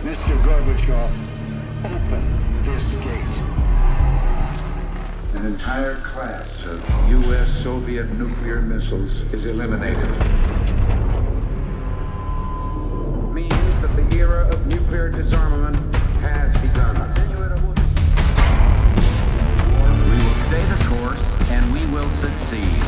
Mr. Gorbachev, open this gate. An entire class of U.S.-Soviet nuclear missiles is eliminated. Means that the era of nuclear disarmament has begun. We will stay the course, and we will succeed.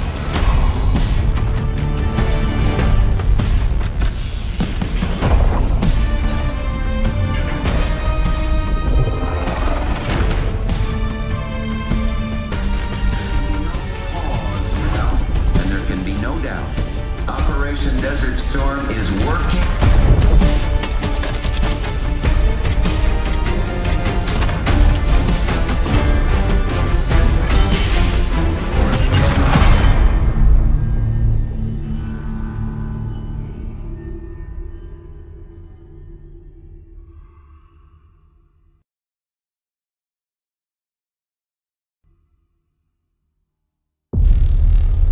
No doubt. Operation Desert Storm is working.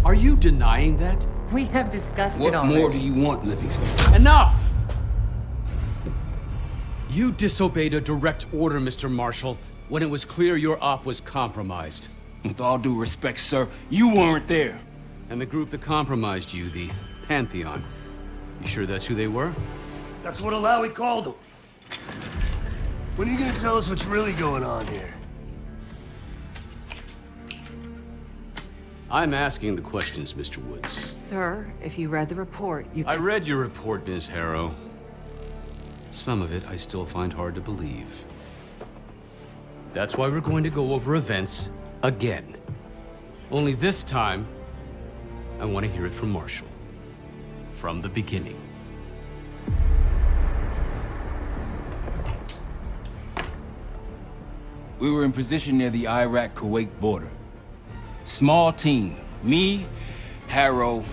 Are you denying that? We have discussed it already. What more do you want, Livingston? Enough! You disobeyed a direct order, Mr. Marshall, when it was clear your op was compromised. With all due respect, sir, you weren't there. And the group that compromised you, the Pantheon. You sure that's who they were? That's what Alawi called them. When are you gonna tell us what's really going on here? I'm asking the questions, Mr. Woods. Sir, if you read the report, you can... I read your report, Ms. Harrow. Some of it I still find hard to believe. That's why we're going to go over events again. Only this time, I want to hear it from Marshall. From the beginning. We were in position near the Iraq-Kuwait border. Small team. Me, Harrow,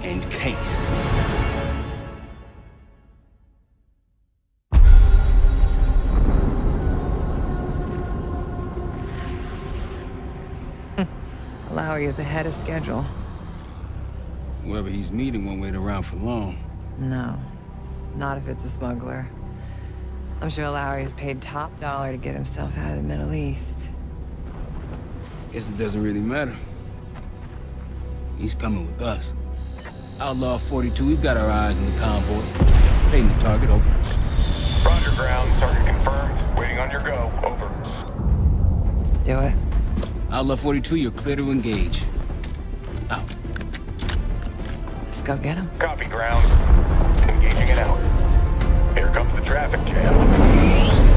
and Case. Alawi is ahead of schedule. Whoever he's meeting won't wait around for long. No, not if it's a smuggler. I'm sure Alawi is paid top dollar to get himself out of the Middle East. Guess it doesn't really matter. He's coming with us. Outlaw 42, we've got our eyes on the convoy. Painting the target, over. Roger, ground. Target confirmed. Waiting on your go. Over. Do it. Outlaw 42, you're clear to engage. Out. Let's go get him. Copy, ground. Engaging it out. Here comes the traffic jam.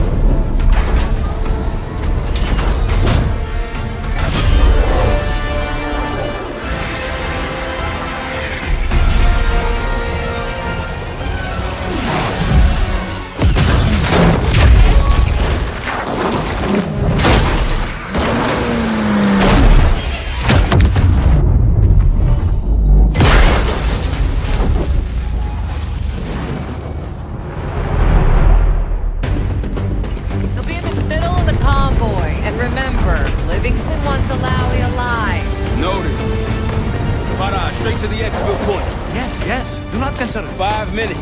Straight to the exfil point. Yes. Do not consider. 5 minutes.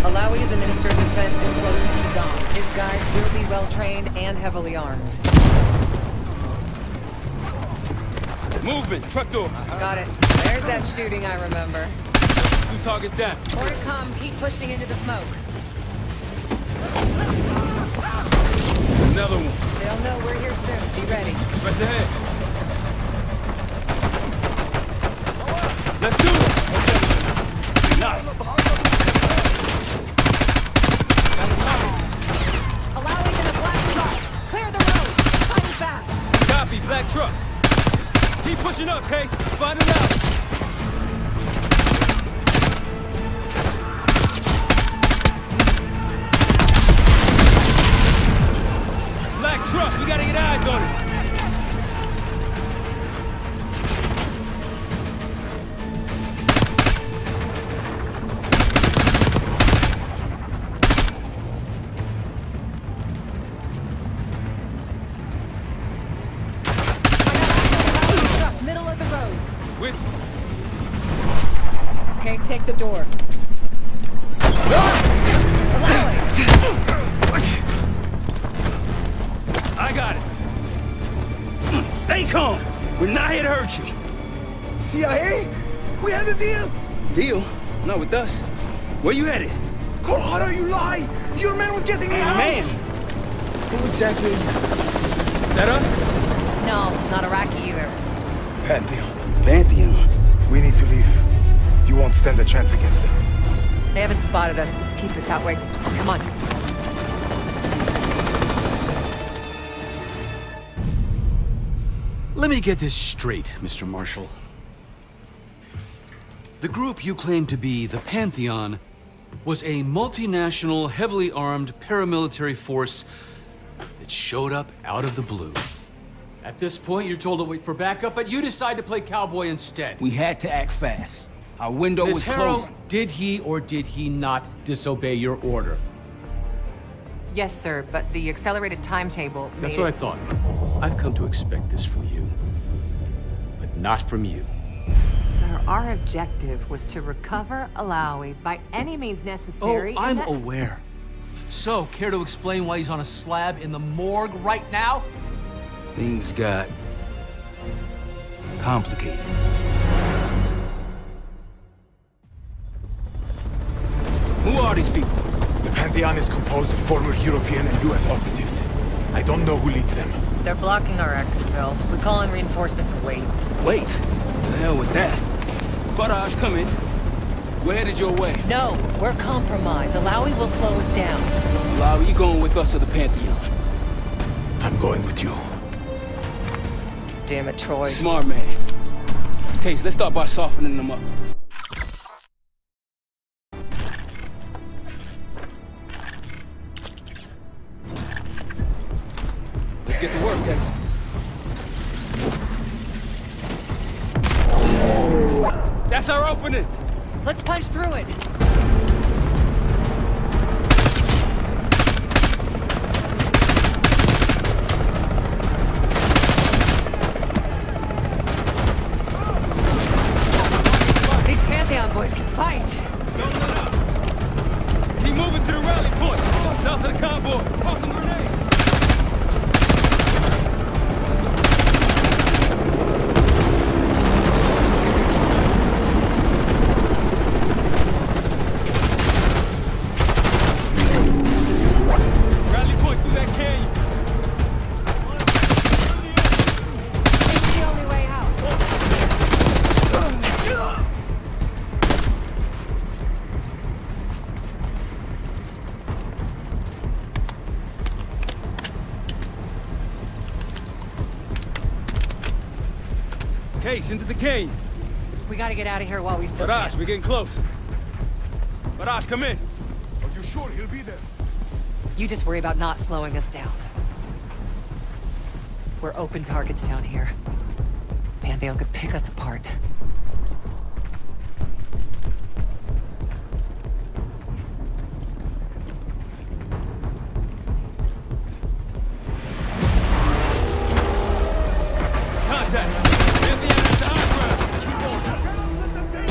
Alawi is a minister of defense and close to Saddam. His guys will be well-trained and heavily armed. Movement. Truck doors. Got it. There's that shooting I remember. 2 targets down. More to come. Keep pushing into the smoke. Another one. They'll know we're here soon. Be ready. Right ahead. Let's do it! Okay. Nice. Alawi's in a black truck. Clear the road. Fighting fast. Copy, black truck. Keep pushing up, Case. Find him out. Black truck, we gotta get eyes on it. Middle of the road. we had a deal? Deal? Not with us. Where you headed? Cold Harrow, you lie! Your man was getting me out! Man! Who exactly? Is that us? No, not Iraqi either. Pantheon. Pantheon. We need to leave. You won't stand a chance against them. They haven't spotted us. Let's keep it that way. Come on. Let me get this straight, Mr. Marshall. The group you claim to be the Pantheon was a multinational, heavily armed paramilitary force that showed up out of the blue. At this point, you're told to wait for backup, but you decide to play cowboy instead. We had to act fast. Our window Miss was Harrow, closing. did he or did he not disobey your order? Yes, sir, but the accelerated timetable That's what I thought. I've come to expect this from you, but not from you. Sir, our objective was to recover Alawi by any means necessary. Oh, I'm aware. So, care to explain why he's on a slab in the morgue right now? Things got complicated. Who are these people? The Pantheon is composed of former European and US operatives. I don't know who leads them. They're blocking our exfil. We call in reinforcements and wait. Wait. The hell with that. Barrage, come in. We're headed your way. No, we're compromised. Alawi will slow us down. Lowry, you going with us to the Pantheon? I'm going with you. Damn it, Troy. Smart man. Case, let's start by softening them up. Let's get to work, Case. That's our opening! Let's punch through it. These Pantheon boys can fight. Keep moving to the rally point. South of the convoy. Toss some grenades. Rally point through that canyon. It's the only way out. Case, into the canyon. We gotta get out of here while we still Barrage, can. we're getting close. Barrage, come in. Are you sure he'll be there? You just worry about not slowing us down. We're open targets down here. Pantheon could pick us apart. Contact. Get the enemy to high ground. Keep going.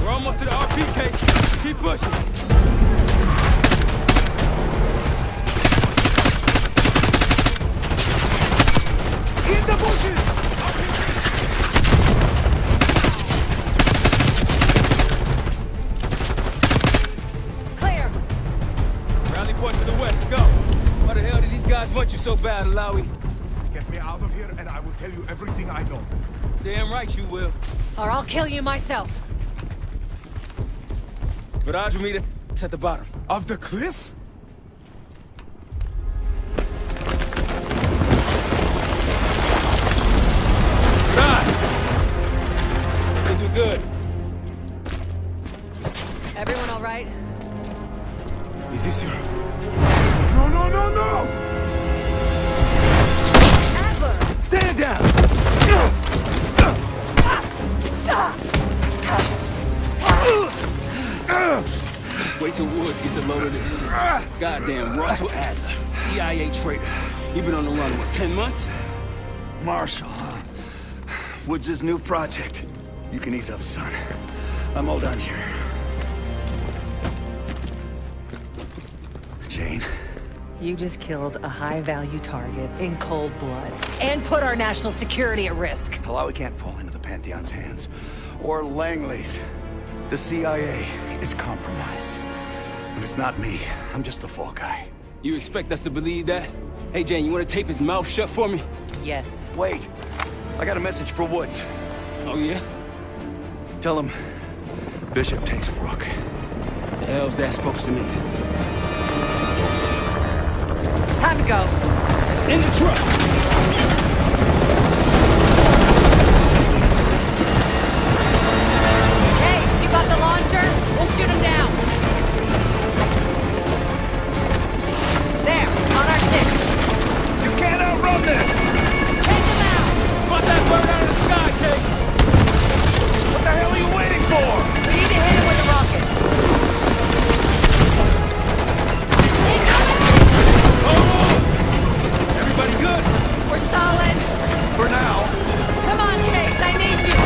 We're almost to the RP case. Keep pushing. In the bushes! Clear! Rally point to the west. Go. Why the hell did these guys want you so bad, Alawi? Get me out of here and I will tell you everything I know. Damn right you will. Or I'll kill you myself. Barrage will meet us at the bottom. Of the cliff? Barrage! They do good. Everyone all right? Is this your... No, no, no, no! Adler! Stand down! Wait till Wood Woods gets a load of this. Goddamn Russell Adler, CIA traitor. You been on the run, what, 10 months? Marshall, huh? Woods' new project. You can ease up, son. I'm all done here. Jane. You just killed a high-value target in cold blood and put our national security at risk. Alawi can't fall into the Pantheon's hands. Or Langley's. The CIA is compromised. But it's not me. I'm just the fall guy. You expect us to believe that? Hey, Jane, you want to tape his mouth shut for me? Yes. Wait. I got a message for Woods. Oh, yeah? Tell him Bishop takes Rook. The hell's that supposed to mean? Time to go. In the truck! Case, you got the launcher? We'll shoot him down. There, on our sticks. You can't outrun this! Take him out! Spot that bird out of the sky, Case! What the hell are you waiting for? We need to hit him with a rocket. Everybody good? We're solid. For now. Come on, Case, I need you.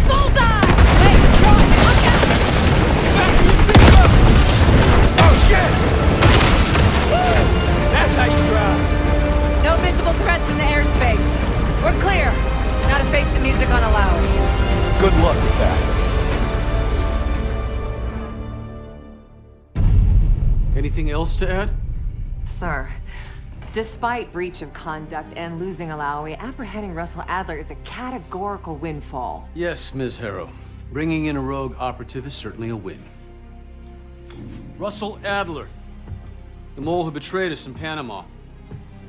Bullseye! Wait, Troy, look out! Oh, shit! That's how you drive. No visible threats in the airspace. We're clear. Now to face the music on Alawi. Good luck with that. Anything else to add? Sir, despite breach of conduct and losing Alawi, apprehending Russell Adler is a categorical windfall. Yes, Ms. Harrow. Bringing in a rogue operative is certainly a win. Russell Adler, the mole who betrayed us in Panama.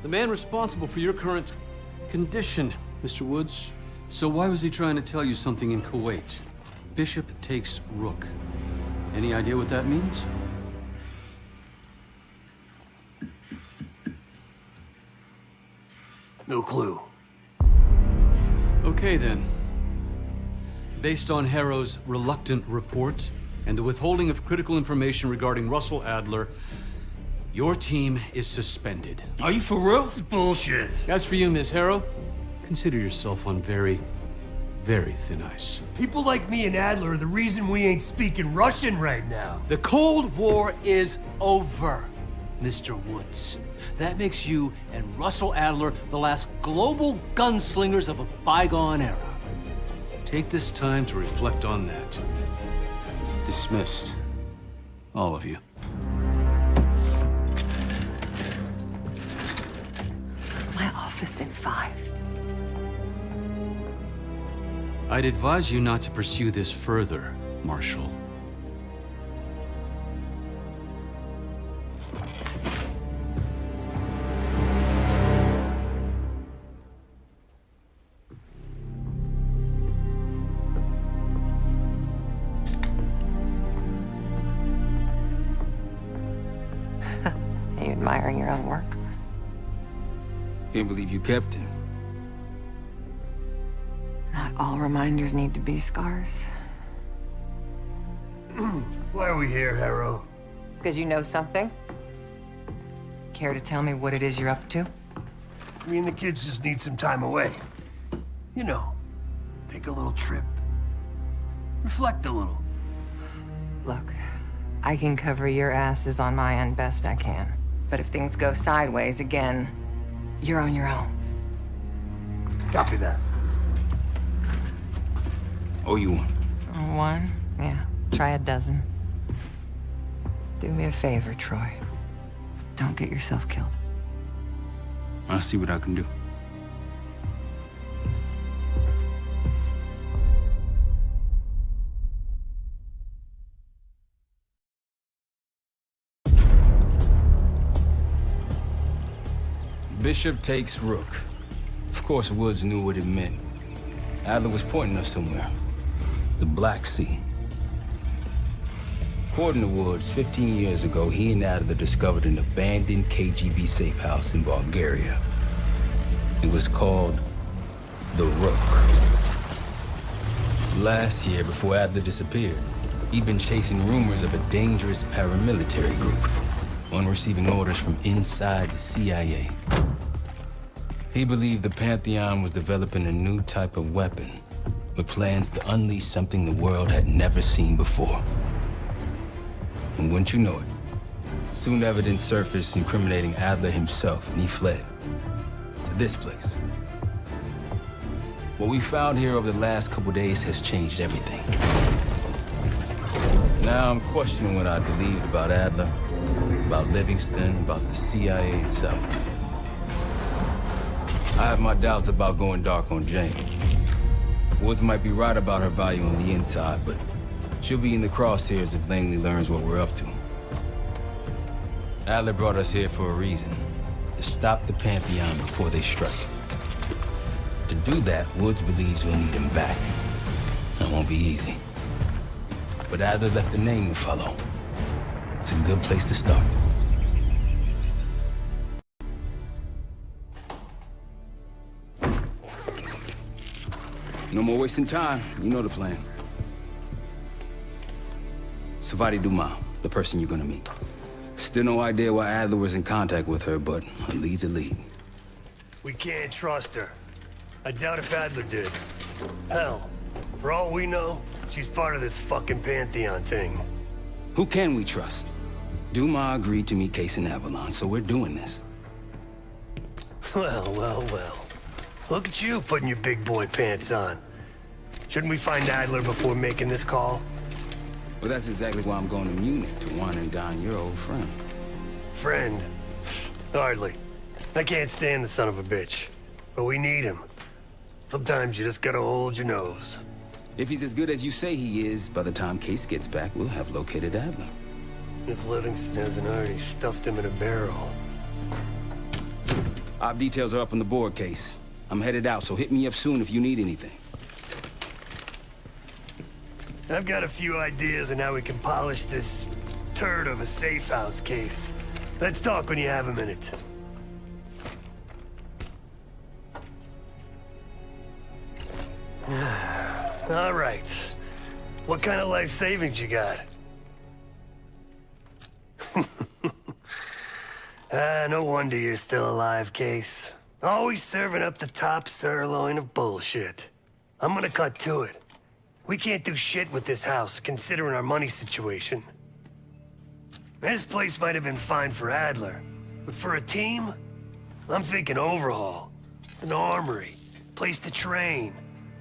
The man responsible for your current condition, Mr. Woods. So why was he trying to tell you something in Kuwait? Bishop takes Rook. Any idea what that means? No clue. Okay, then. Based on Harrow's reluctant report and the withholding of critical information regarding Russell Adler, your team is suspended. Are you for real? This is bullshit. As for you, Ms. Harrow, consider yourself on very, very thin ice. People like me and Adler are the reason we ain't speaking Russian right now. The Cold War is over, Mr. Woods. That makes you and Russell Adler the last global gunslingers of a bygone era. Take this time to reflect on that. Dismissed. All of you. My office in 5. I'd advise you not to pursue this further, Marshal. Are you admiring your own work? Can't believe you kept it. Not all reminders need to be scars. Why are we here, Harrow? Because you know something? Care to tell me what it is you're up to? Me and the kids just need some time away. You know, take a little trip. Reflect a little. Look, I can cover your asses on my end best I can. But if things go sideways again, you're on your own. Copy that. Oh, you won. One? Yeah. Try a dozen. Do me a favor, Troy. Don't get yourself killed. I'll see what I can do. Bishop takes Rook. Of course, Woods knew what it meant. Adler was pointing us somewhere. The Black Sea. According to Woods, 15 years ago, he and Adler discovered an abandoned KGB safe house in Bulgaria. It was called the Rook. Last year, before Adler disappeared, He'd been chasing rumors of a dangerous paramilitary group, one receiving orders from inside the CIA. He believed the Pantheon was developing a new type of weapon, with plans to unleash something the world had never seen before. And wouldn't you know it, soon evidence surfaced incriminating Adler himself, and he fled to this place. What we found here over the last couple days has changed everything. Now I'm questioning what I believed about Adler, about Livingston, about the CIA itself. I have my doubts about going dark on Jane. Woods might be right about her value on the inside, but she'll be in the crosshairs if Langley learns what we're up to. Adler brought us here for a reason, to stop the Pantheon before they strike. To do that, Woods believes we'll need him back. That won't be easy. But Adler left a name to follow. It's a good place to start. No more wasting time. You know the plan. Savati Dumas, the person you're gonna meet. Still no idea why Adler was in contact with her, but a lead's a lead. We can't trust her. I doubt if Adler did. Hell, for all we know, she's part of this fucking Pantheon thing. Who can we trust? Dumas agreed to meet Case in Avalon, so we're doing this. Well. Look at you putting your big boy pants on. Shouldn't we find Adler before making this call? Well, that's exactly why I'm going to Munich to wine and dine your old friend. Friend? Hardly. I can't stand the son of a bitch. But we need him. Sometimes you just gotta hold your nose. If he's as good as you say he is, by the time Case gets back, we'll have located Adler. If Livingston hasn't already stuffed him in a barrel. Op details are up on the board, Case. I'm headed out, so hit me up soon if you need anything. I've got a few ideas on how we can polish this turd of a safe house case. Let's talk when you have a minute. All right. What kind of life savings you got? No wonder you're still alive, Case. Always serving up the top sirloin of bullshit. I'm gonna cut to it. We can't do shit with this house, considering our money situation. This place might have been fine for Adler, but for a team, I'm thinking overhaul. An armory, place to train,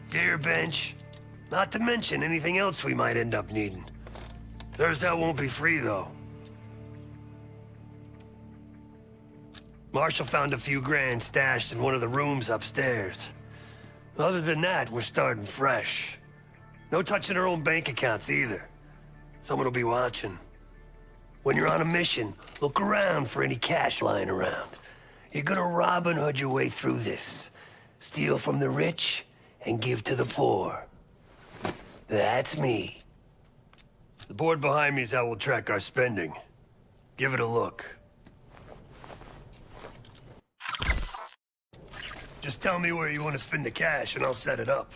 gear bench, not to mention anything else we might end up needing. There's that won't be free, though. Marshall found a few grand stashed in one of the rooms upstairs. Other than that, we're starting fresh. No touching our own bank accounts either. Someone will be watching. When you're on a mission, look around for any cash lying around. You're gonna Robin Hood your way through this. Steal from the rich and give to the poor. That's me. The board behind me is how we'll track our spending. Give it a look. Just tell me where you want to spend the cash and I'll set it up.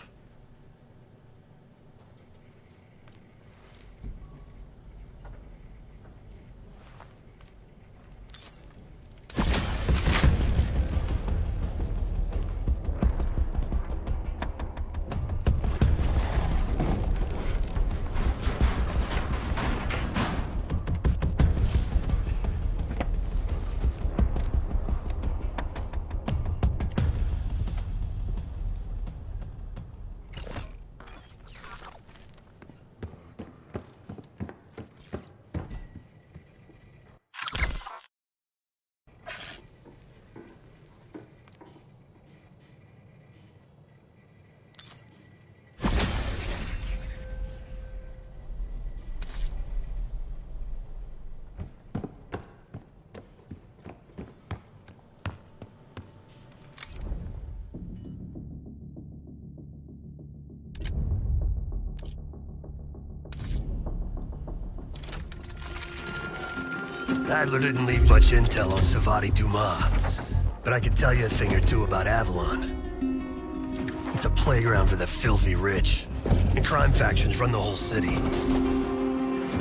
Adler didn't leave much intel on Savati Dumas, but I can tell you a thing or two about Avalon. It's a playground for the filthy rich, and crime factions run the whole city.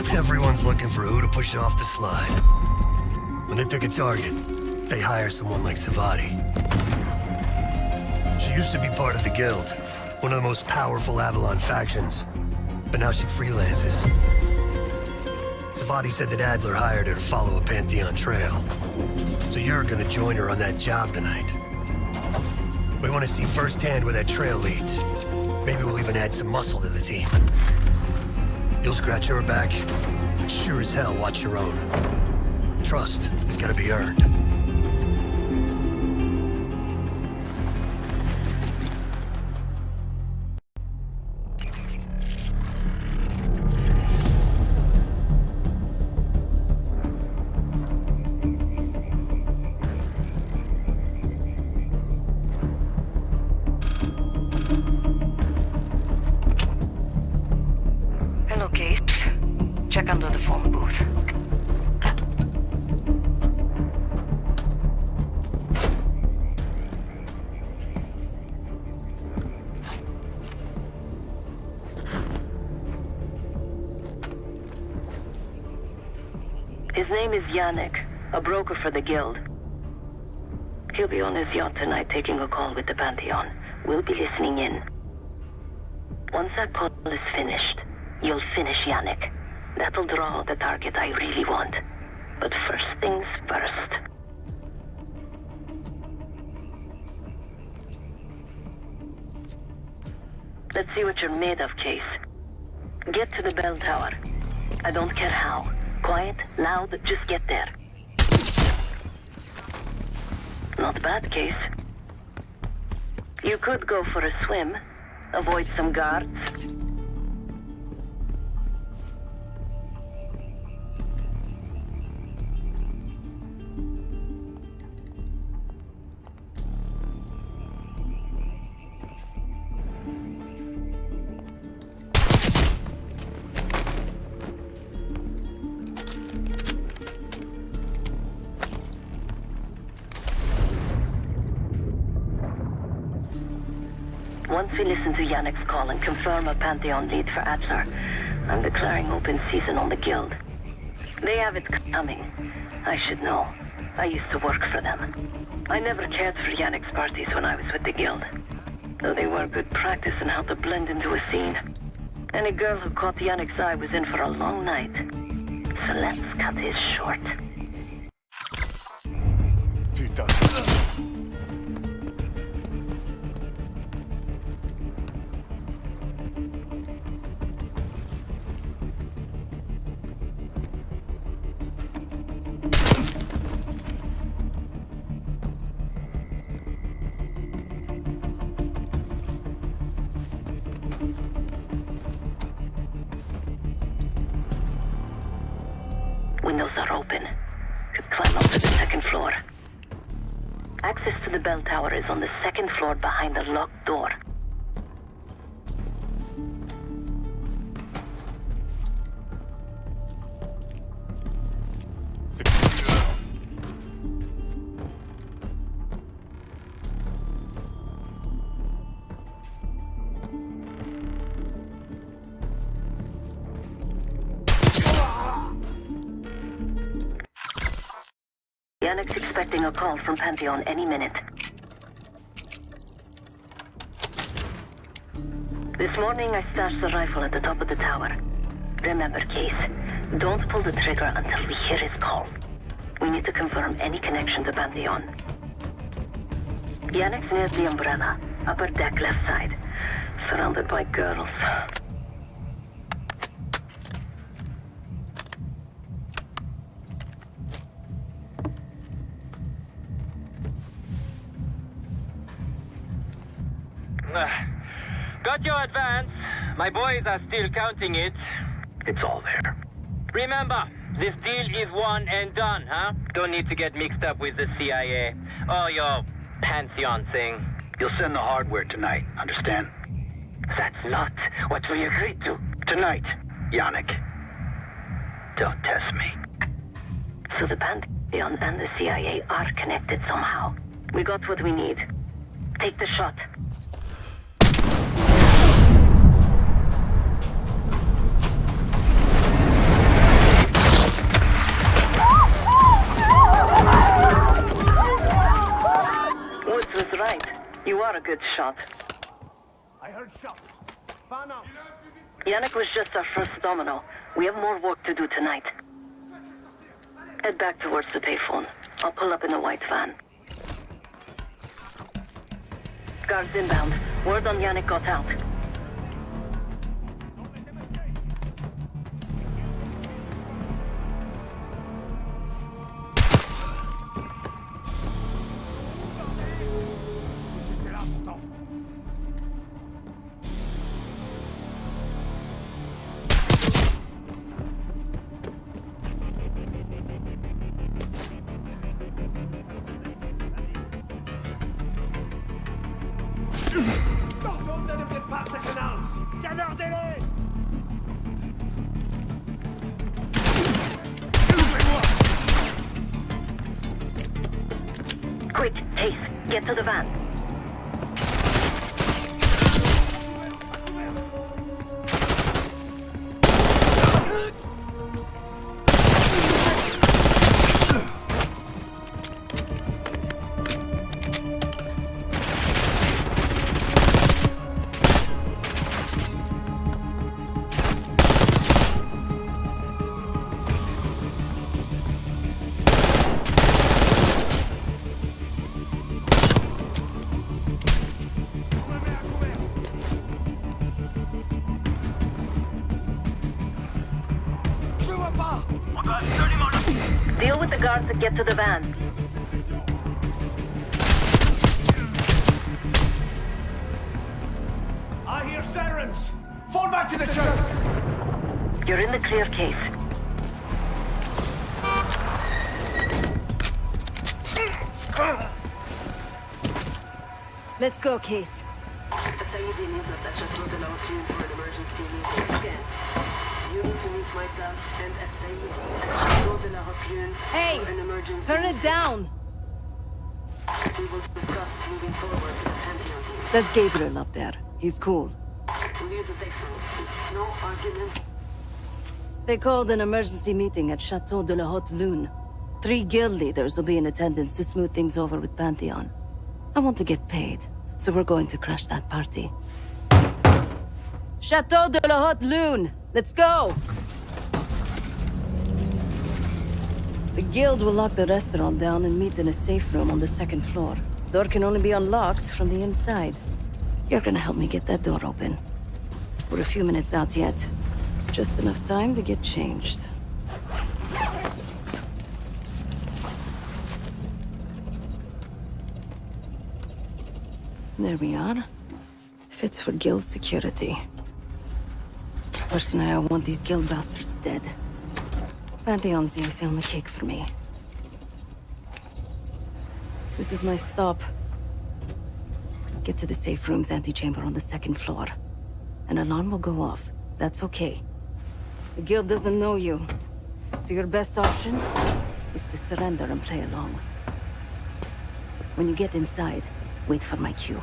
Everyone's looking for who to push off the slide. When they pick a target, they hire someone like Savati. She used to be part of the Guild, one of the most powerful Avalon factions, but now she freelances. Savati said that Adler hired her to follow a Pantheon trail. So you're gonna join her on that job tonight. We want to see firsthand where that trail leads. Maybe we'll even add some muscle to the team. You'll scratch her back, but sure as hell watch your own. Trust has gotta be earned. Check under the phone booth. His name is Yannick, a broker for the Guild. He'll be on his yacht tonight taking a call with the Pantheon. We'll be listening in. Once that call is finished, you'll finish Yannick. That'll draw the target I really want. But first things first. Let's see what you're made of, Case. Get to the bell tower. I don't care how. Quiet, loud, just get there. Not bad, Case. You could go for a swim. Avoid some guards. Once we listen to Yannick's call and confirm a Pantheon lead for Adler, I'm declaring open season on the Guild. They have it coming. I should know. I used to work for them. I never cared for Yannick's parties when I was with the Guild, though they were good practice in how to blend into a scene. Any girl who caught Yannick's eye was in for a long night. So let's cut his short. Windows are open. Could climb up to the second floor. Access to the bell tower is on the second floor behind a locked door. Yannick's expecting a call from Pantheon any minute. This morning I stashed the rifle at the top of the tower. Remember, Case, don't pull the trigger until we hear his call. We need to confirm any connection to Pantheon. Yannick's near the umbrella, upper deck left side, surrounded by girls. Got your advance. My boys are still counting it. It's all there. Remember, this deal is one and done, huh? Don't need to get mixed up with the CIA or your Pantheon thing. You'll send the hardware tonight, understand? That's not what we agreed to. Tonight, Yannick. Don't test me. So the Pantheon and the CIA are connected somehow. We got what we need. Take the shot. right. You are a good shot. I heard shots. Fan out. Yannick was just our first domino. We have more work to do tonight. Head back towards the payphone. I'll pull up in the white van. Guards inbound. Word on Yannick got out. Don't let him get past the canals! Gardez-les! Quick, Ace, get to the van. Deal with the guards that get to the van. I hear sirens! Fall back to the church! You're in the clear, Case. Let's go, Case. Facility needs us at Chateau de la Haute for an emergency meeting. Again, you need to meet myself and SAE at Chateau de la Haute Hey! for an emergency. Turn it down! We will discuss moving forward with the Pantheon. That's Gabriel up there. He's cool. We'll use the safe room. No argument. They called an emergency meeting at Chateau de la Haute Lune. 3 guild leaders will be in attendance to smooth things over with Pantheon. I want to get paid, so we're going to crash that party. Chateau de la Haute Lune! Let's go! The guild will lock the restaurant down and meet in a safe room on the 2nd floor. Door can only be unlocked from the inside. You're gonna help me get that door open. We're a few minutes out yet. Just enough time to get changed. There we are. Fits for guild security. Personally, I want these guild bastards dead. Pantheon's the icing on the cake for me. This is my stop. Get to the safe room's antechamber on the 2nd floor. An alarm will go off. That's okay. The guild doesn't know you, so your best option is to surrender and play along. When you get inside, wait for my cue.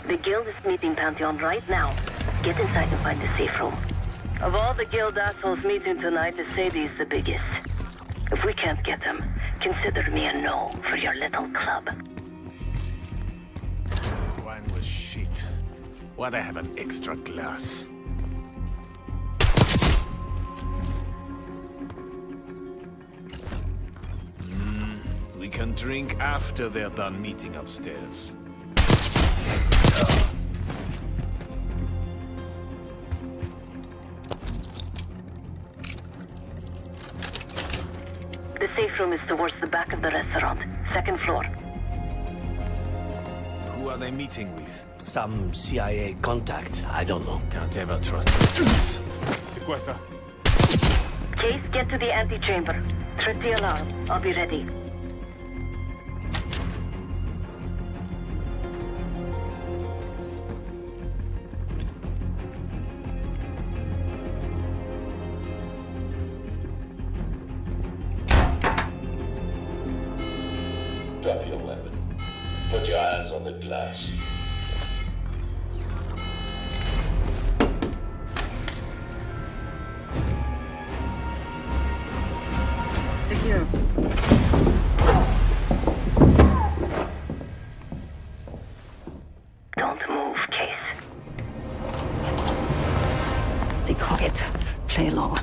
The guild is meeting Pantheon right now. Get inside and find the safe room. Of all the guild assholes meeting tonight, the Sadie's the biggest. If we can't get them, consider me a no for your little club. Wine was shit. Why'd I have an extra glass? We can drink after they're done meeting upstairs. The safe room is towards the back of the restaurant, 2nd floor. Who are they meeting with? Some CIA contact. I don't know. Can't ever trust these C'est quoi ça? Case, get to the antechamber. Trip the alarm. I'll be ready. Drop your weapon. Put your hands on the glass. Here. Don't move, Case. Stay quiet. Play along.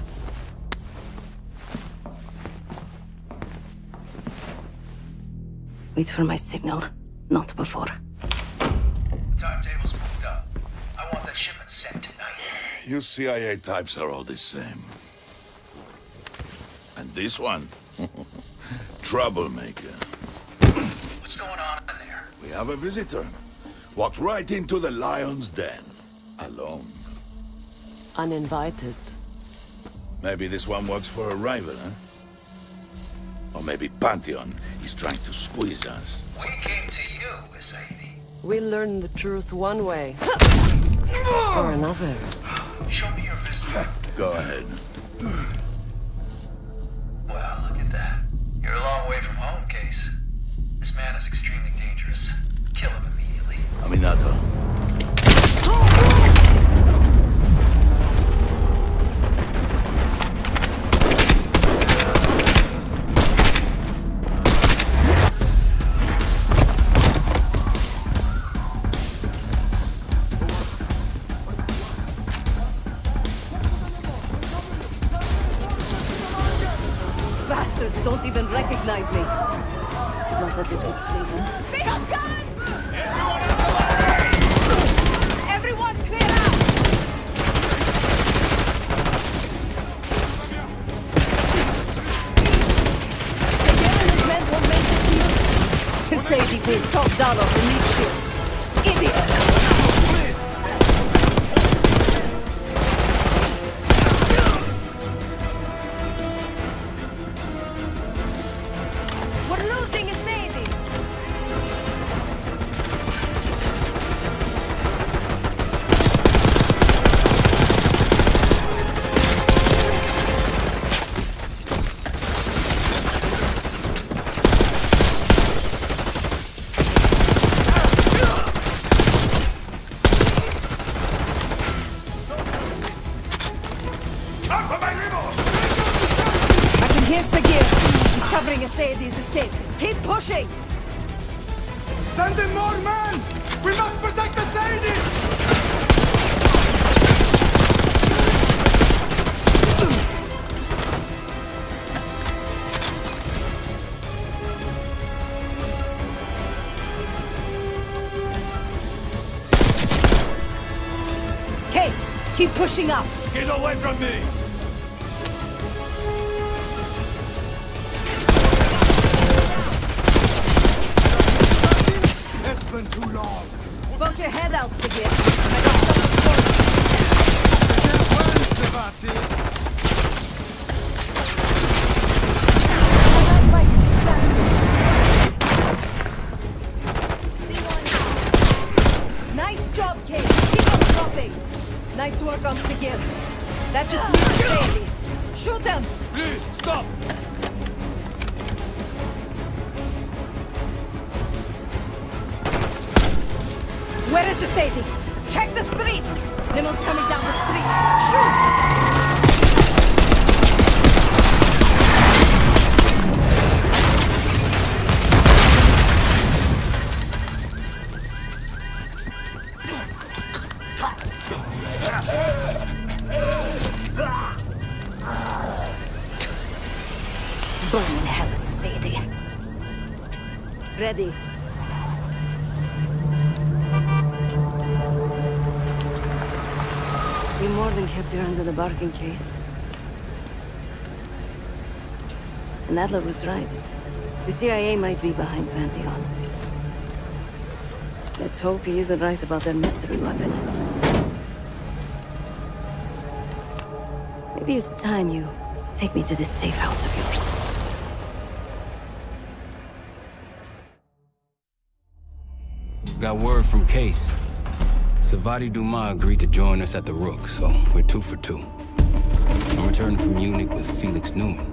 Wait for my signal, not before. Timetable's moved up. I want that shipment sent tonight. You CIA types are all the same. And this one? Troublemaker. What's going on in there? We have a visitor. Walked right into the lion's den. Alone. Uninvited. Maybe this one works for a rival, huh? Or maybe Pantheon is trying to squeeze us. We came to you, Sadie. We learn the truth one way. Or another. Show me your visitor. Go ahead. Well, look at that. You're a long way from home, Case. This man is extremely dangerous. Kill him immediately. Aminata. Bastards don't even recognize me. Not that it would save them. They have guns! Everyone clear out! The men won't make it to you. Sadie pays top dollar for meat shields. Idiots! We're losing a Sadie! I can hear Sagir. He's covering a Sadie's escape. Keep pushing! Send in more men! We must protect the Sadie! Case, keep pushing up. Get away from me! It's been too long. Poke your head out, Sagir. I got something for you. Nice job, Case. Keep on dropping. Nice work on Sagir. That just means Sadie. Shoot them! Please, stop! Where is the Sadie? Check the street! Limon's coming down the street. Shoot! Burn in hell, Sadie. Ready. We more than kept her under the bargain case. And Adler was right. The CIA might be behind Pantheon. Let's hope he isn't right about their mystery weapon. Maybe it's time you take me to this safe house of yours. Got word from Case. Savati Dumas agreed to join us at the Rook, so we're 2 for 2. I'm returning from Munich with Felix Newman.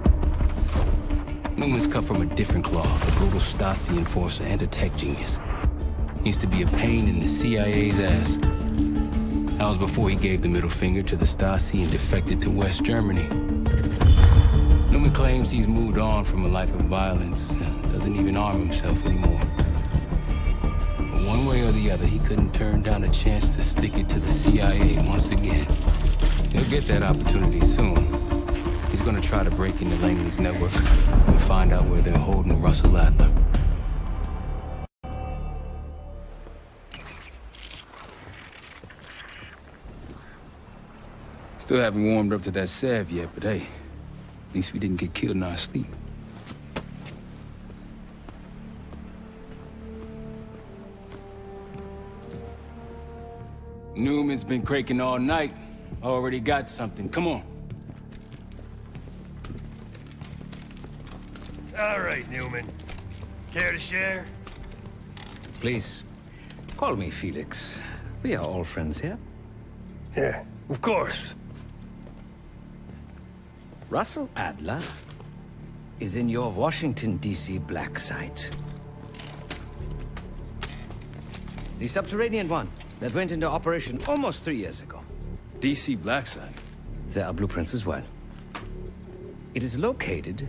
Newman's cut from a different cloth, a brutal Stasi enforcer and a tech genius. He used to be a pain in the CIA's ass. That was before he gave the middle finger to the Stasi and defected to West Germany. Newman claims he's moved on from a life of violence and doesn't even arm himself anymore. But one way or the other, he couldn't turn down a chance to stick it to the CIA once again. He'll get that opportunity soon. He's gonna try to break into Langley's network and find out where they're holding Russell Adler. Still haven't warmed up to that salve yet, but hey, at least we didn't get killed in our sleep. Newman's been cranking all night. Already got something. Come on. All right, Newman. Care to share? Please, call me Felix. We are all friends here. Yeah, of course. Russell Adler is in your Washington, D.C. black site. The subterranean one that went into operation almost 3 years ago. D.C. black site? There are blueprints as well. It is located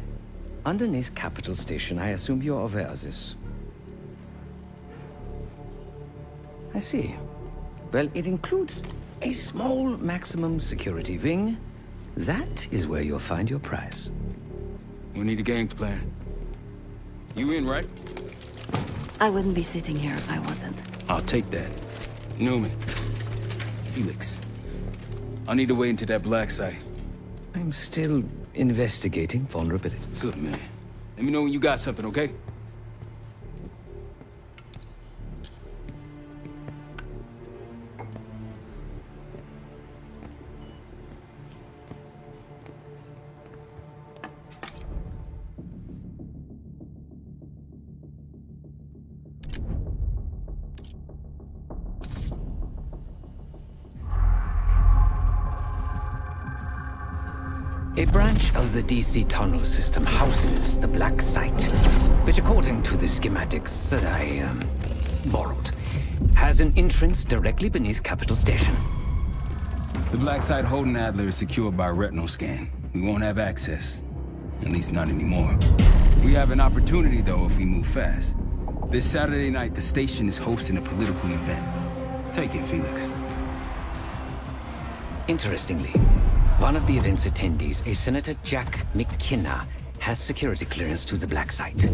underneath Capitol Station. I assume you're aware of this. I see. Well, it includes a small maximum security wing. That is where you'll find your prize. We need a game plan. You in, right? I wouldn't be sitting here if I wasn't. I'll take that. Newman. Felix. I need a way into that black site. I'm still investigating vulnerabilities. Good, man. Let me know when you got something, okay? A branch of the DC tunnel system houses the black site, which according to the schematics that I borrowed, has an entrance directly beneath Capitol Station. The black site holding Adler is secured by retinal scan. We won't have access. At least not anymore. We have an opportunity, though, if we move fast. This Saturday night, the station is hosting a political event. Take it, Felix. Interestingly, one of the event's attendees, a Senator Jack McKenna, has security clearance to the black site.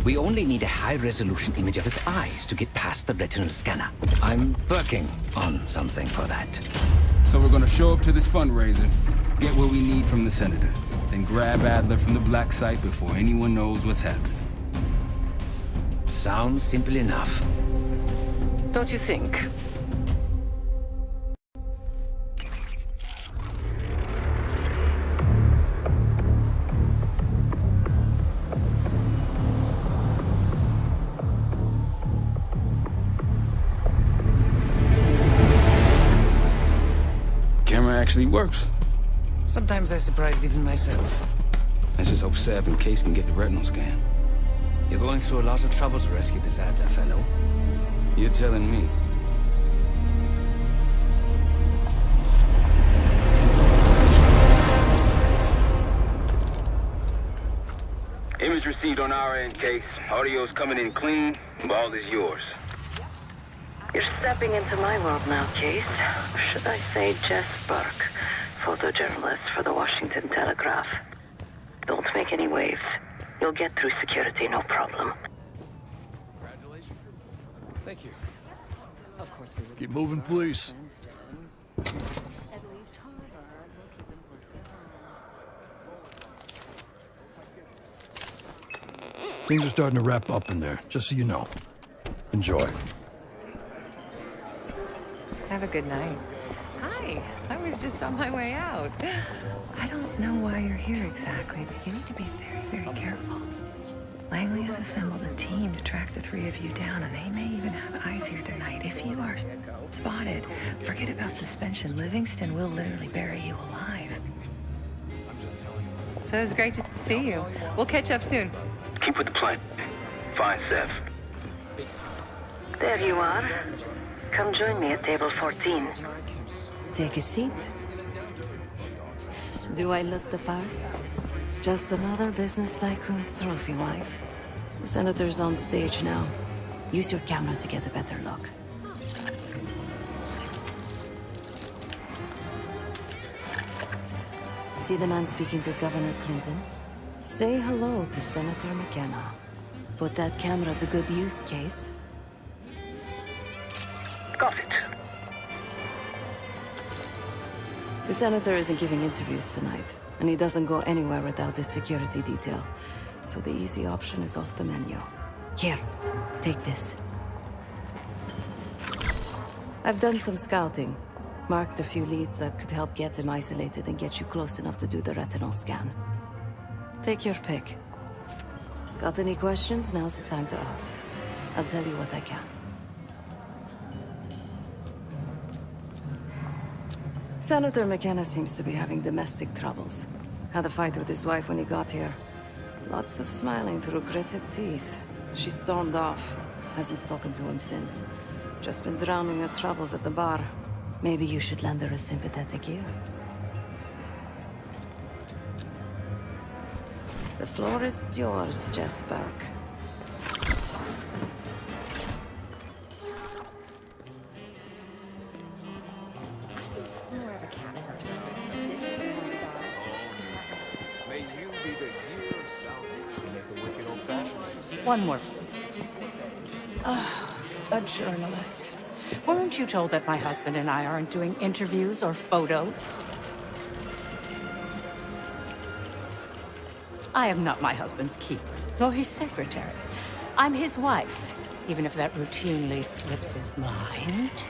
We only need a high-resolution image of his eyes to get past the retinal scanner. I'm working on something for that. So we're gonna show up to this fundraiser, get what we need from the Senator, then grab Adler from the black site before anyone knows what's happening. Sounds simple enough. Don't you think? Actually works. Sometimes I surprise even myself. Let's just hope Sev and Case can get the retinal scan. You're going through a lot of trouble to rescue this Adler fellow. You're telling me. Image received on our end, Case. Audio's coming in clean. Ball is yours. You're stepping into my world now, Case. Should I say Jess Burke, photojournalist for the Washington Telegraph. Don't make any waves. You'll get through security, no problem. Congratulations. Thank you. Of course we will. Keep moving, please. Things are starting to wrap up in there, just so you know. Enjoy. Have a good night. Hi, I was just on my way out. I don't know why you're here exactly, but you need to be very, very careful. Langley has assembled a team to track the three of you down, and they may even have eyes here tonight. If you are spotted, forget about suspension. Livingston will literally bury you alive. I'm just telling you. So it was great to see you. We'll catch up soon. Keep with the plan. Fine, Sev. There you are. Come join me at table 14. Take a seat. Do I look the part? Just another business tycoon's trophy wife. The senator's on stage now. Use your camera to get a better look. See the man speaking to Governor Clinton? Say hello to Senator McKenna. Put that camera to good use, Case. Got it. The senator isn't giving interviews tonight, and he doesn't go anywhere without his security detail. So the easy option is off the menu. Here, take this. I've done some scouting. Marked a few leads that could help get him isolated and get you close enough to do the retinal scan. Take your pick. Got any questions? Now's the time to ask. I'll tell you what I can. Senator McKenna seems to be having domestic troubles. Had a fight with his wife when he got here. Lots of smiling through gritted teeth. She stormed off. Hasn't spoken to him since. Just been drowning her troubles at the bar. Maybe you should lend her a sympathetic ear. The floor is yours, Jess Burke. More of a cat person. May you be the year of salvation. Make a wicked old-fashioned. One more, please. A journalist. Weren't you told that my husband and I aren't doing interviews or photos? I am not my husband's keeper, nor his secretary. I'm his wife, even if that routinely slips his mind.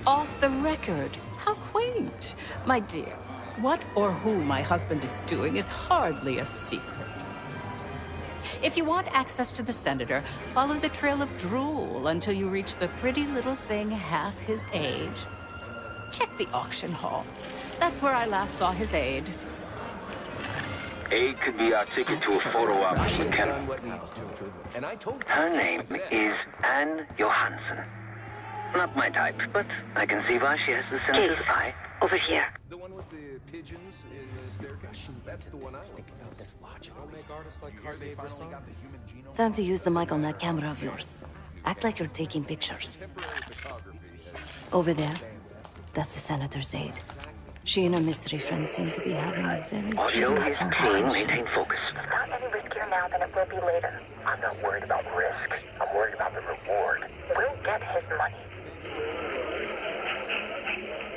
Off the record. How quaint. My dear, what or who my husband is doing is hardly a secret. If you want access to the senator, follow the trail of drool until you reach the pretty little thing half his age. Check the auction hall. That's where I last saw his aide. Aid could be our ticket to a photo op with McKenna. Her name is Anne Johansson. Not my type, but I can see why she has the senator's eye. Over here. The one with the pigeons in the staircase? That's the one I like. About this logic. Don't make artists like Harvey Brisson. Time to use the mic on that camera of yours. Act like you're taking pictures. Over there, that's the senator's aide. She and her mystery friend seem to be having a very serious conversation. Maintain focus. It's not any riskier now than it will be later. I'm not worried about risk. I'm worried about the reward. We'll get his money.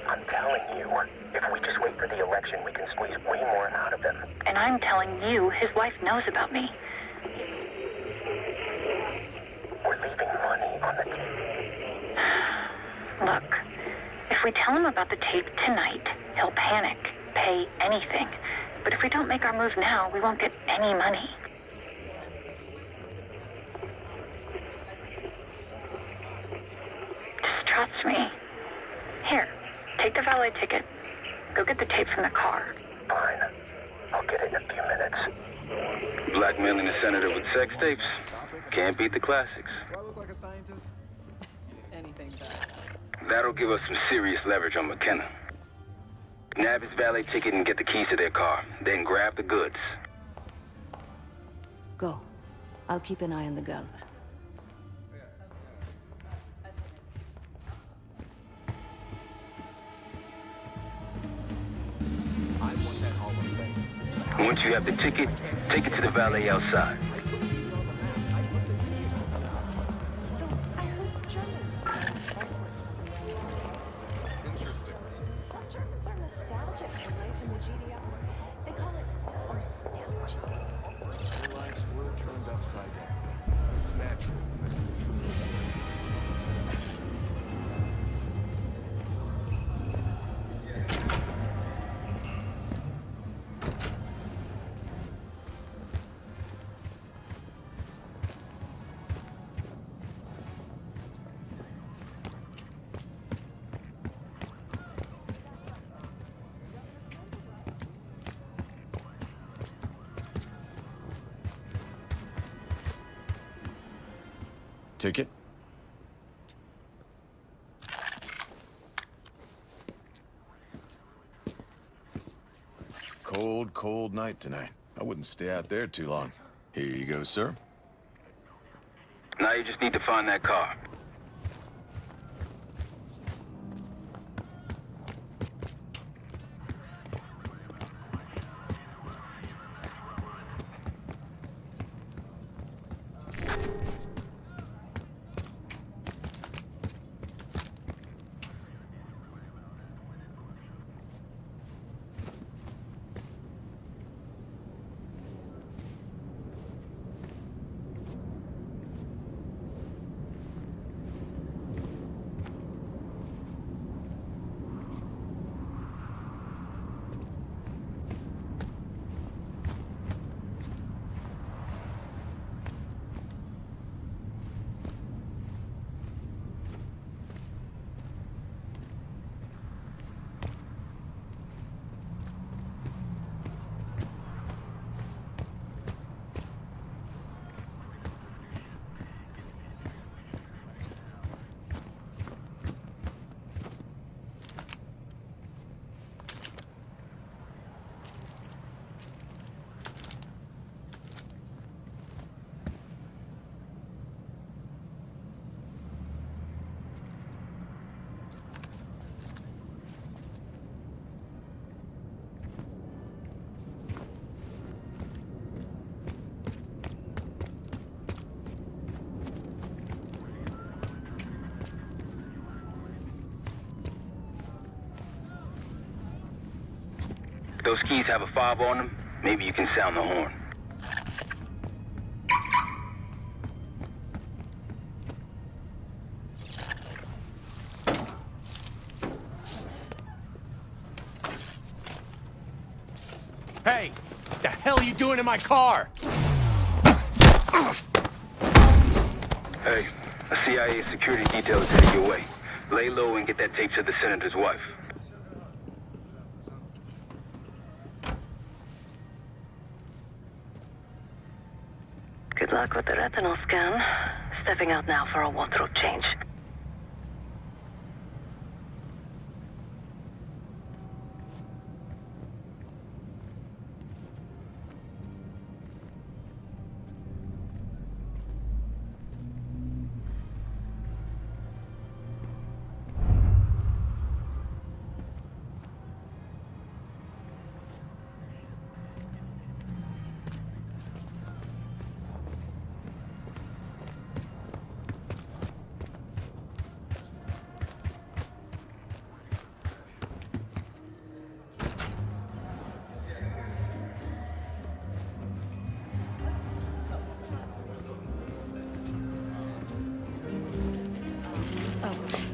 I'm telling you, if we just wait for the election, we can squeeze way more out of him. And I'm telling you, his wife knows about me. We're leaving money on the tape. Look, if we tell him about the tape tonight, he'll panic, pay anything. But if we don't make our move now, we won't get any money. Just trust me. Here, take the valet ticket. Go get the tape from the car. Fine. I'll get it in a few minutes. Blackmailing the senator with sex tapes. Can't beat the classics. Do I look like a scientist? Anything but. That'll give us some serious leverage on McKenna. Nab his valet ticket and get the keys to their car. Then grab the goods. Go. I'll keep an eye on the girl. Once you have the ticket, take it to the valet outside. Some Germans are nostalgic for life in the GDR. They call it nostalgia. Their lives were turned upside down. It's natural as the food. Ticket? Cold, cold night tonight. I wouldn't stay out there too long. Here you go, sir. Now you just need to find that car. If those keys have a fob on them, maybe you can sound the horn. Hey! What the hell are you doing in my car? Hey, a CIA security detail is headed your way. Lay low and get that tape to the senator's wife. Good luck with the retinal scan. Stepping out now for a wardrobe change.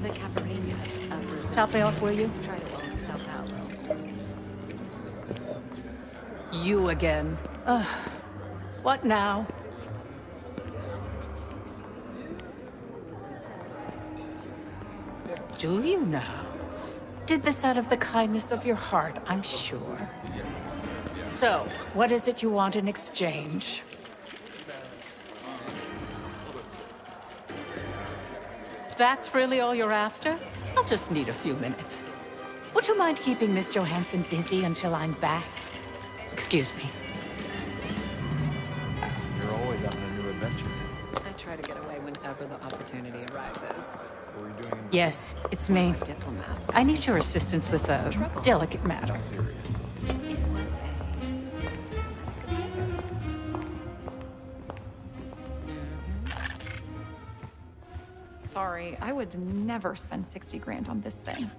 The Caparinias. Top me off, will you? Try to blow himself out. You again. What now? Do you now? Did this out of the kindness of your heart, I'm sure. So, what is it you want in exchange? That's really all you're after? I'll just need a few minutes. Would you mind keeping Miss Johansson busy until I'm back? Excuse me. You're always having a new adventure. I try to get away whenever the opportunity arises. What were you doing in Yes, it's me. Diplomats. I need your assistance with a delicate matter. serious? It was Sorry, I would never spend 60 grand on this thing.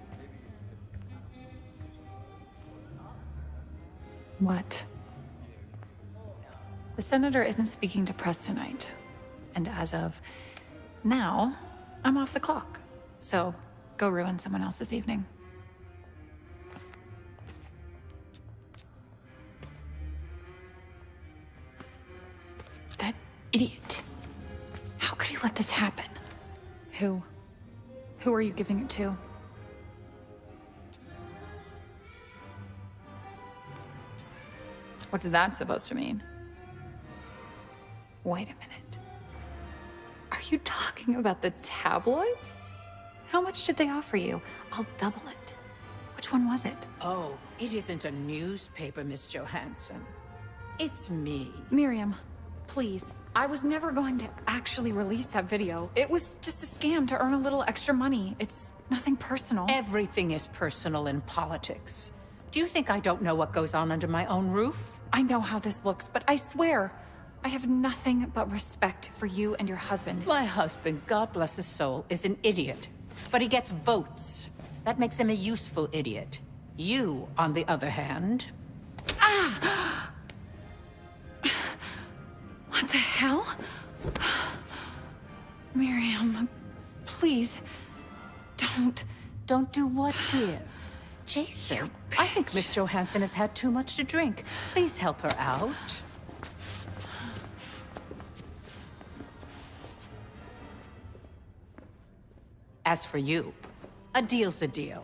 What? The senator isn't speaking to press tonight. And as of now, I'm off the clock. So go ruin someone else's evening. That idiot. How could he let this happen? Who? Who are you giving it to? What's that supposed to mean? Wait a minute. Are you talking about? The tabloids? How much did they offer you? I'll double it. Which one was it? Oh, it isn't a newspaper, Miss Johansson. It's me. Miriam, please. I was never going to actually release that video. It was just a scam to earn a little extra money. It's nothing personal. Everything is personal in politics. Do you think I don't know what goes on under my own roof? I know how this looks, but I swear, I have nothing but respect for you and your husband. My husband, God bless his soul, is an idiot. But he gets votes. That makes him a useful idiot. You, on the other hand... Ah! What the hell? Miriam, please, don't... Don't do what, dear? Jason, I think Miss Johansson has had too much to drink. Please help her out. As for you, a deal's a deal.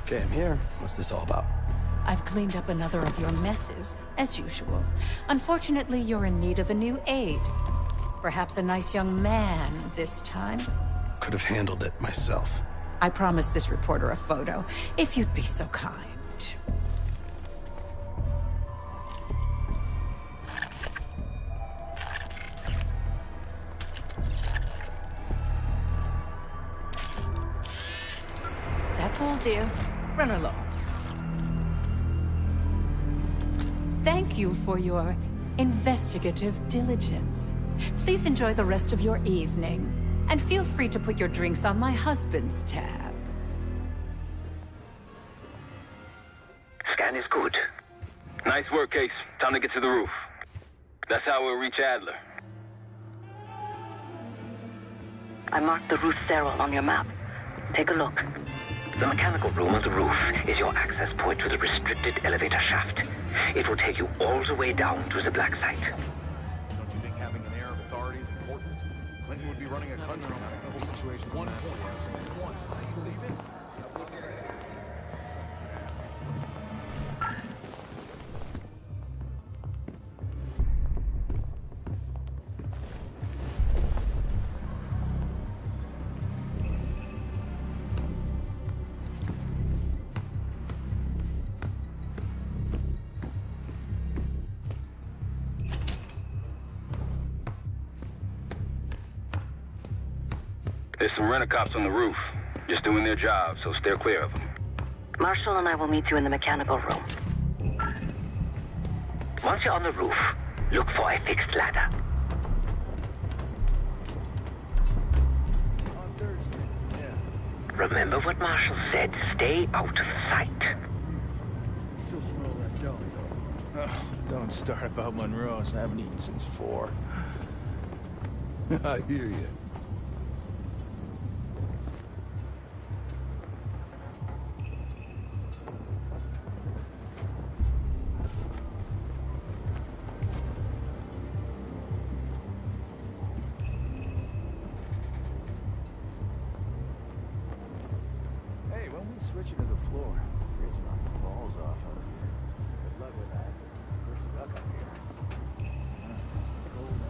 Okay, I'm here. What's this all about? I've cleaned up another of your messes, as usual. Unfortunately, you're in need of a new aide. Perhaps a nice young man this time. Could have handled it myself. I promised this reporter a photo, if you'd be so kind. That's all, dear. Run along. Thank you for your investigative diligence. Please enjoy the rest of your evening, and feel free to put your drinks on my husband's tab. Scan is good. Nice work, Case. Time to get to the roof. That's how we'll reach Adler. I marked the roof sterile on your map. Take a look. The mechanical room on the roof is your access point to the restricted elevator shaft. It will take you all the way down to the black site. Don't you think having an air of authority is important? Clinton would be running a country, not a couple situations in mass. One. You believe it? There's some rent-a-cops on the roof, just doing their job, so steer clear of them. Marshall and I will meet you in the mechanical room. Once you're on the roof, look for a fixed ladder. Remember what Marshall said, stay out of sight. Oh, don't start about Monroe's. I haven't eaten since 4. I hear you. Hey, when we switch it to the floor, it's knocking balls off out here. Good luck with that. We're stuck up here. Cold and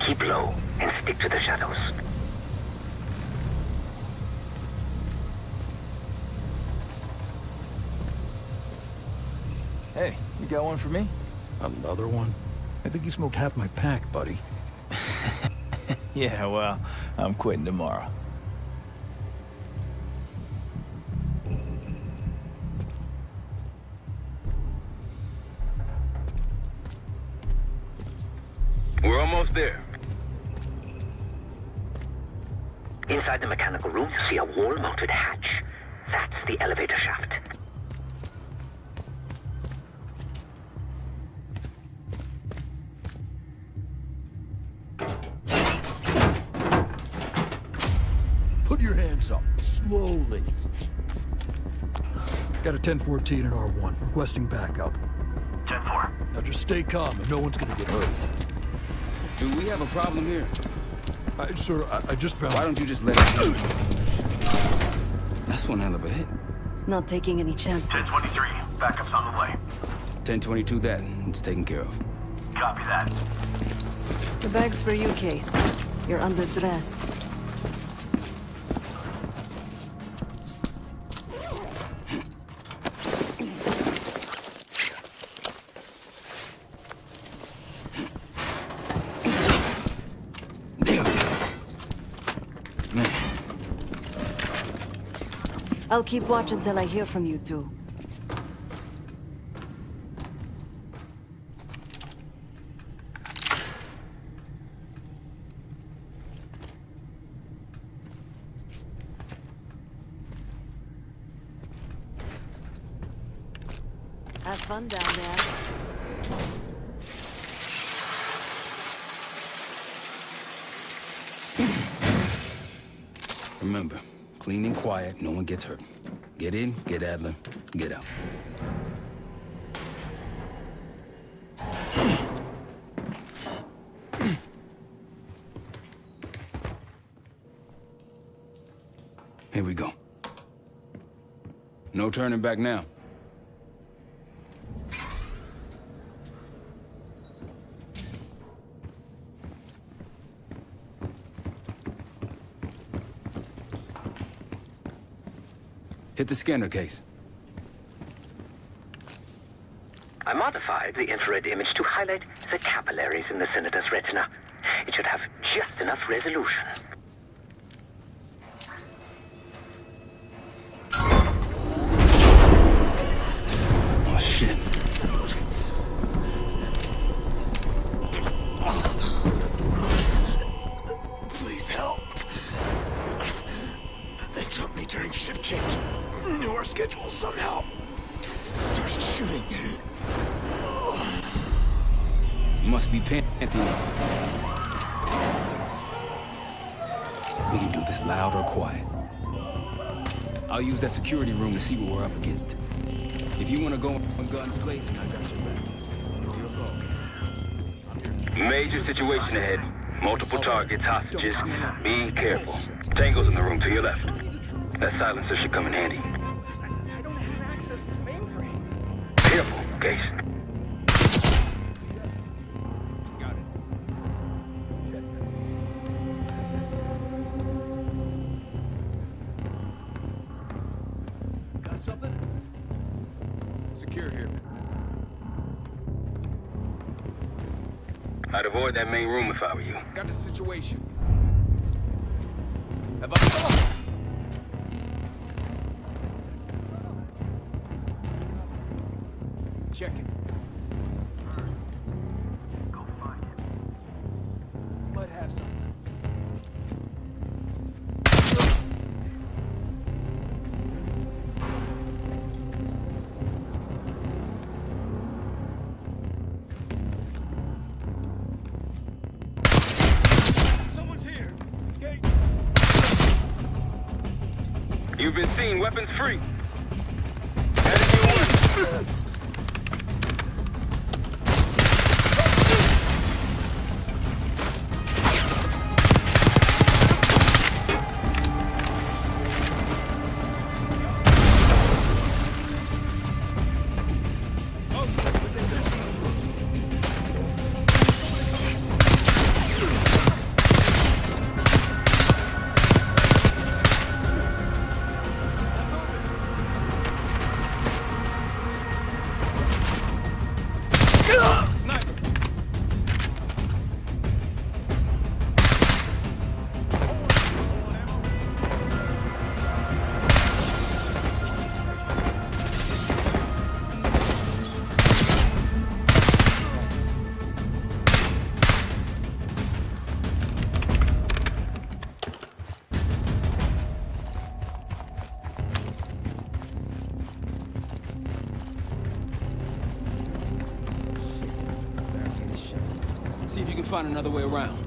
Keep low and stick to the shadows. Hey, you got one for me? Another one? I think you smoked half my pack, buddy. Yeah, well, I'm quitting tomorrow. We're almost there. Inside the mechanical room, you see a wall-mounted hatch. That's the elevator shaft. Put your hands up. Slowly. Got a 1014 and R1, requesting backup. 10-4. Now just stay calm and no one's gonna get hurt. Do we have a problem here? Sir, I just found... Why don't you just let it go? That's one hell of a hit. Not taking any chances. 1023. Backup's on the way. 1022 that. It's taken care of. Copy that. The bag's for you, Case. You're underdressed. I'll keep watch until I hear from you two. Have fun down there. Remember, clean and quiet, no one gets hurt. Get in, get Adler, get out. Here we go. No turning back now. Hit the scanner, Case. I modified the infrared image to highlight the capillaries in the Senator's retina. It should have just enough resolution. Oh, shit. Please help. They took me during shift change. Knew our schedule somehow. Started shooting. Must be Pantheon. We can do this loud or quiet. I'll use that security room to see what we're up against. If you want to go on guns blazing, I got your back. Major situation ahead. Multiple targets, hostages. Be careful. Tango's in the room to your left. That silencer should come in handy. I don't have access to the mainframe. Careful, Case. Got it. Got something? Secure here. I'd avoid that main room if I were you. Got the situation. Have Check it. Go find it. Might have something. Someone's here. Gate. You've been seen, weapons free. Headed your way. See if you can find another way around.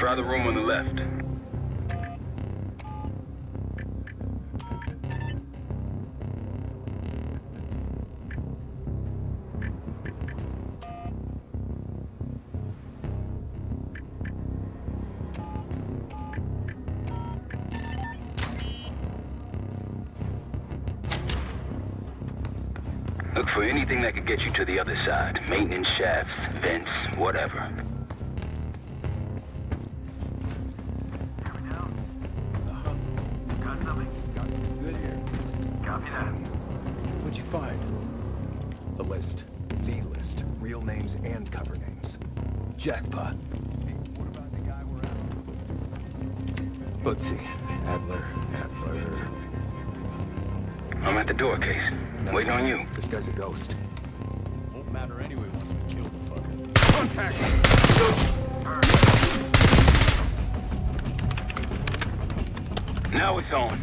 Try the room on the left. Look for anything that could get you to the other side. Maintenance shafts, vents, whatever. Got something? Good here. Copy that. What'd you find? A list. The list. Real names and cover names. Jackpot. What about the guy we're after? Let's see. Adler. I'm at the door, Case. Waiting on you. This guy's a ghost. Won't matter anyway once we kill the fucker. Contact! Now it's on.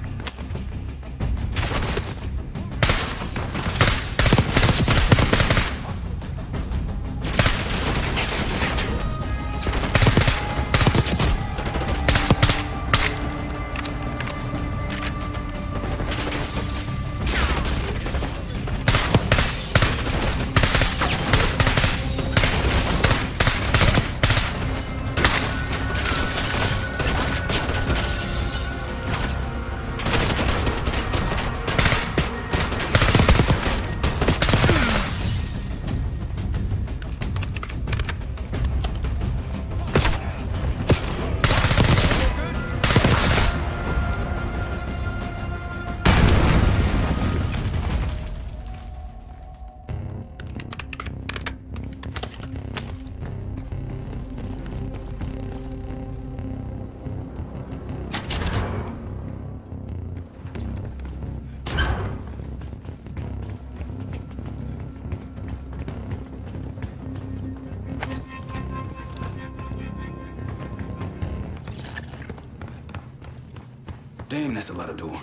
Damn, that's a lot of door.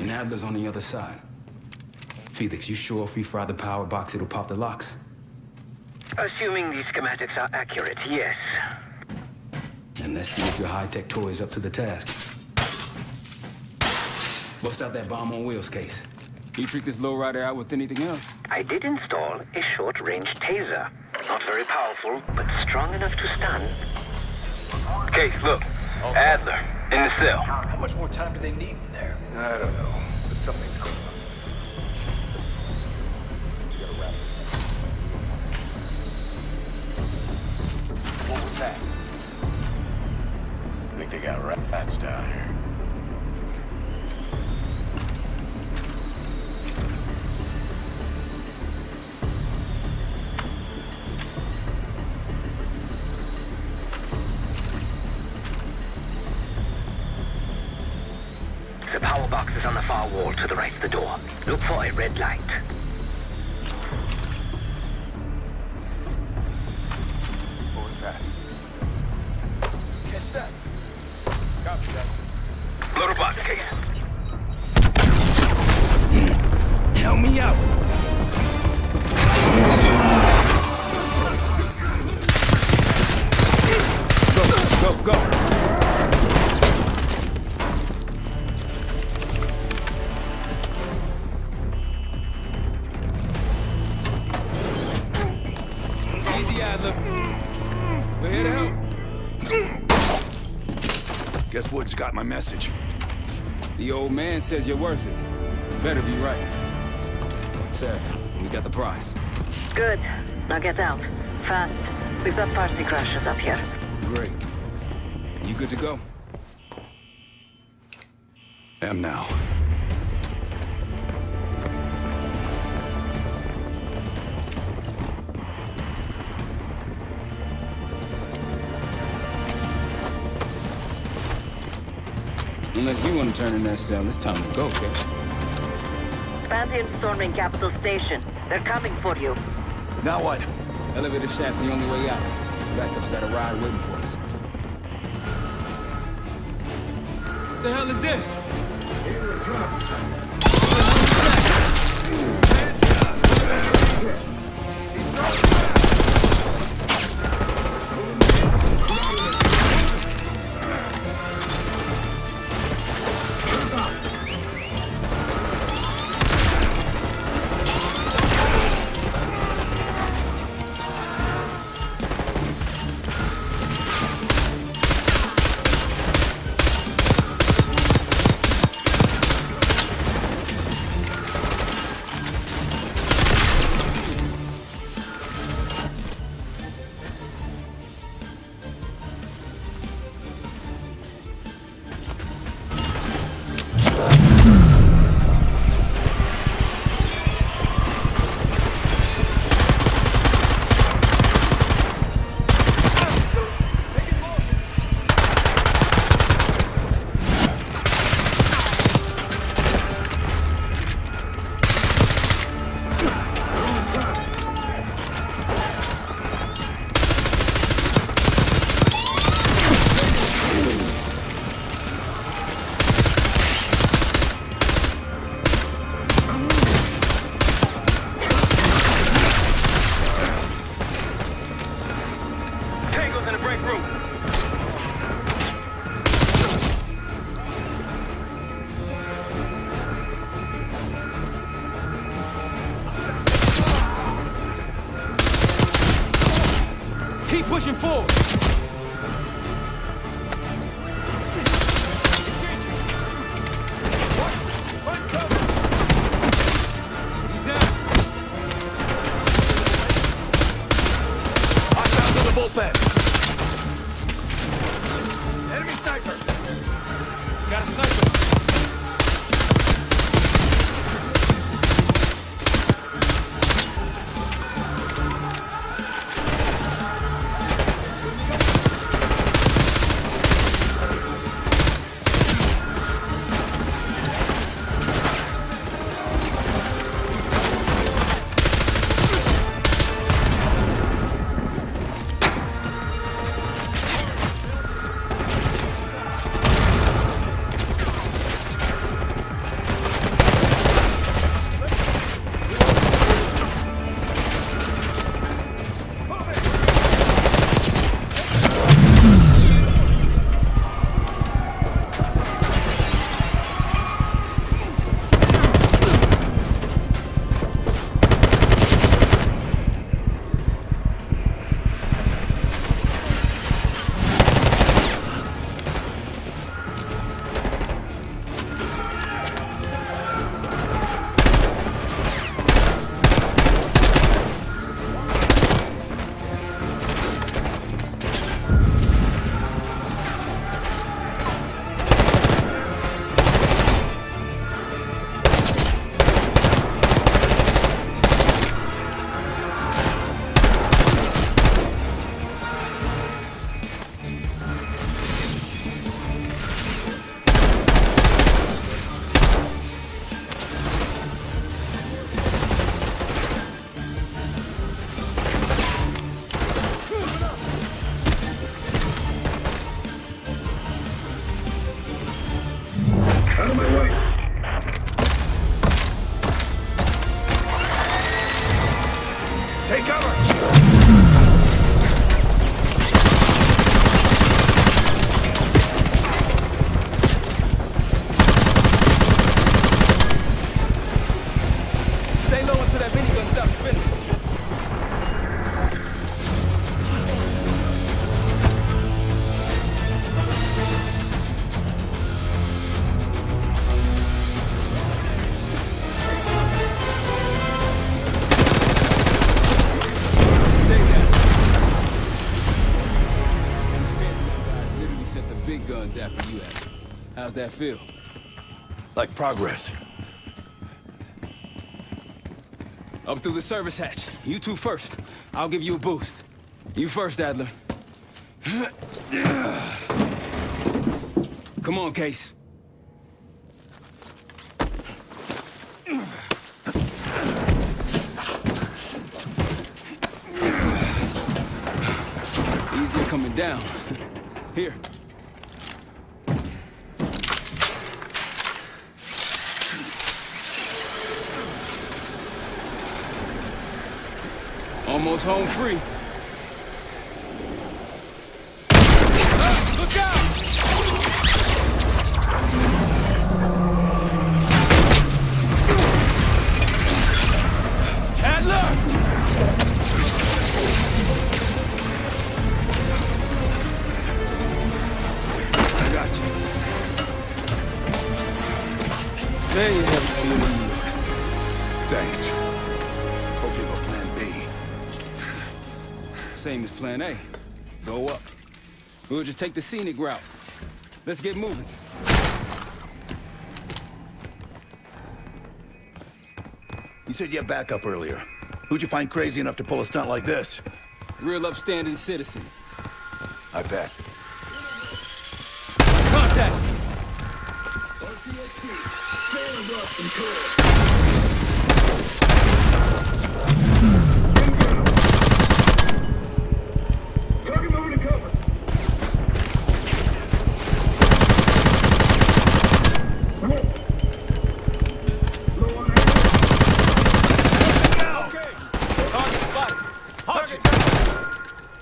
And Adler's on the other side. Felix, you sure if we fry the power box, it'll pop the locks? Assuming these schematics are accurate, yes. And let's see if your high-tech toy is up to the task. Bust out that bomb on wheels, Case. You trick this lowrider out with anything else? I did install a short-range taser. Not very powerful, but strong enough to stun. Case, look. Adler, in the cell. How much more time do they need in there? I don't know, but something's going on. What was that? I think they got rats down here. The power box is on the far wall to the right of the door. Look for a red light. What was that? Catch that. Copy that. Load a box, Case. Help me out! Go! Easy, Adler. We're here to help. Guess Wood's got my message. The old man says you're worth it. Better be right. Seth, we got the prize. Good. Now get out. Fast. We've got party crashers up here. Great. You good to go? Am now. Unless you want to turn in that cell, it's time to go, okay? Pantheon storming Capital Station. They're coming for you. Now what? Elevator shaft's the only way out. Backup's got a ride waiting for us. What the hell is this? Pushing forward. Bullpen. Enemy sniper. Got a sniper. Out of my way. Take cover. Stay low until that minigun stops spinning. Big guns after you, Adler. How's that feel? Like progress. Up through the service hatch. You two first. I'll give you a boost. You first, Adler. Come on, Case. Easier coming down. Here. Almost home free. Look out! Adler! I got you. There you have it, feeling. Thanks. Hope you have a plan B. Same as plan A. Go up. We'll just take the scenic route. Let's get moving. You said you had backup earlier. Who'd you find crazy enough to pull a stunt like this? Real upstanding citizens. I bet. Contact!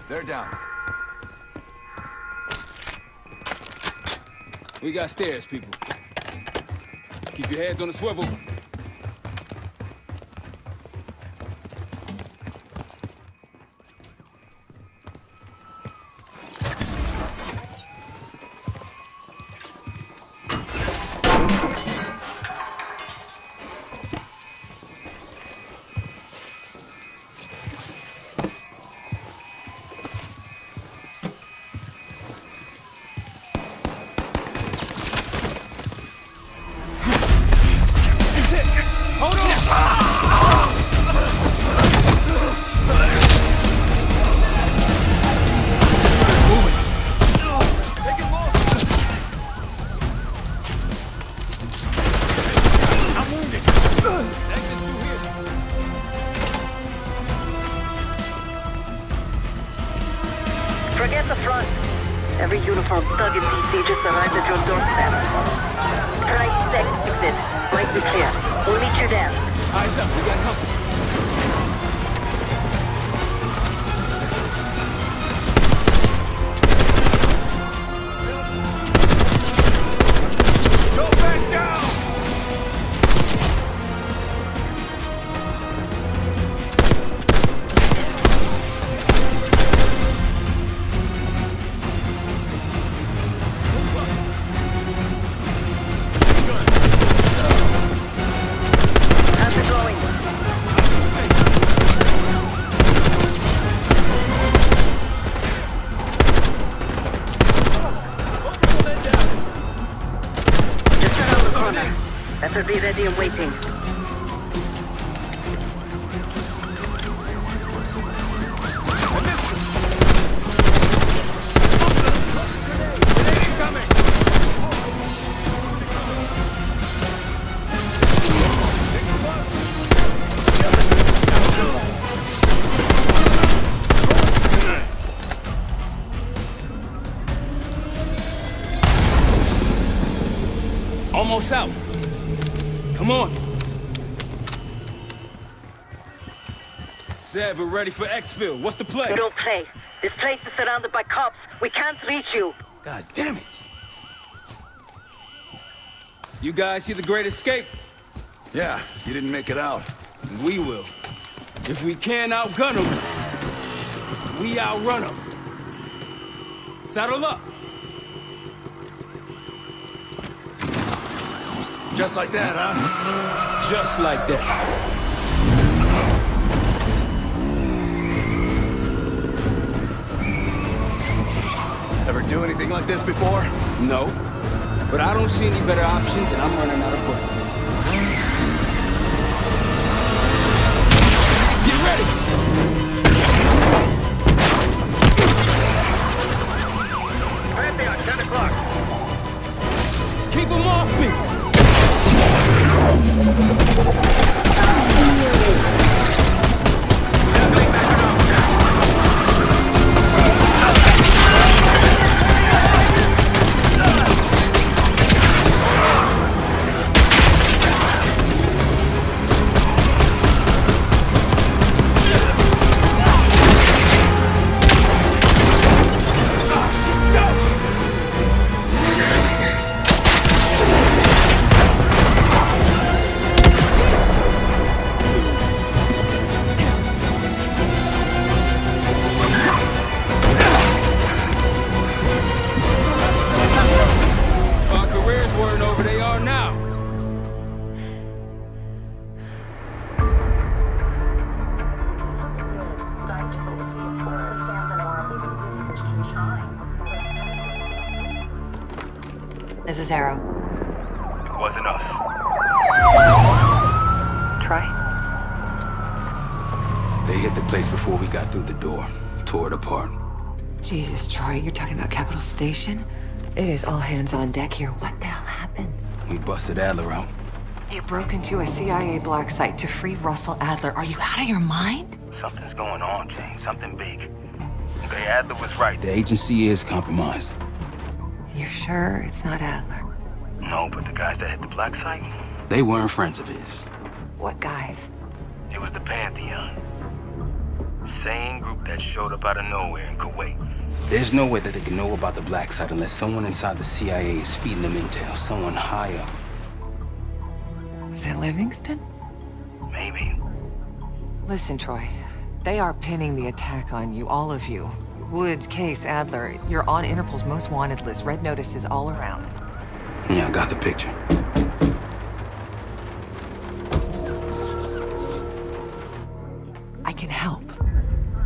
They're down. We got stairs, people. Keep your heads on the swivel. Forget the front. Every uniformed thug in DC just arrived at your doorstep. Try east exit. Might be clear. We'll meet you there. Eyes up, we got company. Go back down! How's it going? Just around the corner. Better be ready and waiting. Almost out. Come on. Zev, we're ready for exfil. What's the play? We don't play. This place is surrounded by cops. We can't reach you. God damn it. You guys see the Great Escape? Yeah, you didn't make it out. We will. If we can't outgun them, we outrun them. Saddle up. Just like that, huh? Just like that. Ever do anything like this before? No. But I don't see any better options, and I'm running out of bullets. Get ready! Pantheon, 10 o'clock. Keep them off me! This is Harrow. It wasn't us. Troy? They hit the place before we got through the door. Tore it apart. Jesus, Troy, you're talking about Capital Station? It is all hands on deck here. What the hell happened? We busted Adler out. You broke into a CIA black site to free Russell Adler. Are you out of your mind? Something's going on, Jane. Something big. Okay, Adler was right. The agency is compromised. You sure it's not Adler? No, but the guys that hit the black site? They weren't friends of his. What guys? It was the Pantheon. Same group that showed up out of nowhere in Kuwait. There's no way that they can know about the black site unless someone inside the CIA is feeding them intel. Someone high up. Is it Livingston? Maybe. Listen, Troy. They are pinning the attack on you, all of you. Woods, Case, Adler. You're on Interpol's most wanted list. Red notices all around. Yeah, I got the picture. I can help.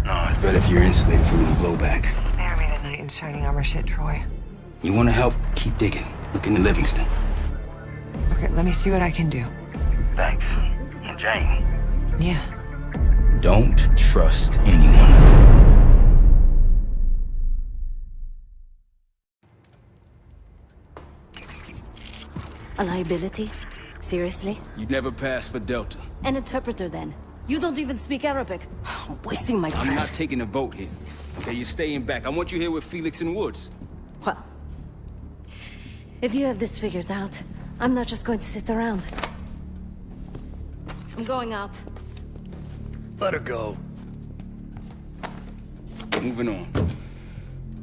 No, it's better if you're insulated from any blowback. Spare me the knight in shining armor shit, Troy. You want to help? Keep digging. Look into Livingston. Okay, let me see what I can do. Thanks. Jane. Yeah. Don't trust anyone. A liability? Seriously? You'd never pass for Delta. An interpreter then? You don't even speak Arabic. I'm wasting my breath. I'm not taking a vote here. Okay, you're staying back. I want you here with Felix and Woods. Well, if you have this figured out, I'm not just going to sit around. I'm going out. Let her go. Moving on.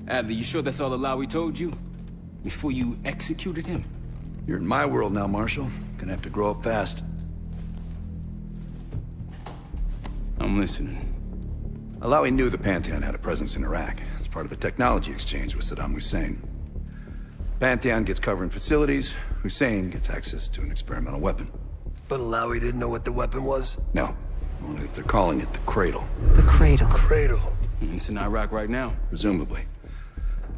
Adler, you sure that's all the lie we told you? Before you executed him? You're in my world now, Marshal. Gonna have to grow up fast. I'm listening. Alawi knew the Pantheon had a presence in Iraq. It's part of a technology exchange with Saddam Hussein. Pantheon gets cover in facilities. Hussein gets access to an experimental weapon. But Alawi didn't know what the weapon was? No. Only that they're calling it the Cradle. The Cradle. Cradle. It's in Iraq right now. Presumably.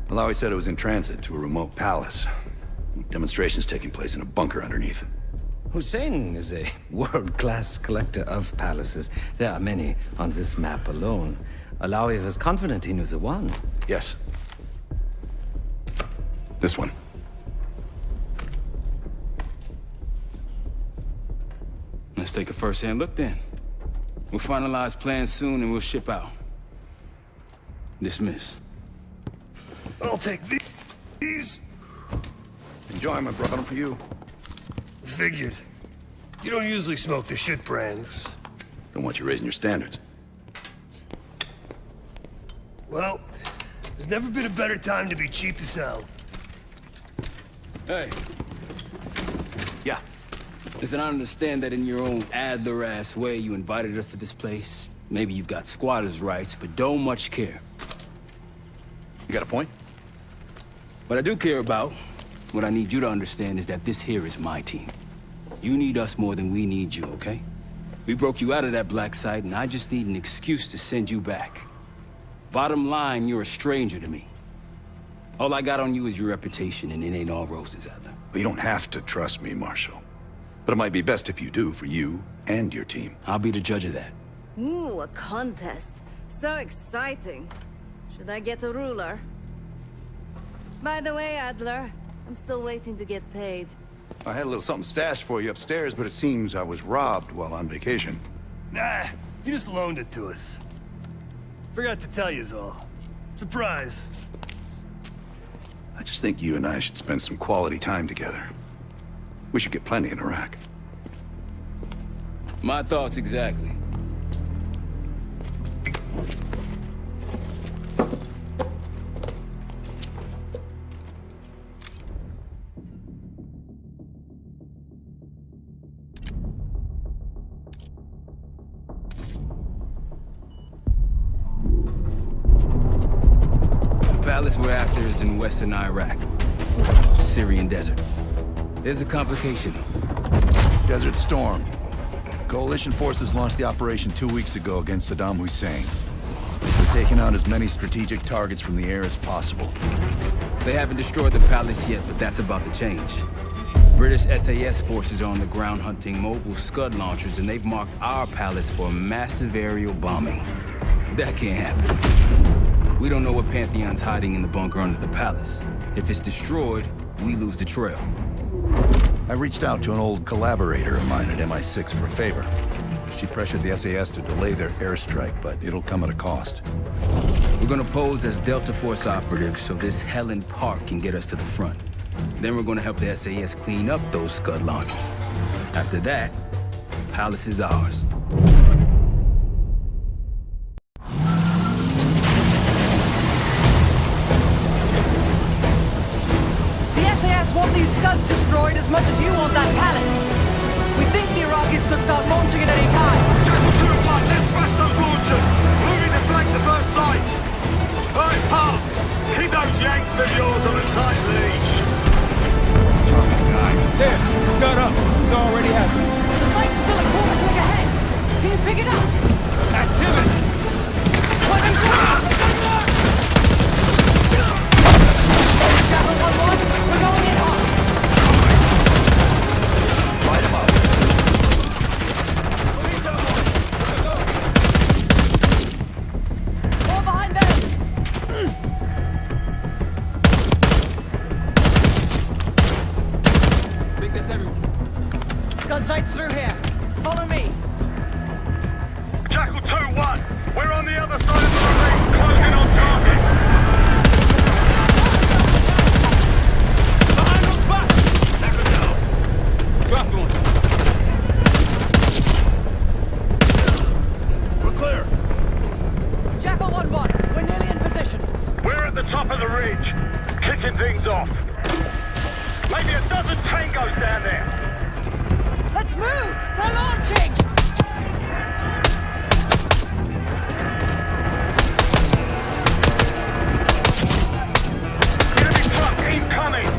Alawi said it was in transit to a remote palace. Demonstrations taking place in a bunker underneath. Hussein is a world-class collector of palaces. There are many on this map alone. Alawi was confident he knew the one. Yes. This one. Let's take a first-hand look then. We'll finalize plans soon and we'll ship out. Dismiss. I'll take these. Enjoy, my brother, for you. Figured. You don't usually smoke the shit brands. Don't want you raising your standards. Well, there's never been a better time to be cheap as hell. Hey. Yeah. Listen, I understand that in your own Adler-ass way you invited us to this place. Maybe you've got squatters' rights, but don't much care. You got a point? What I do care about, what I need you to understand is that this here is my team. You need us more than we need you, okay? We broke you out of that black site, and I just need an excuse to send you back. Bottom line, you're a stranger to me. All I got on you is your reputation, and it ain't all roses, Adler. Well, you don't have to trust me, Marshal. But it might be best if you do, for you and your team. I'll be the judge of that. Ooh, a contest. So exciting. Should I get a ruler? By the way, Adler, I'm still waiting to get paid. I had a little something stashed for you upstairs, but it seems I was robbed while on vacation. Nah, you just loaned it to us. Forgot to tell yous all. Surprise. I just think you and I should spend some quality time together. We should get plenty in Iraq. My thoughts exactly. The palace we're after is in western Iraq, Syrian desert. There's a complication. Desert Storm. Coalition forces launched the operation 2 weeks ago against Saddam Hussein. They're taking out as many strategic targets from the air as possible. They haven't destroyed the palace yet, but that's about to change. British SAS forces are on the ground hunting mobile Scud launchers, and they've marked our palace for a massive aerial bombing. That can't happen. We don't know what Pantheon's hiding in the bunker under the palace. If it's destroyed, we lose the trail. I reached out to an old collaborator of mine at MI6 for a favor. She pressured the SAS to delay their airstrike, but it'll come at a cost. We're gonna pose as Delta Force operatives so this Helen Park can get us to the front. Then we're gonna help the SAS clean up those Scud launchers. After that, palace is ours. Want these Scuds destroyed as much as you want that palace. We think the Iraqis could start launching at any time. Jackal 205, let's smash those launchers. Moving to flank the first site. Alright, pal. Keep those Yanks of yours on a tight leash. There, Scud up. It's already happening. The site's still a quarter click ahead. Can you pick it up? Activity. Weapons down! Jackal 1-1, we're going in hard. Light him up. Scud sights through here. Follow me. Jackal 2-1. We're on the other side of the ravine, closing on target. Behind those boxes! Knock him down. Dropped one. We're clear. Jackal 1-1. We're nearly in position. We're at the top of the ridge, kicking things off. Maybe a dozen tangos down there. Let's move! They're launching! Enemy truck incoming!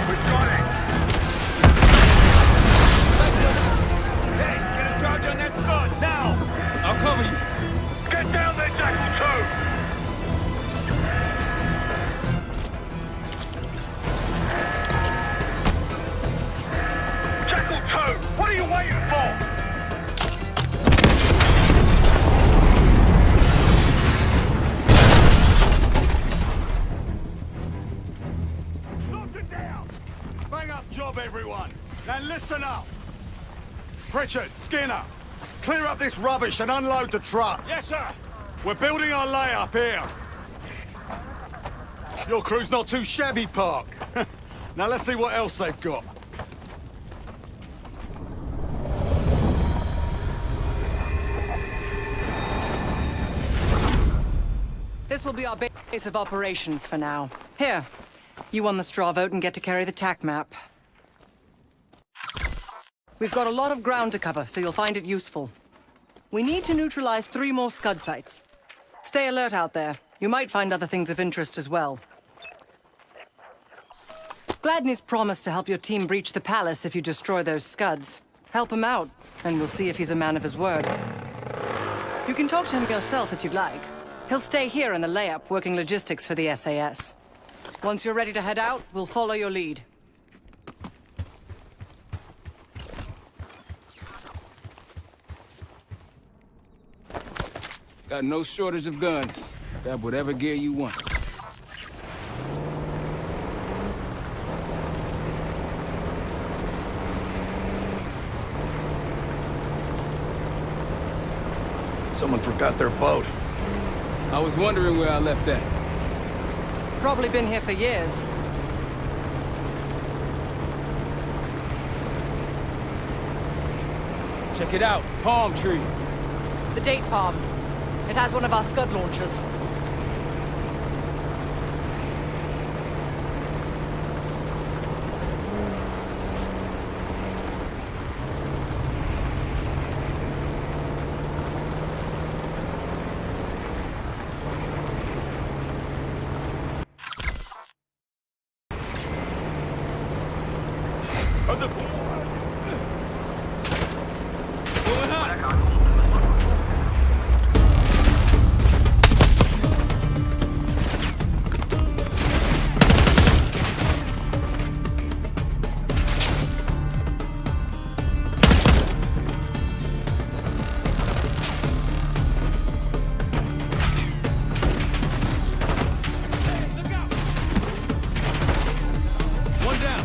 We've got it! Guys, get a charge on that Scud, now! I'll cover you. Get down there, Jackal 2! What are you waiting for? Knock it down! Bang up job, everyone. Now listen up. Pritchard, Skinner, clear up this rubbish and unload the trucks. Yes, sir! We're building our layup here. Your crew's not too shabby, Park. Now let's see what else they've got. This will be our base of operations for now. Here, you won the straw vote and get to carry the TAC map. We've got a lot of ground to cover, so you'll find it useful. We need to neutralize 3 more Scud sites. Stay alert out there. You might find other things of interest as well. Gladney's promised to help your team breach the palace if you destroy those Scuds. Help him out, and we'll see if he's a man of his word. You can talk to him yourself if you'd like. He'll stay here in the layup, working logistics for the SAS. Once you're ready to head out, we'll follow your lead. Got no shortage of guns. Grab whatever gear you want. Someone forgot their boat. I was wondering where I left that. Probably been here for years. Check it out, palm trees. The date farm. It has one of our Scud launchers. On the floor. Going up. One down.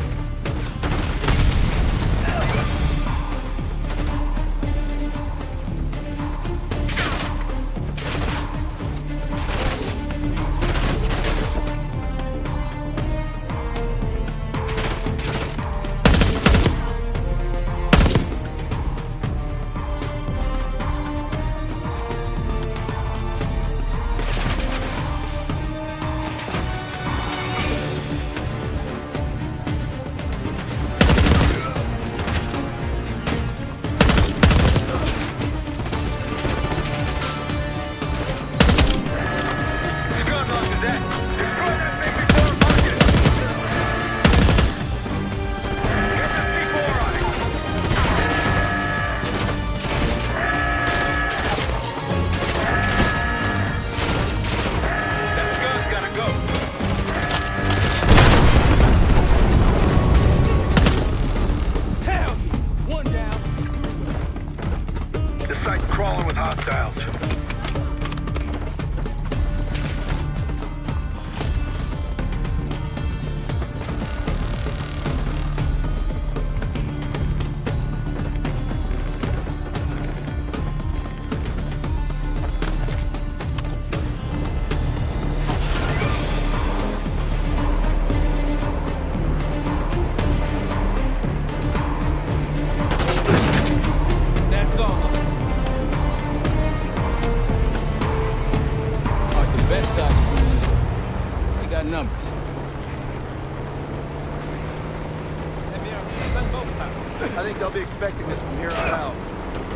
I think they'll be expecting this from here on out.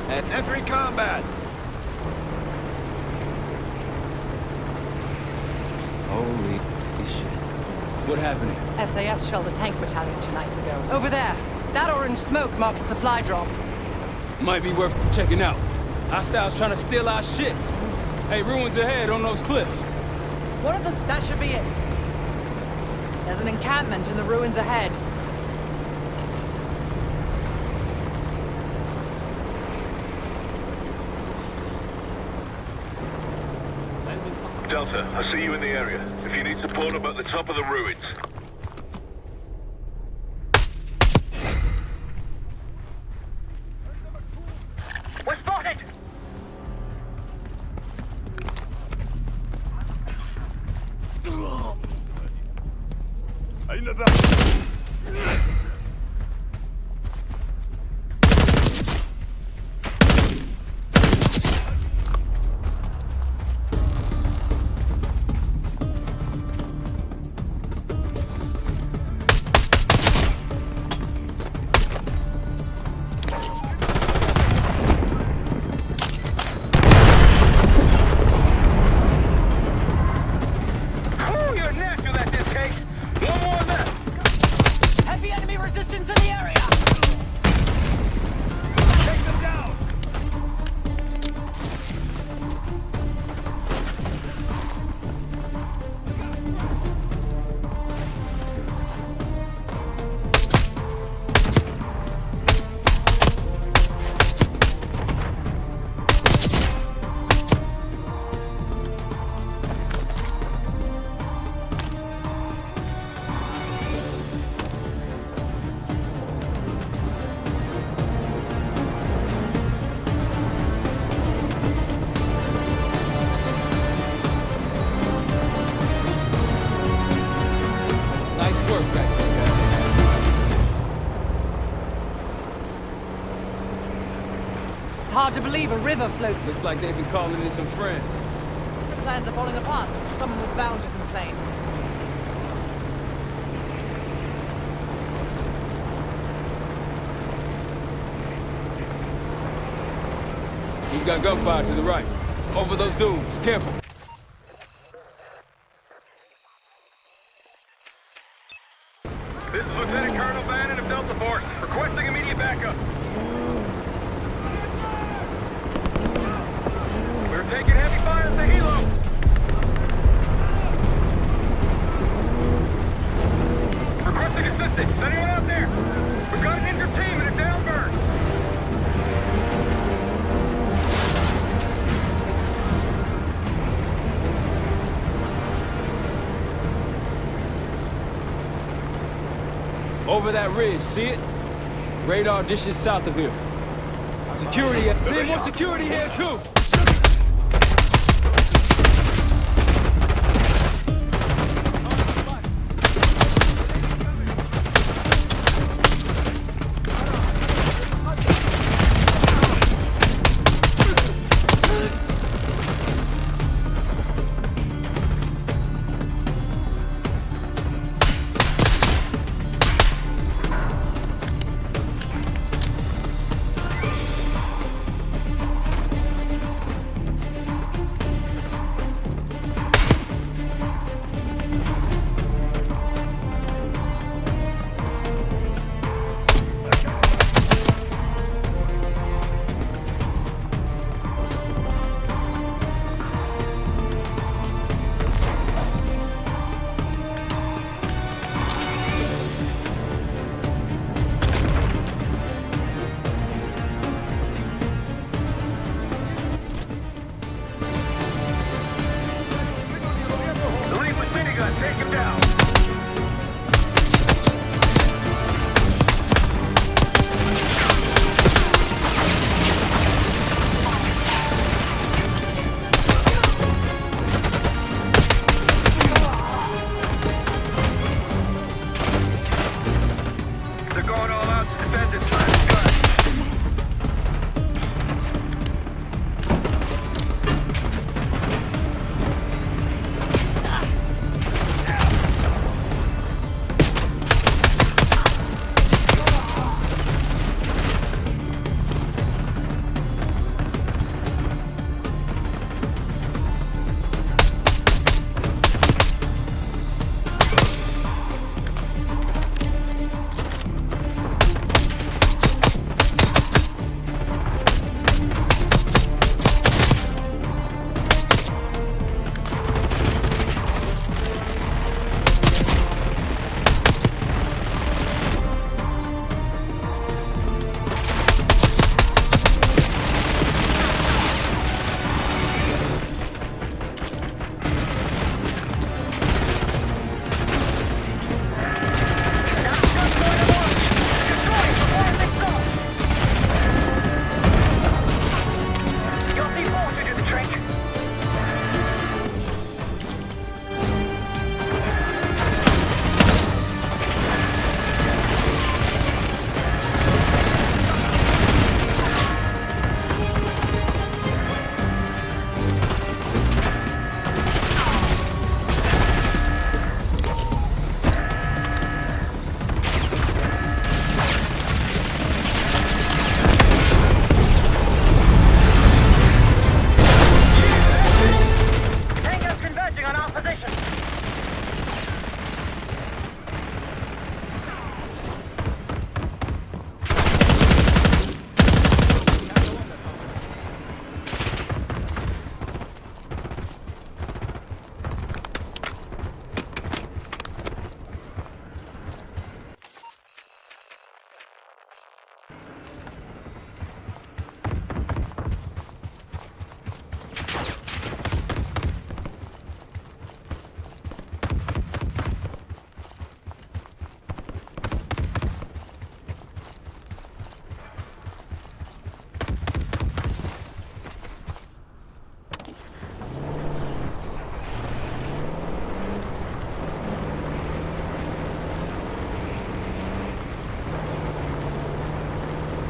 And entering combat! Holy shit. What happened here? SAS shelled a tank battalion 2 nights ago. Over there. That orange smoke marks a supply drop. Might be worth checking out. Hostiles trying to steal our shit. Hey, ruins ahead on those cliffs. One of that should be it. There's an encampment in the ruins ahead. Delta, I see you in the area. If you need support, I'm at the top of the ruins. We're spotted! أين ذا؟ Hard to believe a river float. Looks like they've been calling in some friends. The plans are falling apart. Someone was bound to complain. We've got gunfire to the right. Over those dunes. Careful. This is Lieutenant Colonel Bannon of Delta Force, requesting immediate backup. We're taking heavy fire at the helo. Requesting assistance. Is anyone out there? We've got an injured team and a down bird. Over that ridge, see it? Radar dishes south of here. Security, see more security here too!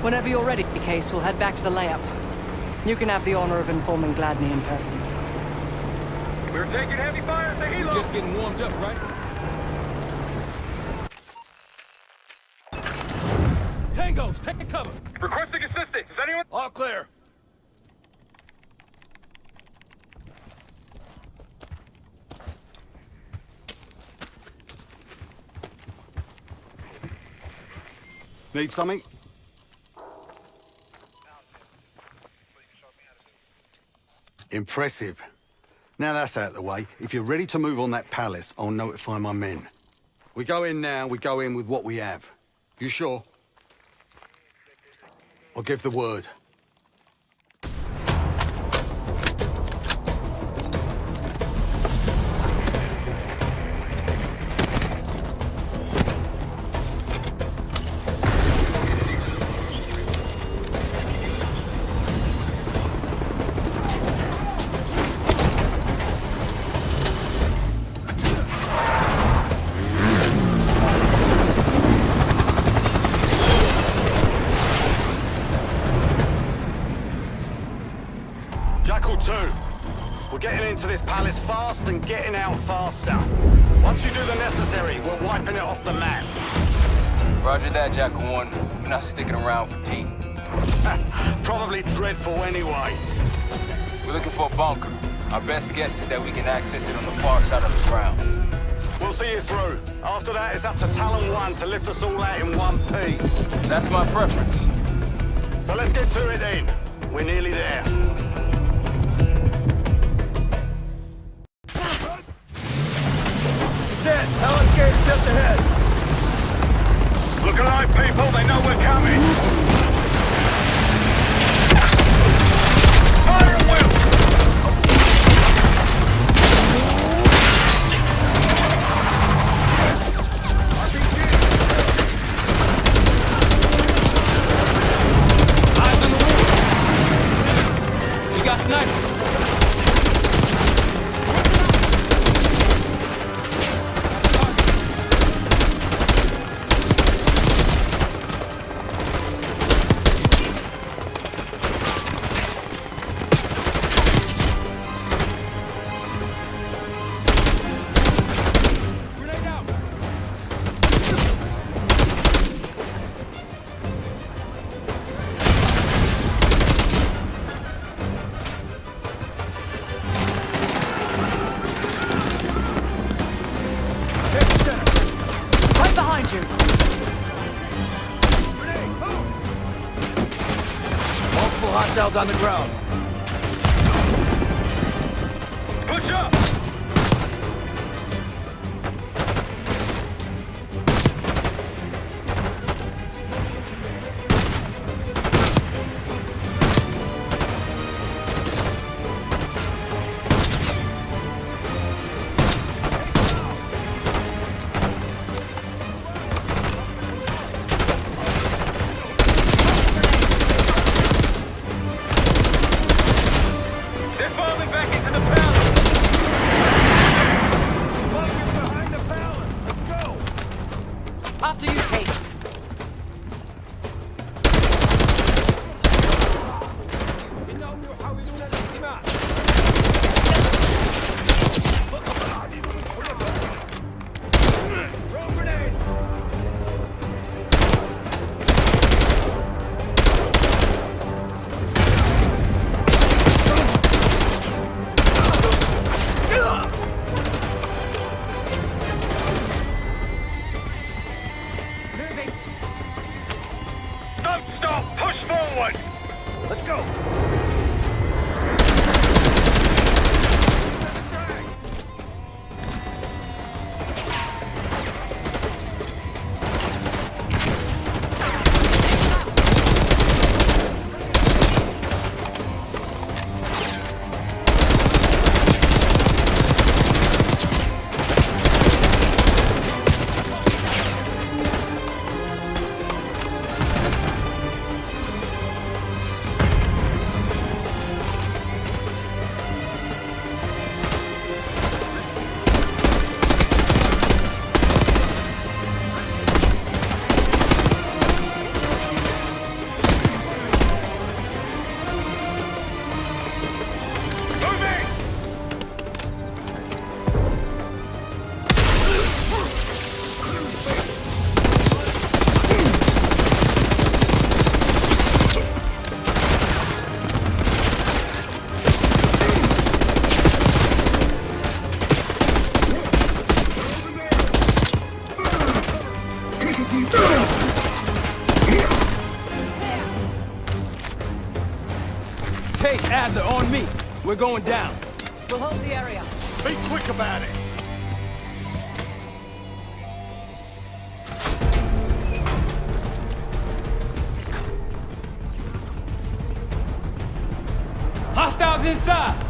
Whenever you're ready, Case, we'll head back to the layup. You can have the honor of informing Gladney in person. We're taking heavy fire at the helo. We're just getting warmed up, right? Tangos, take cover. Requesting assistance. Is anyone? All clear. Need something? Impressive. Now that's out of the way, if you're ready to move on that palace, I'll notify my men. We go in now, we go in with what we have. You sure? I'll give the word. We're getting into this palace fast and getting out faster. Once you do the necessary, we're wiping it off the map. Roger that, Jackal 1. We're not sticking around for tea. Probably dreadful anyway. We're looking for a bunker. Our best guess is that we can access it on the far side of the grounds. We'll see you through. After that, it's up to Talon 1 to lift us all out in one piece. That's my preference. So let's get to it then. We're nearly there. Talon gate just ahead. Look alive, people. They know we're coming. Fire at will. Eyes on the wall. We got snipers. Hostiles on the ground. Push up! After you, Case. Let's go! Case Adler on me. We're going down. We'll hold the area. Be quick about it. Hostiles inside!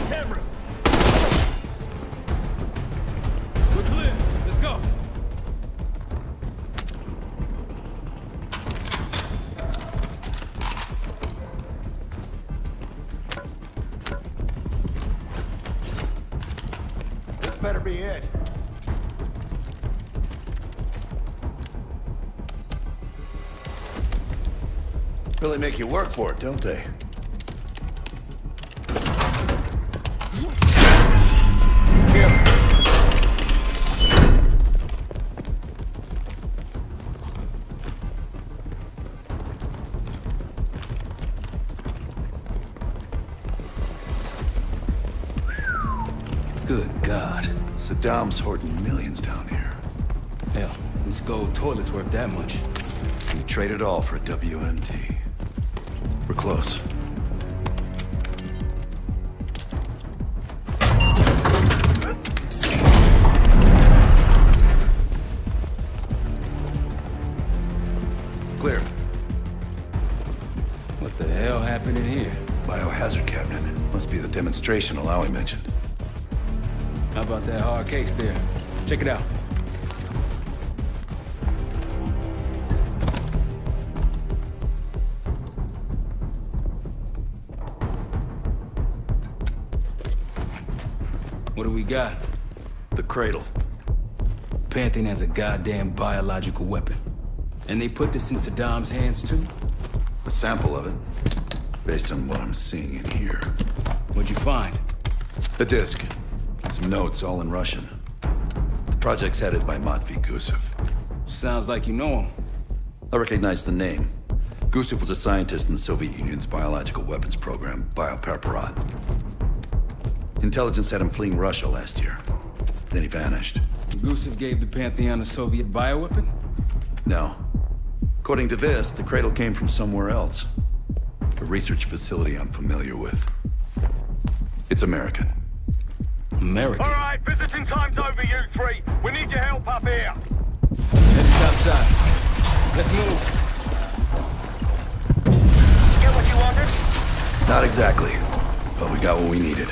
Camera. We're clear. Let's go. This better be it. Really make you work for it, don't they? Good God. Saddam's hoarding millions down here. Hell, this gold toilet's worth that much. We trade it all for a WMD. We're close. Clear. What the hell happened in here? Biohazard cabinet. Must be the demonstration Alawi mentioned. How about that hard case there? Check it out. What do we got? The Cradle. Pantheon has a goddamn biological weapon. And they put this in Saddam's hands too? A sample of it, based on what I'm seeing in here. What'd you find? The disc. Some notes, all in Russian. The project's headed by Matvey Gusev. Sounds like you know him. I recognize the name. Gusev was a scientist in the Soviet Union's biological weapons program, Biopreparat. Intelligence had him fleeing Russia last year. Then he vanished. Gusev gave the Pantheon a Soviet bioweapon? No. According to this, the Cradle came from somewhere else. A research facility I'm familiar with. It's American. American? All right, visiting time's over, you three. We need your help up here. Heading outside. Let's move. Get what you wanted? Not exactly, but we got what we needed.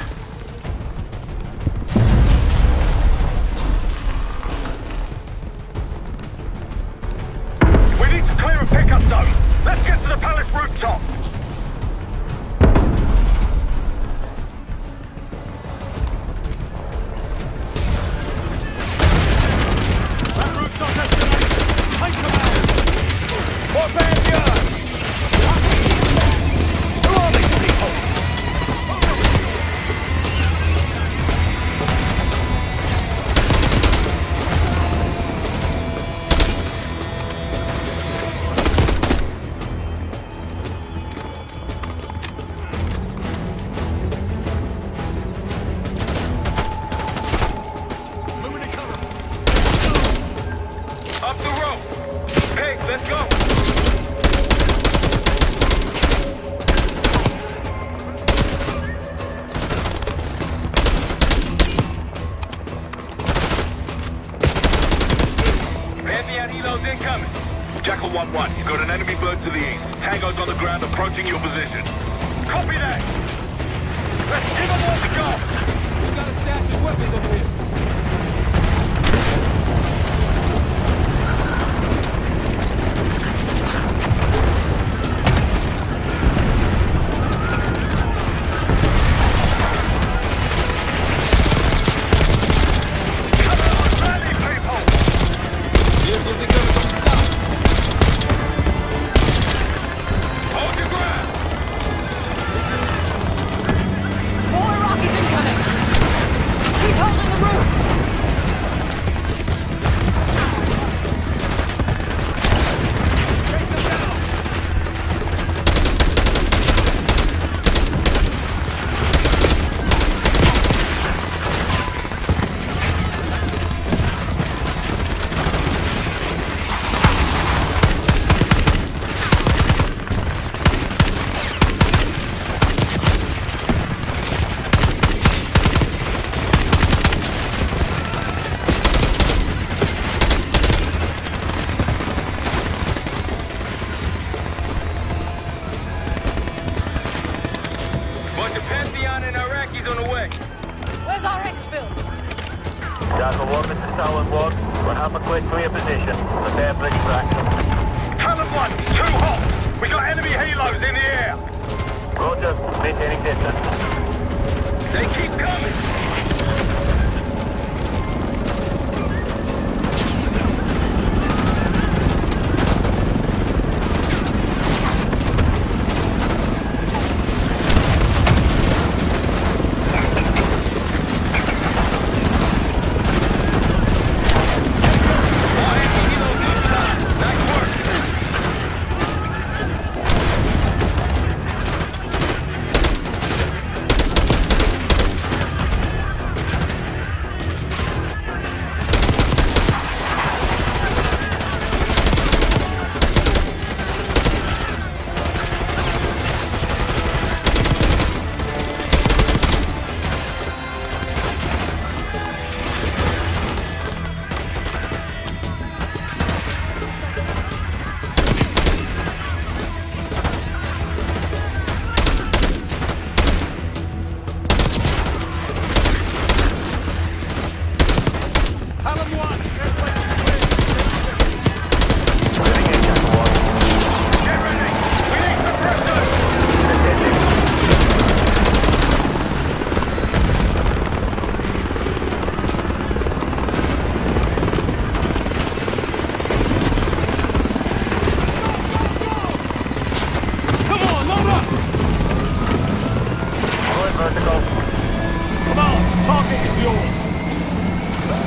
We need to clear a pickup zone. Let's get to the palace rooftop. That roof's our destination. Take command. What band yard? Who are these people? Up the rope! Hey, let's go! Pantheon helos incoming! Jackal 1-1, you've got an enemy bird to the east. Tango's on the ground approaching your position. Copy that! Let's give them all the go! We got a stash of weapons over here. More Rockies incoming! Keep holding the roof! Jackal 1, this is Talon 1. We'll have a quick clear position. Prepare for extraction. Talon 1, too hot! We got enemy halos in the air! Roger, maintaining distance. They keep coming!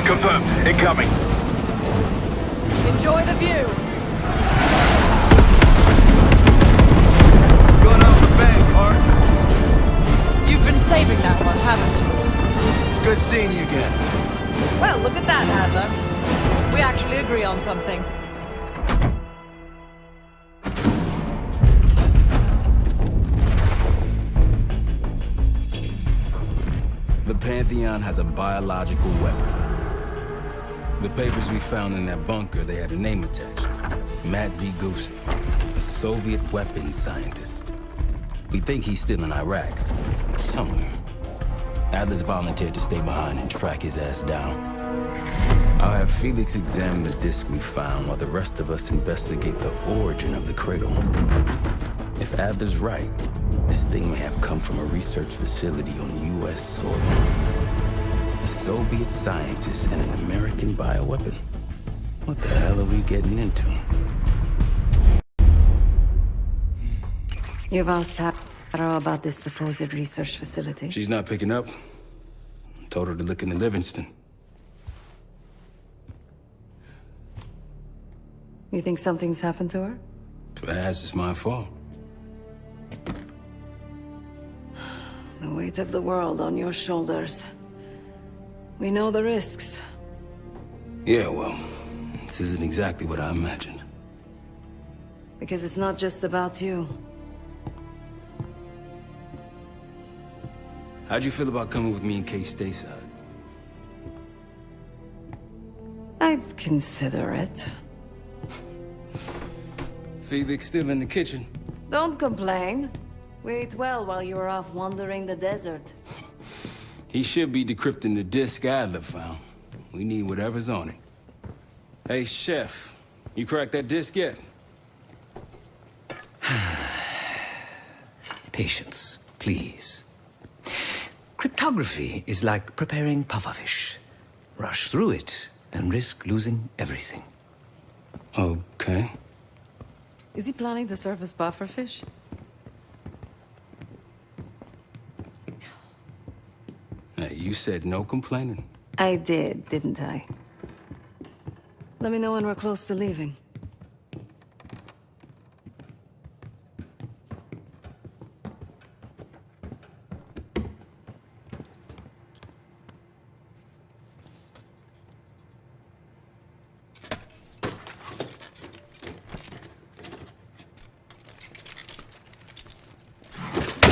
Confirmed. Incoming. Enjoy the view. Going off the bank, Hart. You've been saving that one, haven't you? It's good seeing you again. Well, look at that, Adler. We actually agree on something. The Pantheon has a biological weapon. The papers we found in that bunker, they had a name attached. Matt V. Gusev, a Soviet weapons scientist. We think he's still in Iraq, somewhere. Adler's volunteered to stay behind and track his ass down. I'll have Felix examine the disc we found while the rest of us investigate the origin of the Cradle. If Adler's right, this thing may have come from a research facility on U.S. soil. A Soviet scientist and an American bioweapon. What the hell are we getting into? You've asked Harrow about this supposed research facility? She's not picking up. Told her to look into Livingston. You think something's happened to her? If it has, it's my fault. The weight of the world on your shoulders. We know the risks. Yeah, well, this isn't exactly what I imagined. Because it's not just about you. How'd you feel about coming with me in case stateside? I'd consider it. Felix still in the kitchen? Don't complain. We ate well while you were off wandering the desert. He should be decrypting the disc Adler found. We need whatever's on it. Hey, Chef, you cracked that disc yet? Patience, please. Cryptography is like preparing pufferfish. Rush through it and risk losing everything. Okay. Is he planning to serve us pufferfish? Hey, you said no complaining. I did, didn't I? Let me know when we're close to leaving.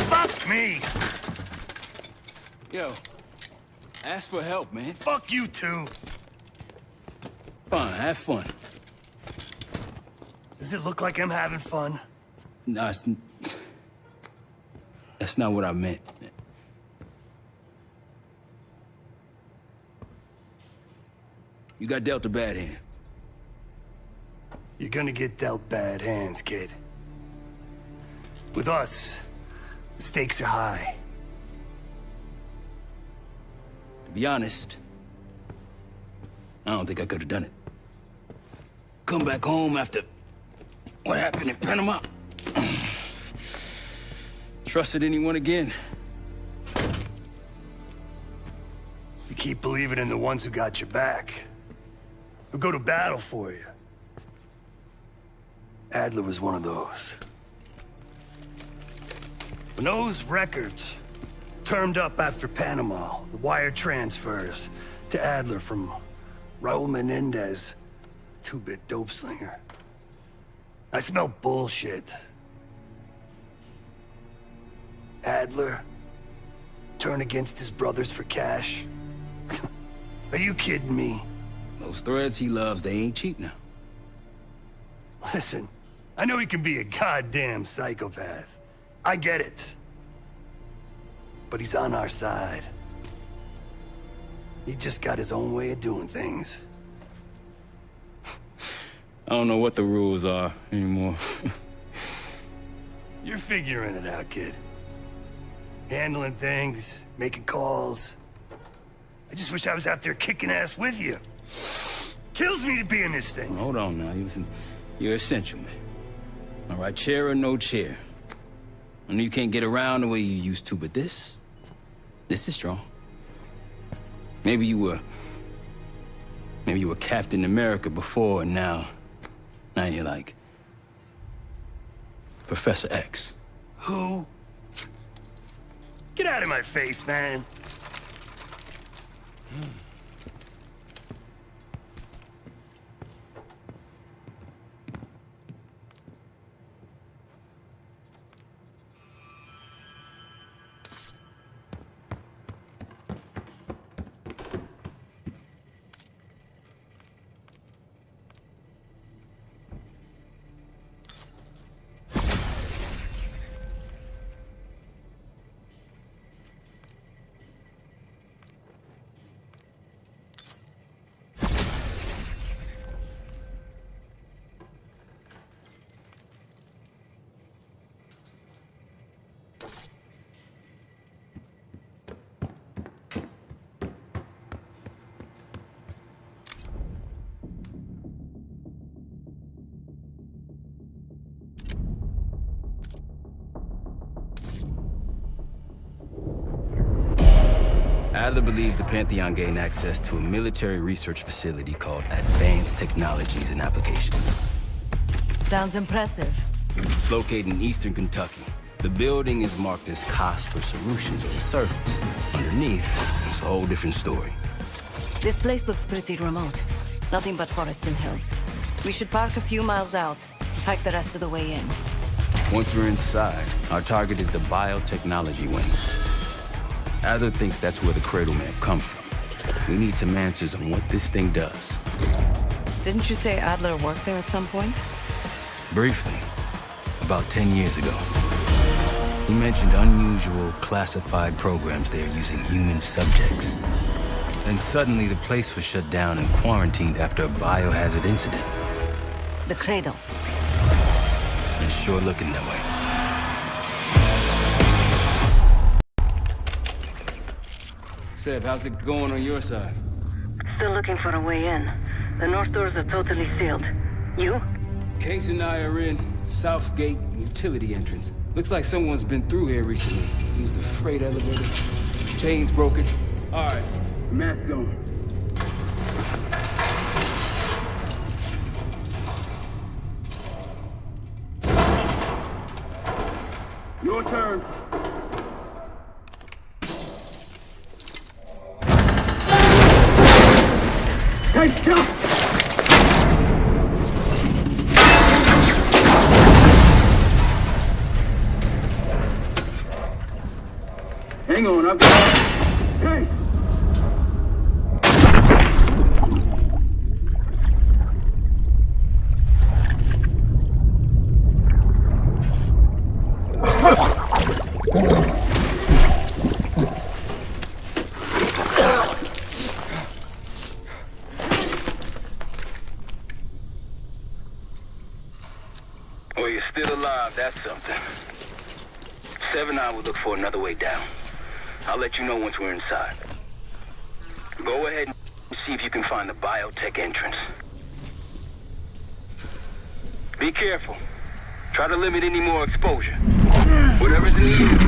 Fuck me! Yo, ask for help, man. Fuck you too. Fine, have fun. Does it look like I'm having fun? No, that's not what I meant. You got dealt a bad hand. You're gonna get dealt bad hands, kid. With us, the stakes are high. To be honest, I don't think I could have done it. Come back home after what happened in Panama. Trusted anyone again? You keep believing in the ones who got your back. Who go to battle for you. Adler was one of those. When those records turned up after Panama, the wire transfers to Adler from Raul Menendez, two-bit dope slinger. I smell bullshit. Adler turn against his brothers for cash? Are you kidding me? Those threads he loves, they ain't cheap now. Listen, I know he can be a goddamn psychopath. I get it. But he's on our side. He just got his own way of doing things. I don't know what the rules are anymore. You're figuring it out, kid. Handling things, making calls. I just wish I was out there kicking ass with you. Kills me to be in this thing. Hold on now, listen. You're essential, man. All right, chair or no chair. I know you can't get around the way you used to, but this is strong. Maybe you were Captain America before, and now you're like Professor X. Who? Get out of my face, man. Adler believed the Pantheon gained access to a military research facility called Advanced Technologies and Applications. Sounds impressive. It's located in eastern Kentucky. The building is marked as Cosper Solutions on the surface. Underneath, it's a whole different story. This place looks pretty remote. Nothing but forests and hills. We should park a few miles out and hike the rest of the way in. Once we're inside, our target is the biotechnology wing. Adler thinks that's where the Cradle may have come from. We need some answers on what this thing does. Didn't you say Adler worked there at some point? Briefly, about 10 years ago. He mentioned unusual, classified programs there using human subjects. And suddenly the place was shut down and quarantined after a biohazard incident. The Cradle. It's sure looking that way. Seb, how's it going on your side? Still looking for a way in. The north doors are totally sealed. You? Case and I are in Southgate utility entrance. Looks like someone's been through here recently. Used the freight elevator. Chains broken. All right, mask on. Your turn. Hey, jump! Hang on, I've got... Hey! Well, you're still alive, that's something. 7 and I will look for another way down. I'll let you know once we're inside. Go ahead and see if you can find the biotech entrance. Be careful. Try to limit any more exposure. Whatever's needed.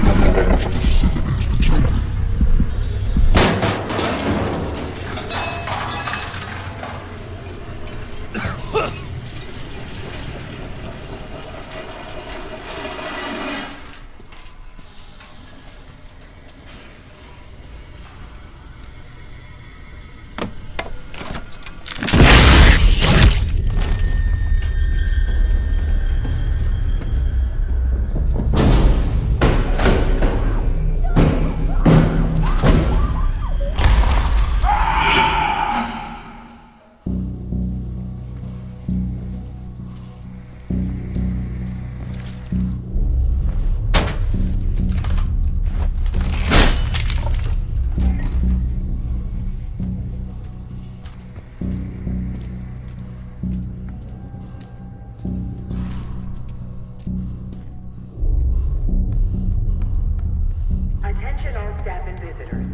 Attention all staff and visitors.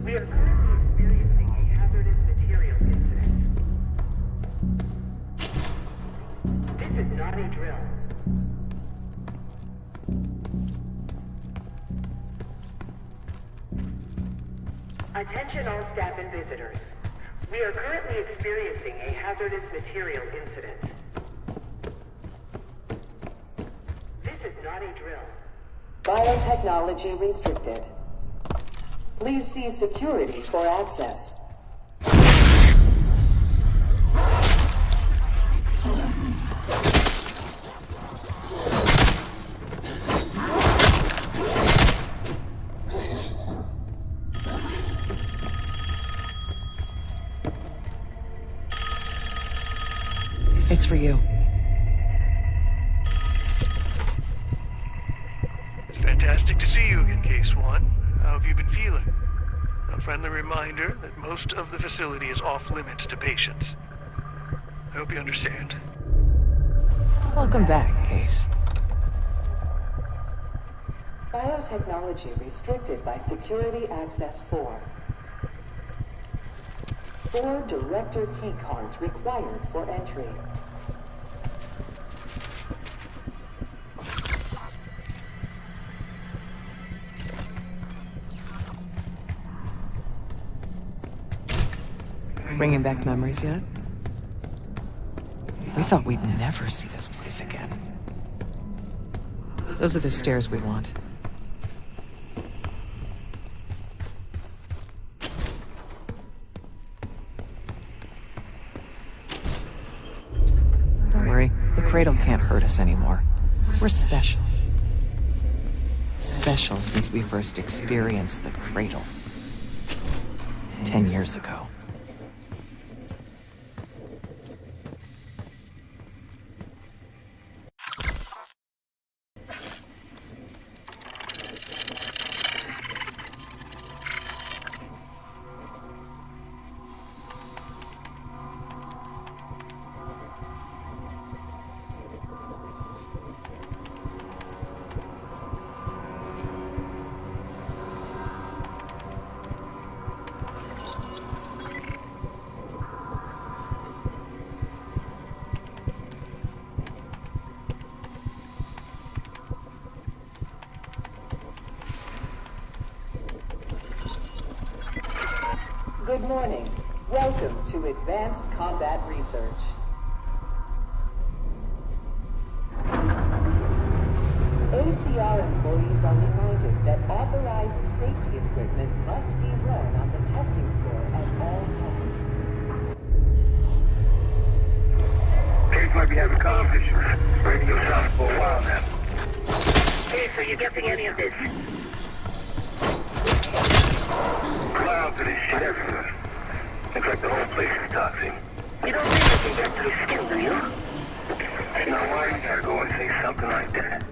We are currently experiencing a hazardous material incident. This is not a drill. Attention all staff and visitors. We are currently experiencing a hazardous material incident. This is not a drill. Biotechnology restricted. Please see security for access. It's for you. It's fantastic to see you again, Case 1. How have you been feeling? A friendly reminder that most of the facility is off-limits to patients. I hope you understand. Welcome back, Case. Biotechnology restricted by Security Access 4. 4 director keycards required for entry. Bringing back memories yet? We thought we'd never see this place again. Those are the stairs we want. Don't worry, the Cradle can't hurt us anymore. We're special. Special since we first experienced the Cradle. 10 years ago. Good morning. Welcome to Advanced Combat Research. ACR employees are reminded that authorized safety equipment must be run on the testing floor at all times. Case might be having comm issues. Radio sounds for a while now. Hey, so you getting any of this? Clouds of this shit everywhere. Looks like the whole place is toxic. You don't think I can get to your skin, do you? That's not why you gotta go and say something like that.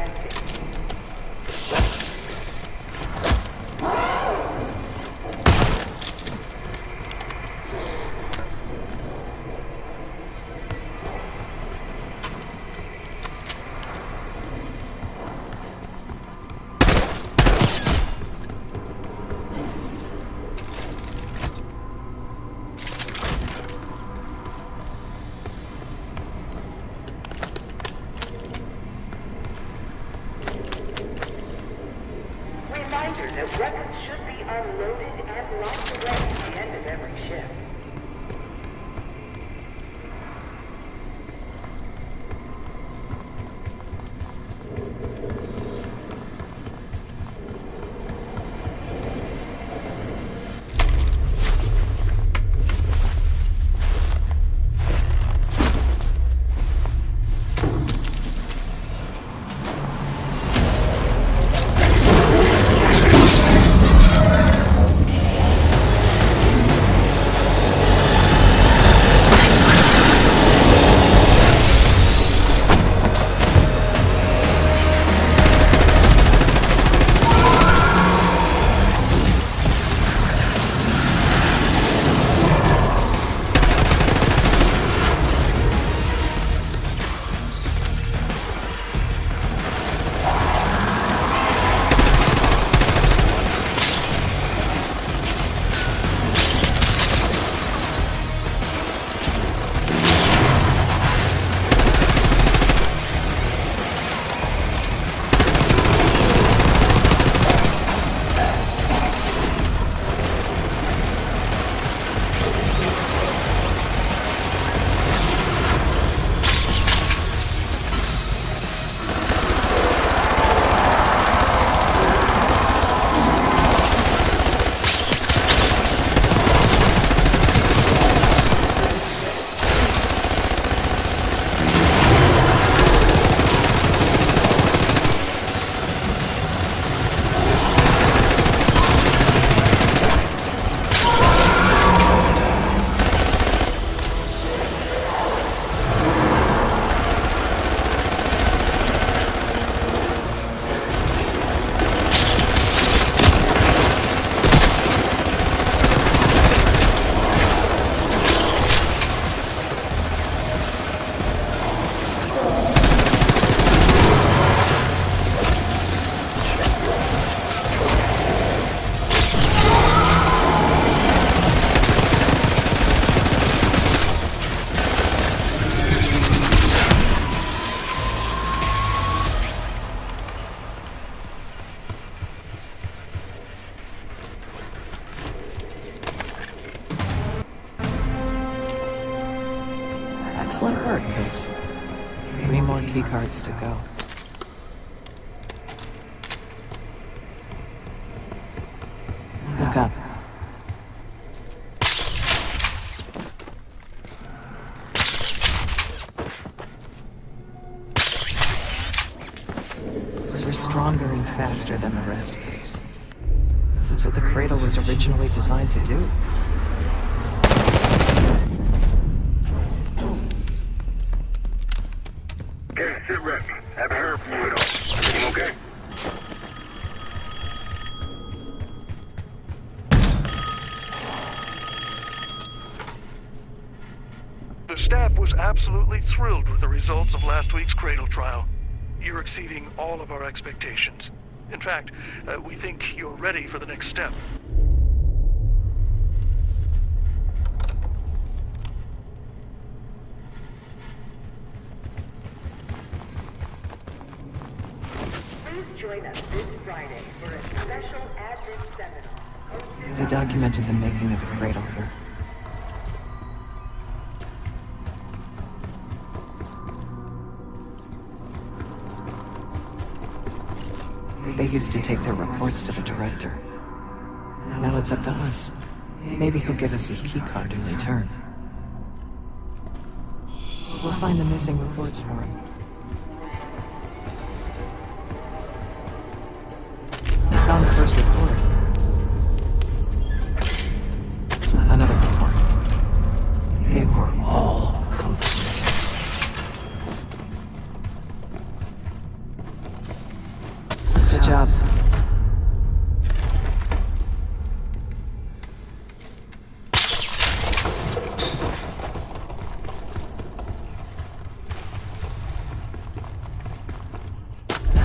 commencing. Reminder that weapons should be unloaded and locked away at the end of every shift. Excellent work, Case. 3 more keycards to go. Look up. We're stronger and faster than the rest, Case. That's what the Cradle was originally designed to do. Okay, sit rep. Have her fluid on. Everything okay? The staff was absolutely thrilled with the results of last week's Cradle trial. You're exceeding all of our expectations. In fact, we think you're ready for the next step. Please join us this Friday for a special admin seminar. They documented the making of the Cradle here. They used to take their reports to the director. Now it's up to us. Maybe he'll give us his keycard in return. We'll find the missing reports for him. We found the first report. Another report. They were all complicit. job.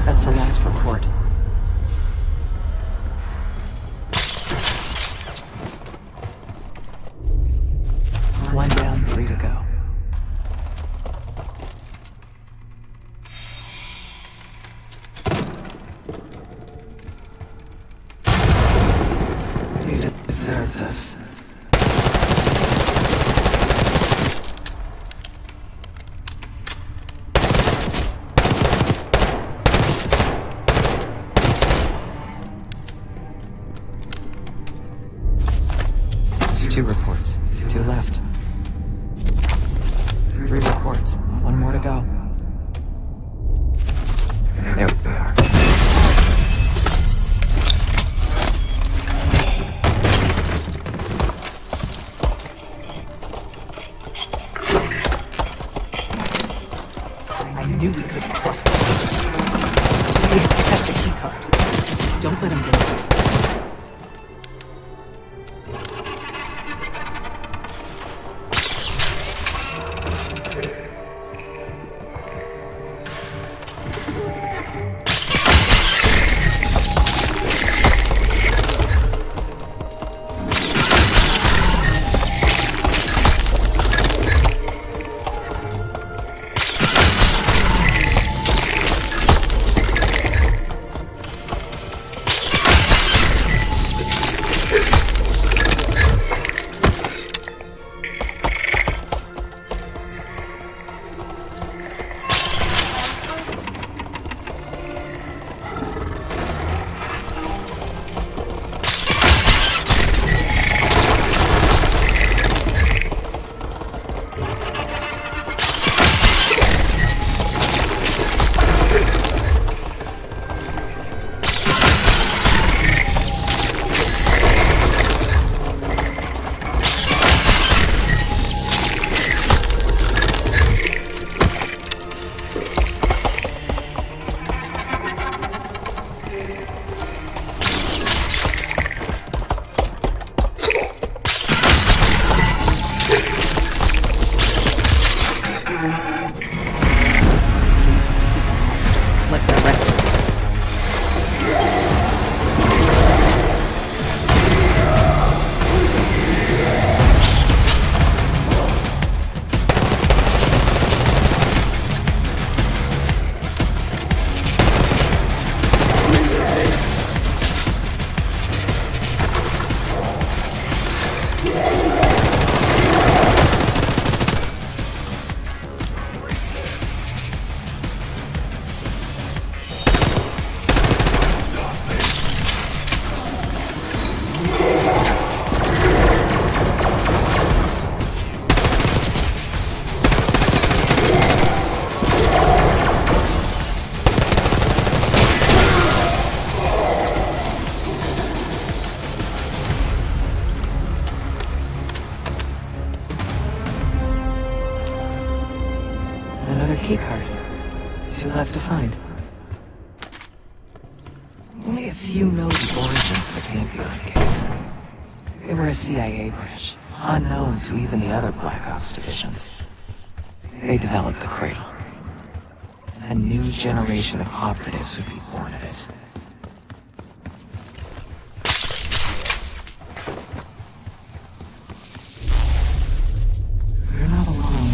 That's the last report. One down, 3 to go. You deserve this. There's 2 reports. 2 left. 3 reports. 1 more to go. There we are. I knew we couldn't trust him. Hey, that's the keycard. Don't let him get away. Keycard. 2 left to find. Only a few know the origins of the Pantheon case. They were a CIA branch, unknown to even the other Black Ops divisions. They developed the Cradle. A new generation of operatives would be born of it. You're not alone.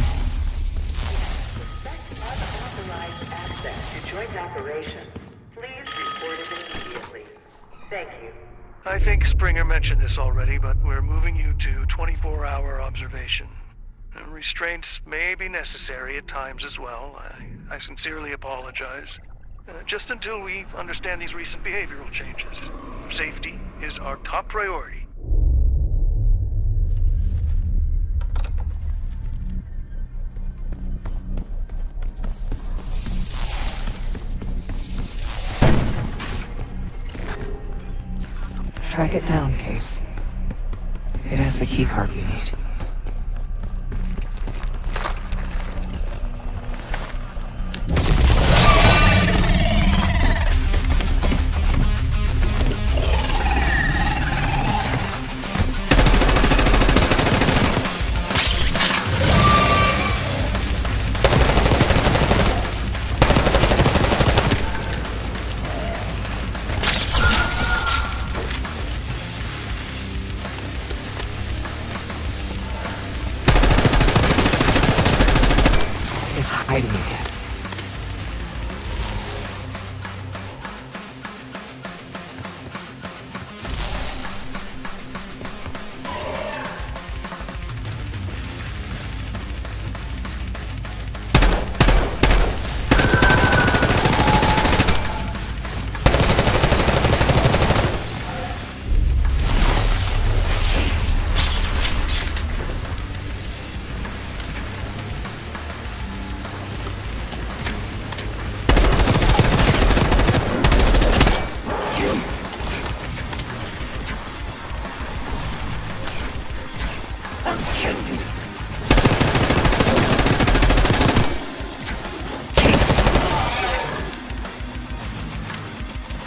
Unauthorized access to joint operations. Please report it immediately. Thank you. I think Springer mentioned this already, but we're moving you to 24-hour observation. Restraints may be necessary at times as well. I sincerely apologize. Just until we understand these recent behavioral changes. Safety is our top priority. Track it down, Case. It has the keycard we need.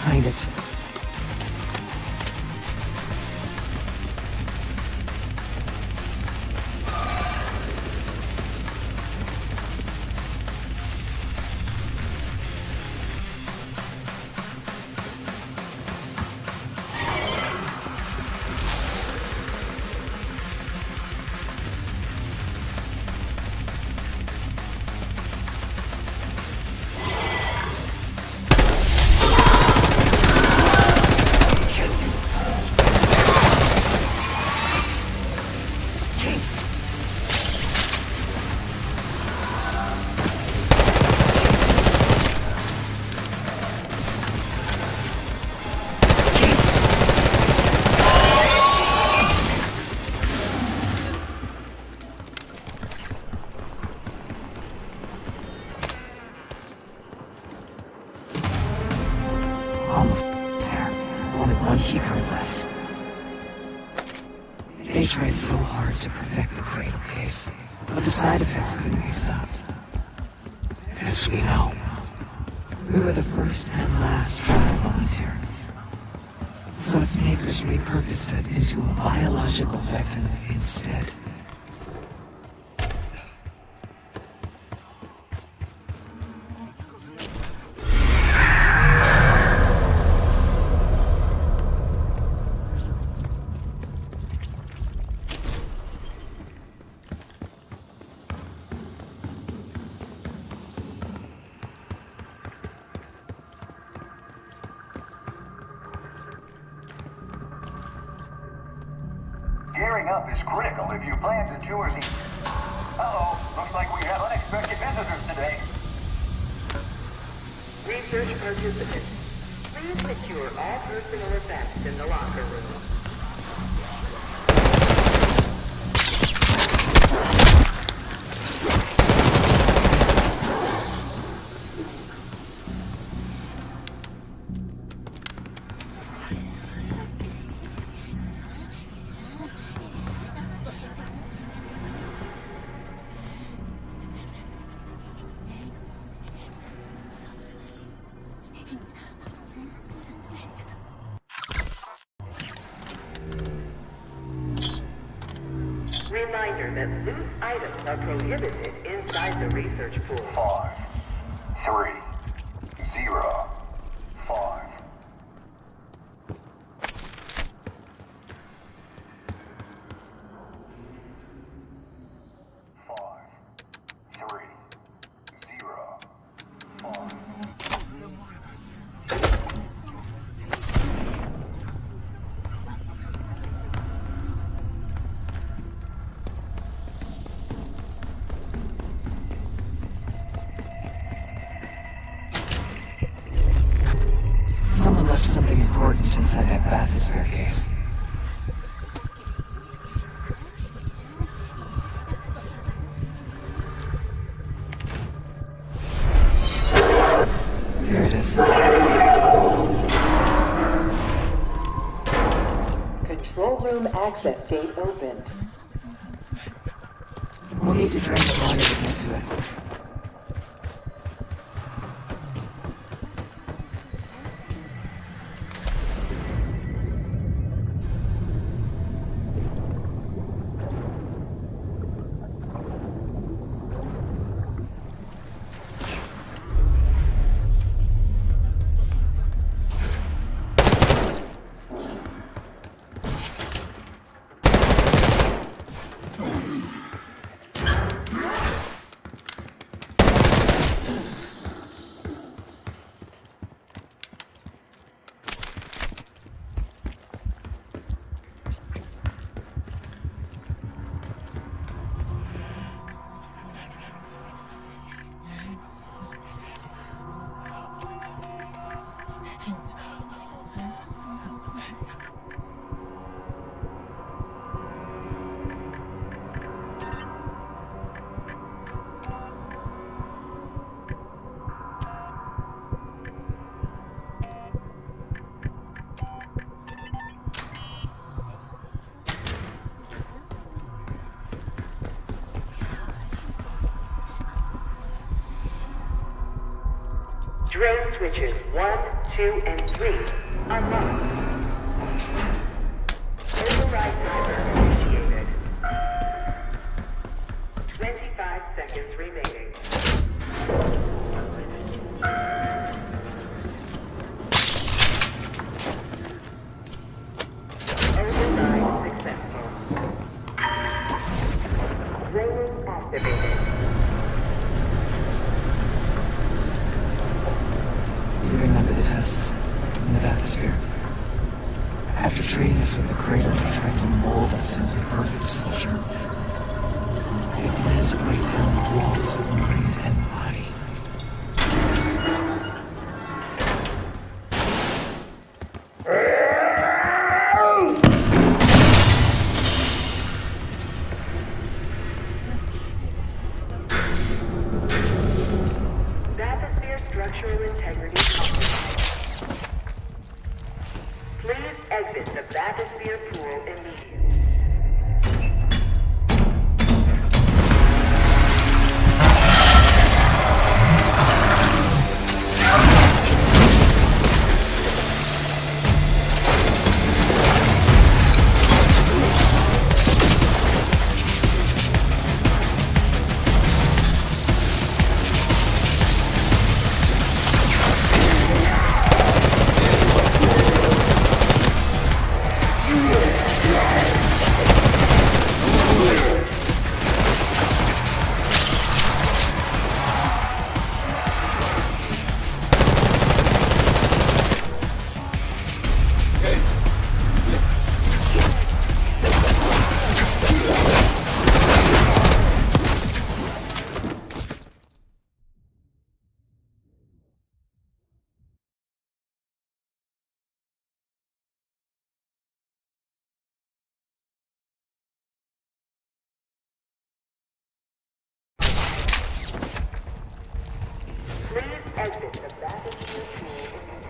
Find it. Almost there. Only one keycard left. They tried so hard to perfect the Cradle case, but the side effects couldn't be stopped. As we know, we were the first and last trial volunteer. So its makers repurposed it into a biological weapon instead. Gearing up is critical if you plan to tour the... Uh-oh, looks like we have unexpected visitors today. Research participants, please secure all personal effects in the locker room. Reminder that loose items are prohibited inside the research pool. 5, 3, 0, 5. Someone left something important inside that bathysphere case. Here it is. Control room access gate opened. We'll need to drain the water to get to it. Drain switches 1, 2, and 3 unlocked. Override timer initiated. 25 seconds remaining. Override successful. Draining activated. You remember the tests in the bathysphere? After treating us with the Cradle, they tried to mold us into perfect soldier. They planned to break down the walls of mind and body. Bathysphere structural integrity compromised. Please exit the bathysphere pool immediately. Please exit the bathysphere pool immediately.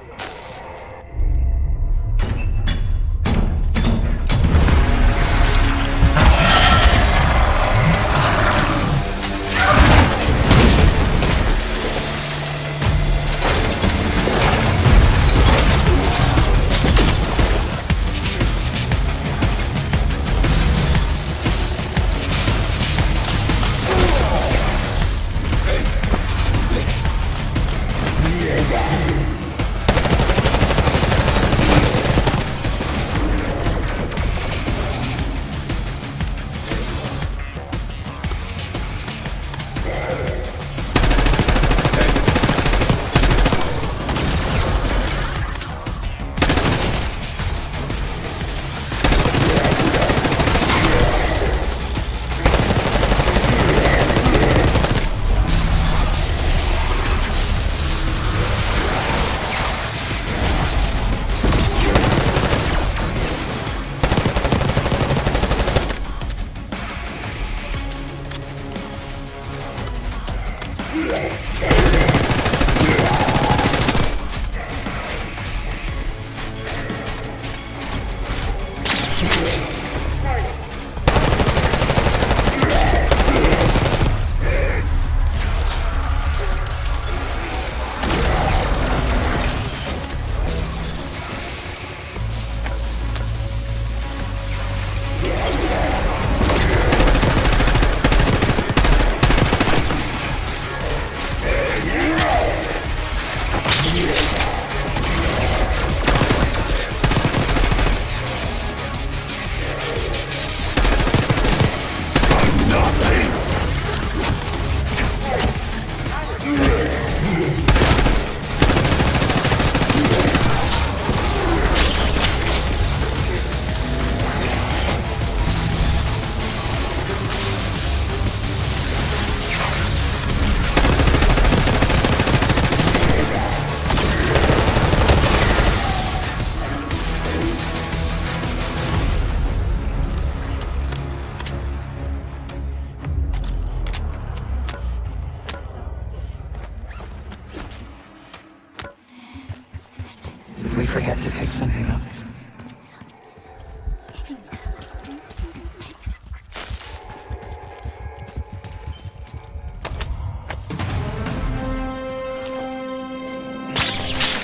We forget to pick something up.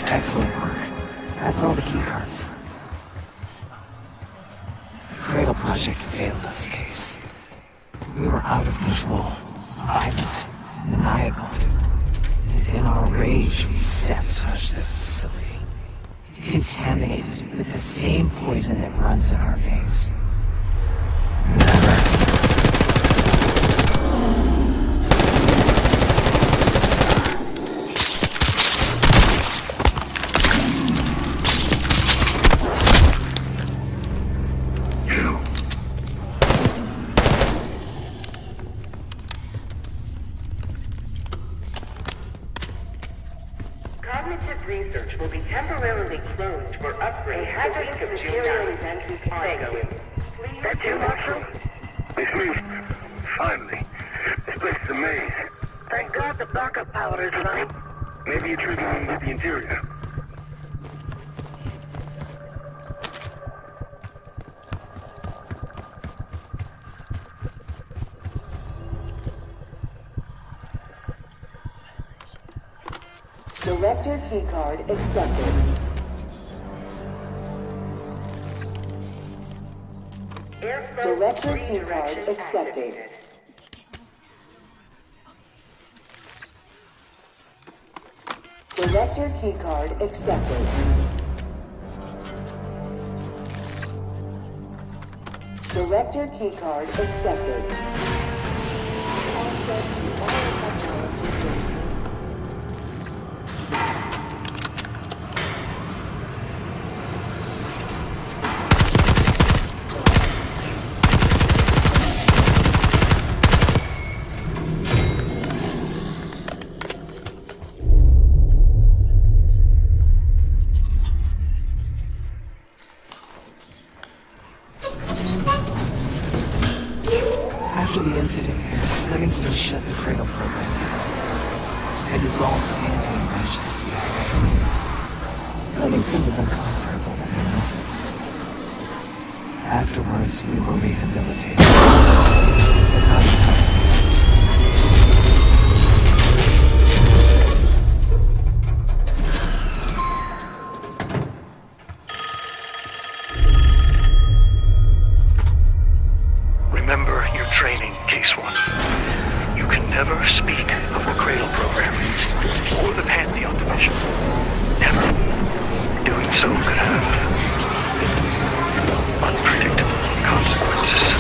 Excellent work. That's all the keycards. The Cradle project failed us, Case. We were out of control, violent, maniacal. And in our rage, we sabotaged this facility. Contaminated it with the same poison that runs in our veins. Cognitive research will be temporarily closed for upgrade. A hazardous material event is ongoing. That's you, Marshal? It's me. Finally. This place is a maze. Thank God the backup power is running. Maybe you're triggering with the interior. Director keycard accepted. Director keycard accepted. Director keycard accepted. Director keycard accepted. Access to all technology gates. After the incident, Livingston shut the Cradle program down. I dissolved the Pantheon branch of the CIA. Livingston was uncomfortable with the methods. Afterwards, we were rehabilitated. But not entirely. Remember your training, Case 1. You can never speak of the Cradle program or the Pantheon division. Never. Doing so could have unpredictable consequences.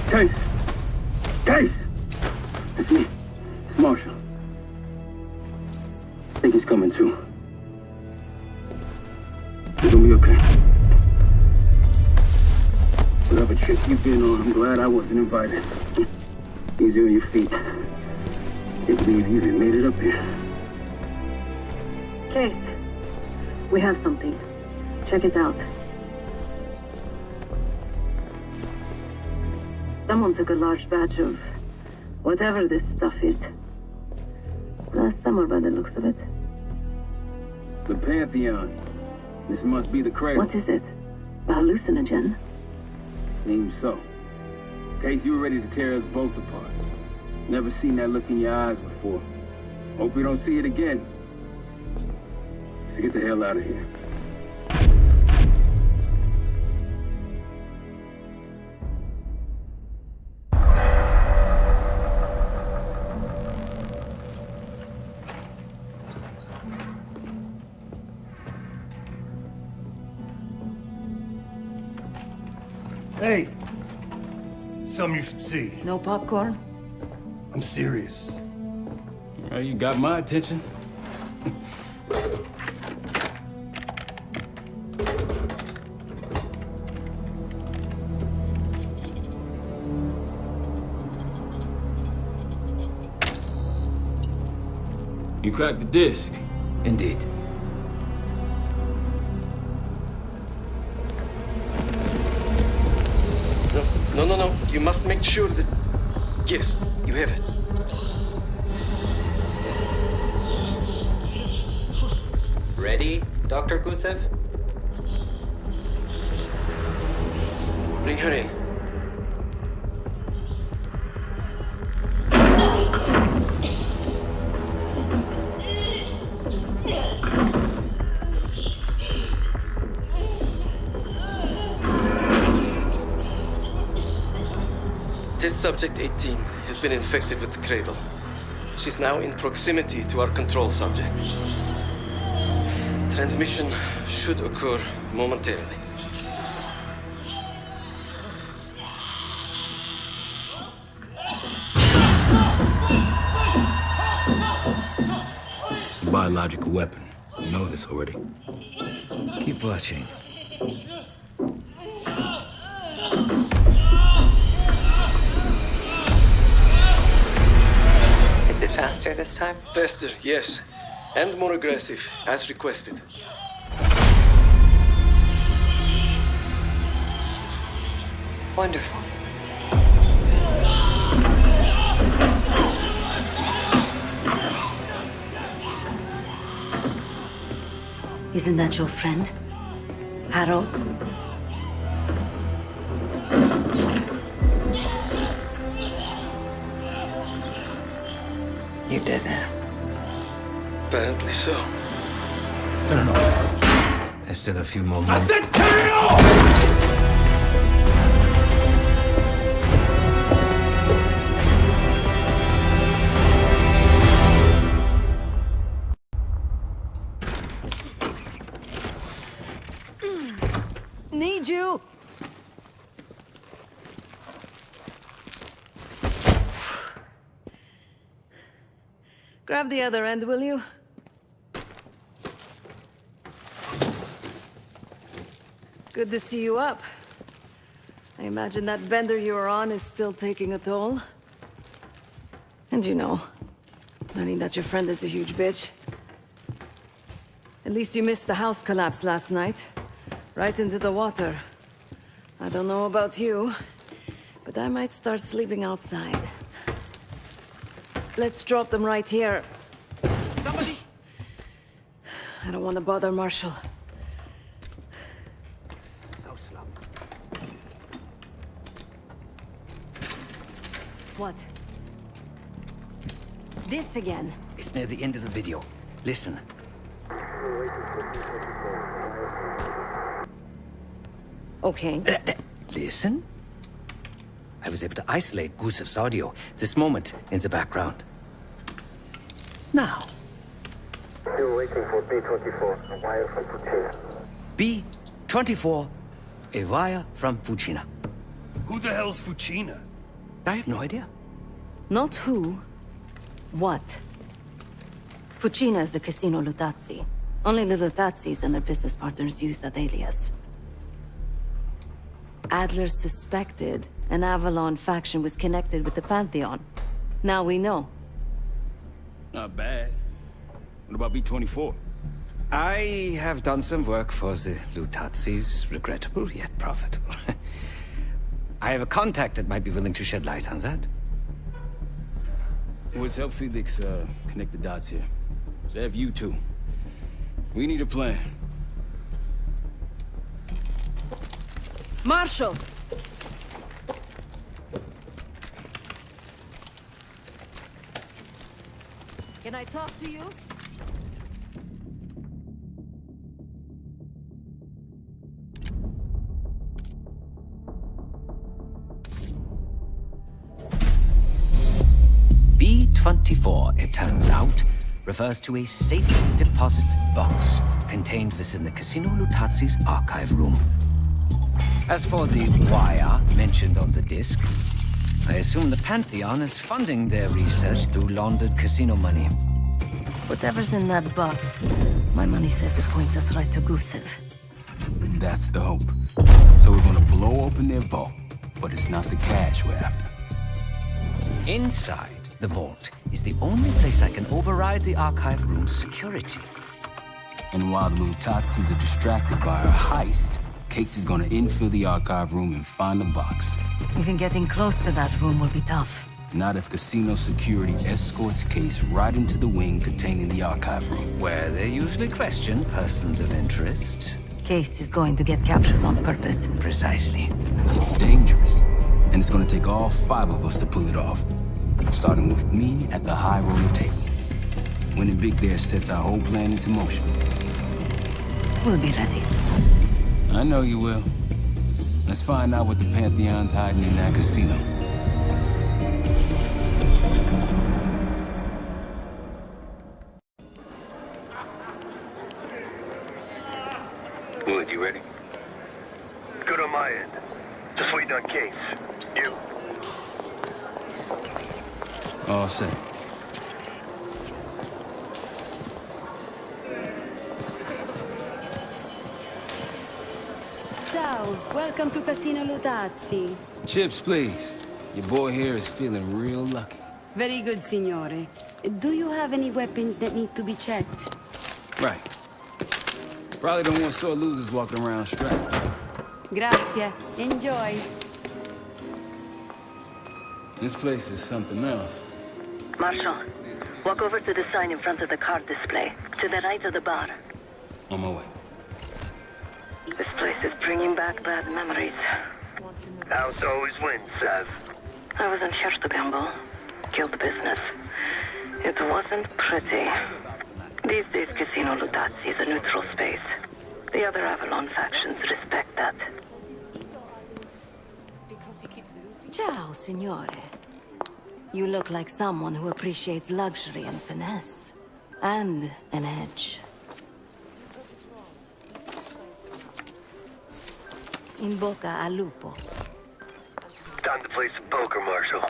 Case! Case! It's me. It's Marshall. I think he's coming too. You're gonna be okay. Whatever trip you've been on, I'm glad I wasn't invited. Easy on your feet. Can't believe you even made it up here. Case, we have something. Check it out. Someone took a large batch of whatever this stuff is. Last summer, by the looks of it. The Pantheon. This must be the Cradle. What is it? A hallucinogen? Seems so. Case, you were ready to tear us both apart. Never seen that look in your eyes before. Hope we don't see it again. So get the hell out of here. Hey! Something you should see. No popcorn? I'm serious. Well, you got my attention. You cracked the disc. Indeed. No. You must make sure that... Yes, you have it. Ready, Dr. Gusev? Bring her in. Test subject 18 has been infected with the Cradle. She's now in proximity to our control subject. Transmission should occur momentarily. It's a biological weapon. You know this already. Keep watching. Is it faster this time? Faster, yes. And more aggressive, as requested. Wonderful. Isn't that your friend? Harrow? You did it. Apparently so. Turn it off. There's still a few more moments. I said turn it off! Need you! Grab the other end, will you? Good to see you up. I imagine that bender you were on is still taking a toll. And you know, learning that your friend is a huge bitch. At least you missed the house collapse last night. Right into the water. I don't know about you, but I might start sleeping outside. Let's drop them right here. Somebody! I don't want to bother Marshall. So slow. What? This again? It's near the end of the video. Listen. Okay. Listen? I was able to isolate Gusev's audio. This moment in the background. Now. Still waiting for B-24, a wire from Fuchina. B-24, a wire from Fuchina. Who the hell's Fuchina? I have no idea. Not who, what. Fucina is the Casino Lutazzi. Only the Lutazzis and their business partners use that alias. Adler suspected an Avalon faction was connected with the Pantheon. Now we know. Not bad. What about B-24? I have done some work for the Lutazzis, regrettable yet profitable. I have a contact that might be willing to shed light on that. Well, let's help Felix connect the dots here. Zev, you too. We need a plan. Marshal! Can I talk to you? B-24, it turns out, refers to a safe deposit box contained within the Casino Lutazzi's archive room. As for the wire mentioned on the disc, I assume the Pantheon is funding their research through laundered casino money. Whatever's in that box, my money says it points us right to Gusev. That's the hope. So we're gonna blow open their vault, but it's not the cash we're after. Inside the vault is the only place I can override the archive room's security. And while the Lutazzis are distracted by our heist, Casey's gonna infill the archive room and find the box. Even getting close to that room will be tough. Not if casino security escorts Case right into the wing containing the archive room. Where they usually question persons of interest. Case is going to get captured on purpose. Precisely. It's dangerous, and it's gonna take all 5 of us to pull it off. Starting with me at the high roller table. Winning big there sets our whole plan into motion. We'll be ready. I know you will. Let's find out what the Pantheon's hiding in that casino. Wood, you ready? Good on my end. Just waiting on Case. You? All set. Ciao, welcome to Casino Lutazzi. Chips, please. Your boy here is feeling real lucky. Very good, signore. Do you have any weapons that need to be checked? Right. Probably don't want sore losers walking around strapped. Grazie. Enjoy. This place is something else. Marshal, walk over to the sign in front of the card display, to the right of the bar. On my way. This place is bringing back bad memories. House always wins, Sev. I was in here to gamble. Killed business. It wasn't pretty. These days, Casino Lutazzi is a neutral space. The other Avalon factions respect that. Ciao, signore. You look like someone who appreciates luxury and finesse. And an edge. In bocca al lupo. Time to play some poker, Marshal.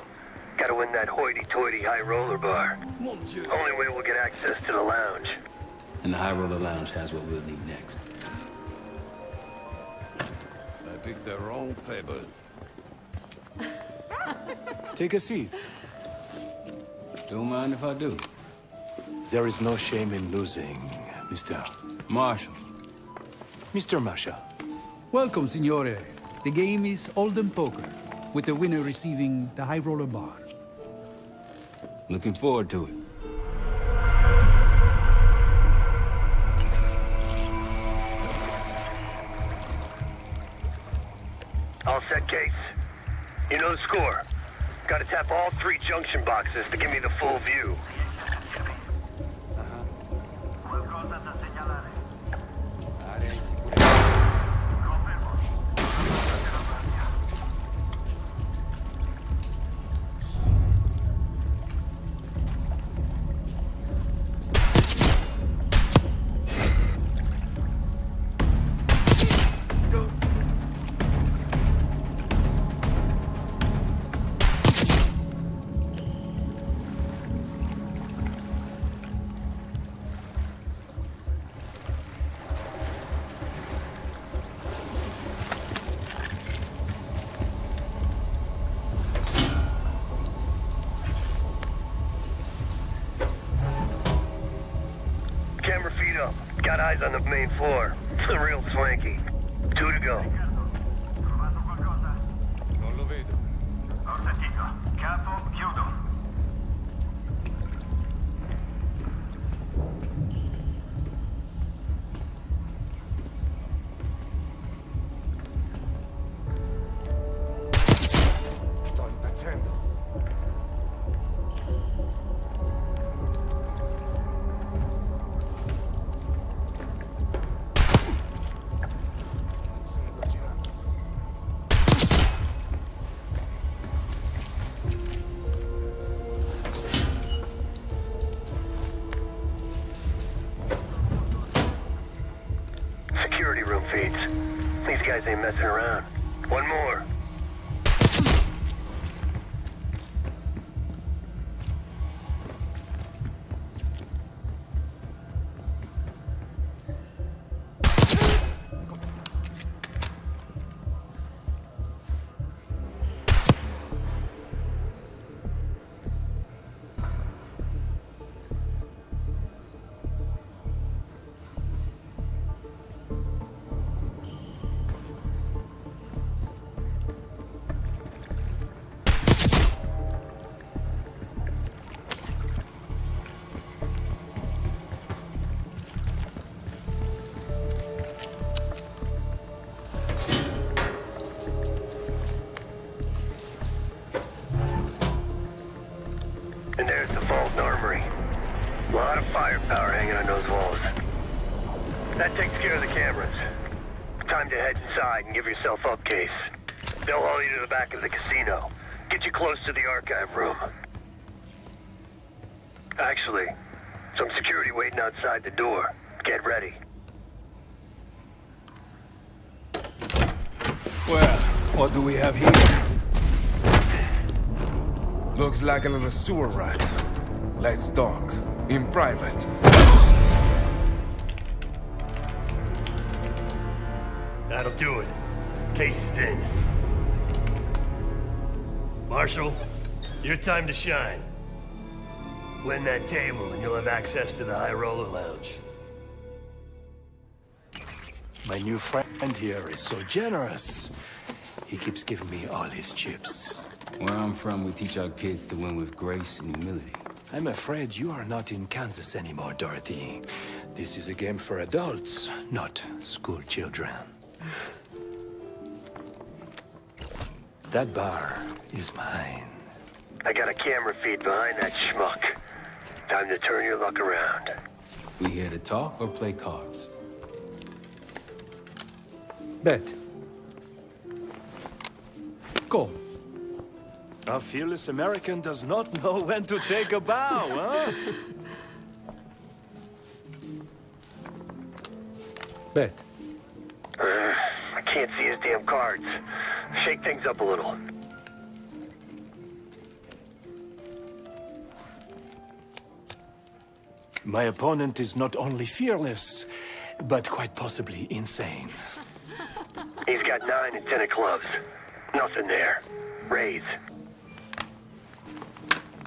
Gotta win that hoity-toity high roller bar. Only way we'll get access to the lounge. And the High Roller Lounge has what we'll need next. I picked the wrong table. Take a seat. Don't mind if I do. There is no shame in losing, Mr. Marshal. Mr. Marshal. Welcome, signore. The game is Hold'em Poker, with the winner receiving the High Roller Bar. Looking forward to it. All set, Case. You know the score. Gotta tap all 3 junction boxes to give me the full view. guys on the main floor. It's real swanky. 2 to go. Non lo vedo. Ho sentito. Capo, chiudo. Sto impazzendo. Security room feeds. These guys ain't messing around. One more. And there's the vault and armory. A lot of firepower hanging on those walls. That takes care of the cameras. Time to head inside and give yourself up, Case. They'll haul you to the back of the casino. Get you close to the archive room. Actually, some security waiting outside the door. Get ready. Well, what do we have here? Looks like another sewer rat. Let's talk. In private. That'll do it. Case is in. Marshal, your time to shine. Win that table and you'll have access to the High Roller Lounge. My new friend here is so generous. He keeps giving me all his chips. Where I'm from, we teach our kids to win with grace and humility. I'm afraid you are not in Kansas anymore, Dorothy. This is a game for adults, not school children. That bar is mine. I got a camera feed behind that schmuck. Time to turn your luck around. We here to talk or play cards? Bet. Call. A fearless American does not know when to take a bow, huh? Bet. I can't see his damn cards. Shake things up a little. My opponent is not only fearless, but quite possibly insane. He's got 9 and 10 of clubs. Nothing there. Raise.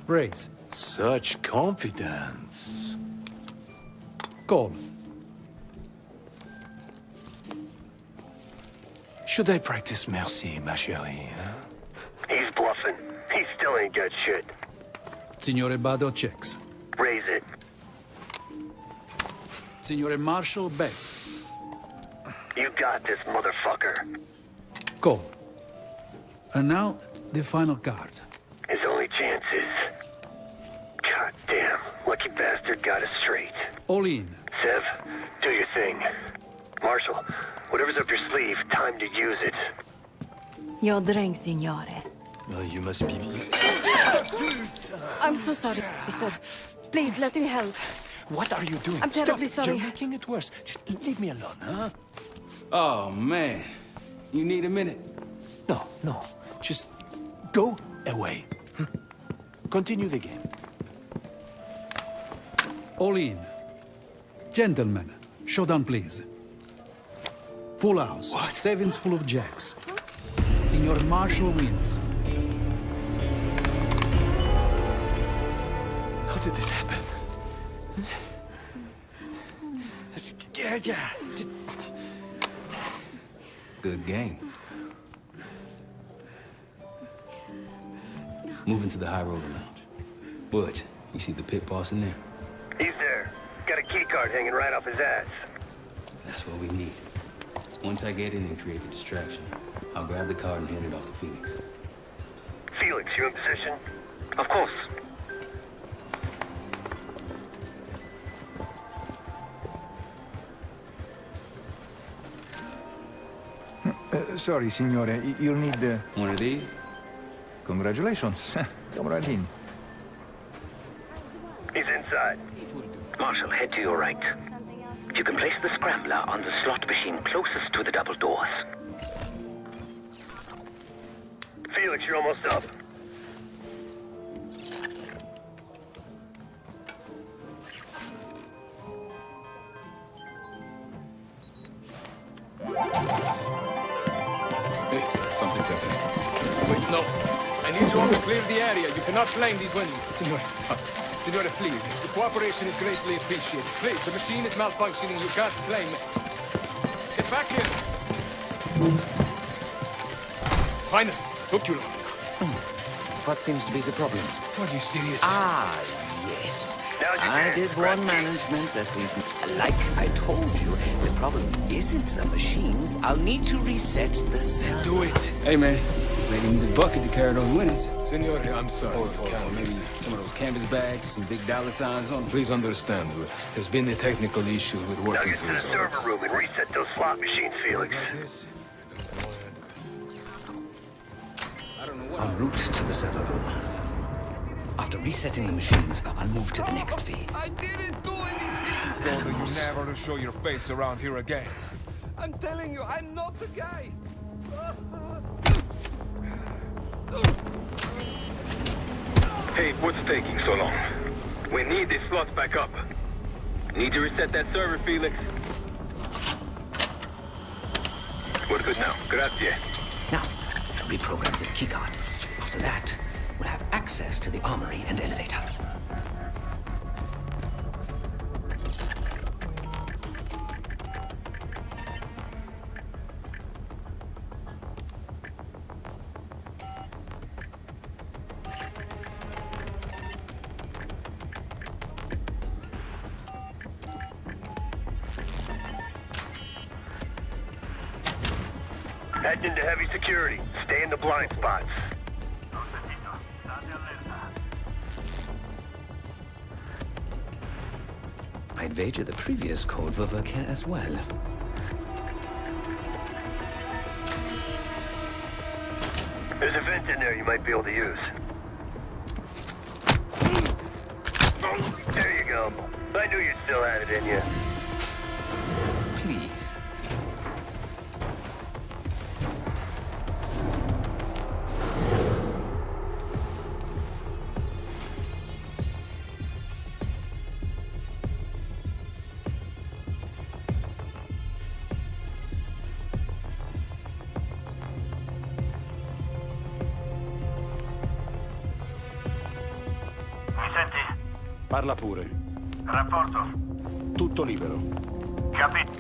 Raise. Such confidence. Call. Should I practice merci, ma chérie? Huh? He's bluffing. He still ain't got shit. Signore Bado checks. Raise it. Signore Marshall bets. You got this, motherfucker. Call. And now, the final card. His only chance is... God damn, lucky bastard got us straight. All in. Sev, do your thing. Marshal, whatever's up your sleeve, time to use it. Your drink, signore. You must be... I'm so sorry, sir. Please, let me help. What are you doing? I'm terribly Stop. sorry. You're making it worse. Just leave me alone, huh? Oh, man. You need a minute? No. Just go away. Continue the game. All in. Gentlemen, showdown, please. Full house. What? Sevens full of jacks. Signor Marshall wins. How did this happen? Yeah. Good game. Moving to the High Roller Lounge. Butch, you see the pit boss in there? He's there. Got a key card hanging right off his ass. That's what we need. Once I get in and create the distraction, I'll grab the card and hand it off to Felix. Felix, you in position? Of course. Sorry, signore. You'll need... One of these? Congratulations. Come right in. He's inside. Marshal, head to your right. You can place the scrambler on the slot machine closest to the double doors. Felix, you're almost up. Hey, something's happening. Wait, no. I need you all to clear the area. You cannot flame these windows. Signore, stop. Signore, please. The cooperation is greatly appreciated. Please, the machine is malfunctioning. You can't flame it. Get back here. Finally. Took too long. What seems to be the problem? Are you serious? Ah, yes. I did one management that is... Like I told you, the problem isn't the machines. I'll need to reset the server. Do it. Hey, man. This lady needs a bucket to carry those winners. Signore, I'm sorry. Or maybe some of those canvas bags with some big dollar signs on them. Please understand, there's been a technical issue with Now working get to through the server room and reset those slot machines, Felix. En route to the server room. After resetting the machines, I'll move to the next phase. I didn't do anything! Told you never to show your face around here again. I'm telling you, I'm not the guy! Hey, what's taking so long? We need these slots back up. Need to reset that server, Felix. We're good now. Grazie. Now, reprogram this keycard. After that, we'll have access to the armory and elevator. Heading into heavy security. Stay in the blind spots. I'd wager the previous code will work here as well. There's a vent in there you might be able to use. There you go. I knew you still had it in you. Please. Parla pure. Rapporto. Tutto libero. Capito.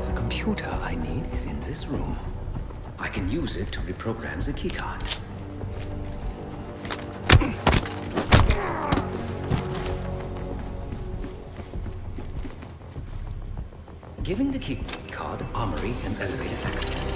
The computer I need is in this room. I can use it to reprogram the keycard. Giving the key card, armory, and elevator access.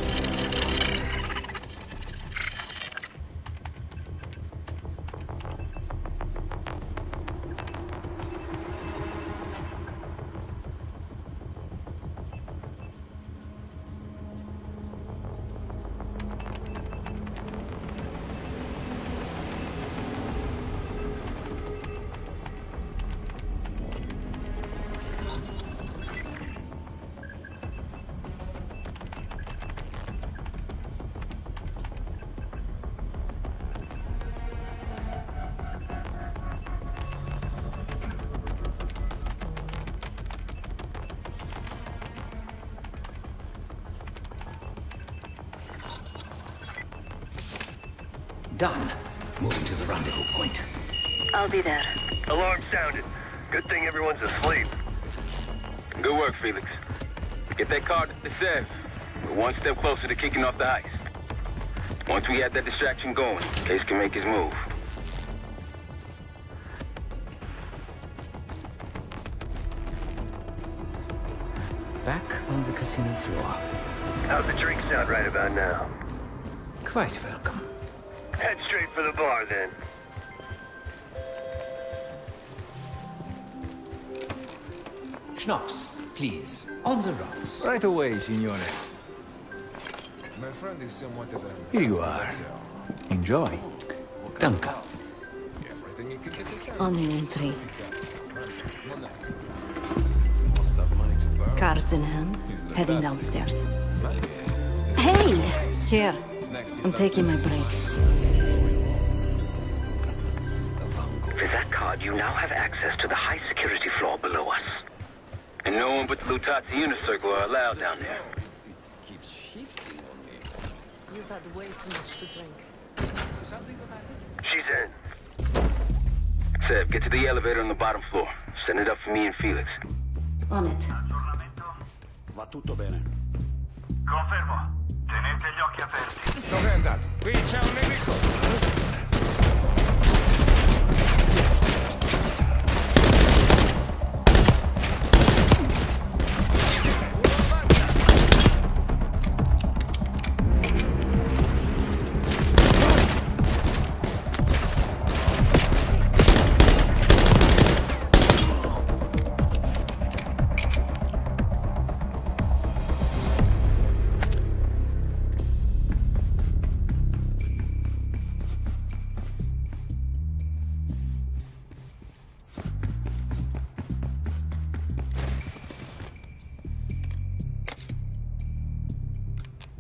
Done. Moving to the rendezvous point. I'll be there. Alarm sounded. Good thing everyone's asleep. Good work, Felix. Get that card to Gusev. We're one step closer to kicking off the heist. Once we have that distraction going, Case can make his move. Back on the casino floor. How's the drink sound right about now? Quite welcome. Head straight for the bar, then. Schnapps, please. On the rocks. Right away, signore. My friend is somewhat of a... Here you are. Enjoy. Danke. Everything you can get this out. On the entry. Must have money to burn. Cards in hand, heading downstairs. Hey! Here. I'm taking my break. With that card, you now have access to the high security floor below us. And no one but the Lutazzi Inner Circle are allowed down there. Keeps shifting on me. You've had way too much to drink. Something about it? She's in. Seb, get to the elevator on the bottom floor. Send it up for me and Felix. On it. Va tutto bene. Confermo. Tenete gli occhi aperti. Dove è andato? Qui c'è un nemico!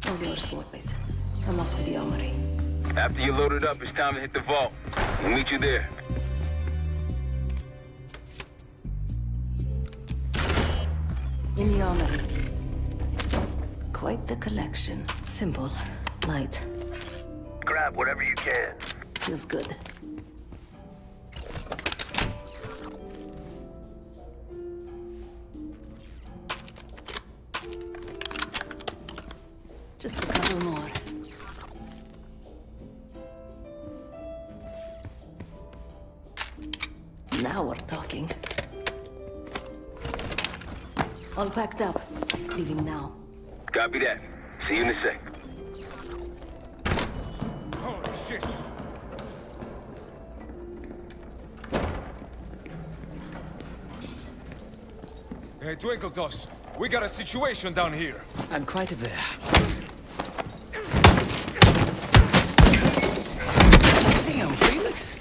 All yours, boys. I'm off to the armory. After you load it up, it's time to hit the vault. We'll meet you there. In the armory. Quite the collection. Simple, light. Grab whatever you can. Feels good. Just a couple more. Now we're talking. All packed up. Leaving now. Copy that. See you in a sec. Holy shit! Hey, Twinkletos, we got a situation down here. I'm quite aware. Damn, Felix.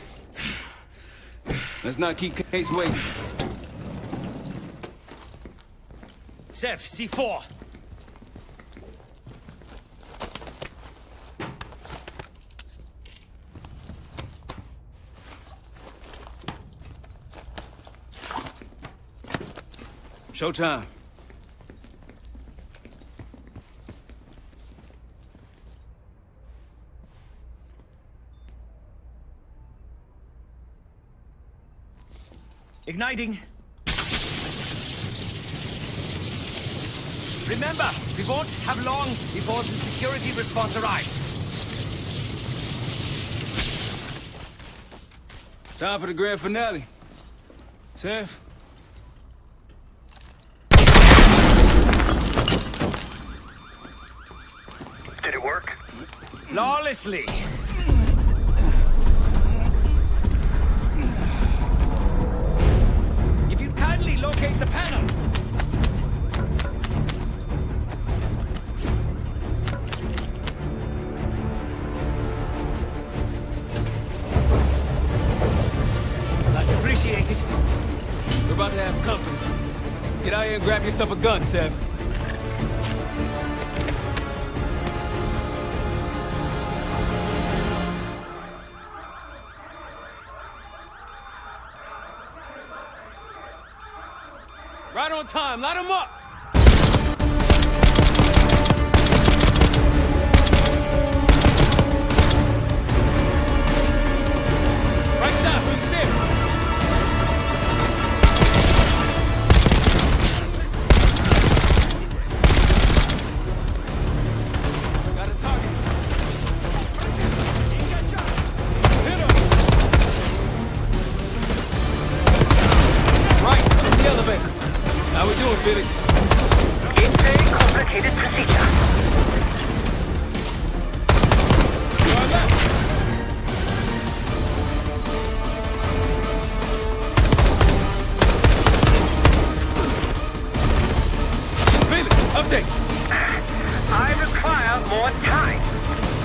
Let's not keep Case waiting. Sev, C4. Showtime. Igniting. Remember, we won't have long before the security response arrives. Time for the grand finale. Sev? Did it work? Flawlessly. If you'd kindly locate the panel. That's appreciated. We're about to have company. Get out here and grab yourself a gun, Sev. Right on time, light him up! time.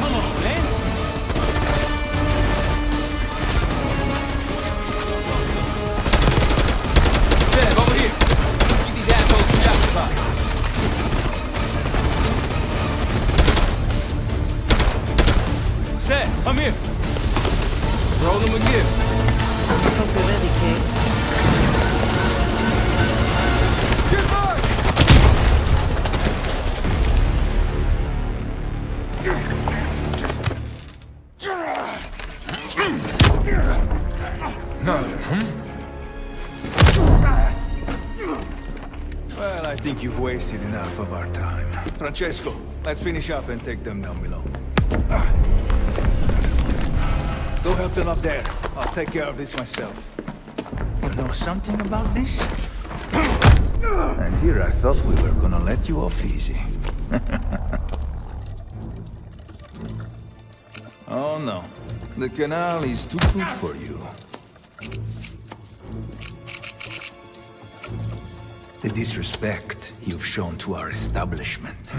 Come on, man. Gusev, over here. Keep these assholes preoccupied. Gusev, come here. Roll him again. Hope you're ready, Case. Get back! Well, I think you've wasted enough of our time. Francesco, let's finish up and take them down below. Go help them up there. I'll take care of this myself. You know something about this? And here I thought we were gonna let you off easy. Oh no. The canal is too good for you. The disrespect you've shown to our establishment.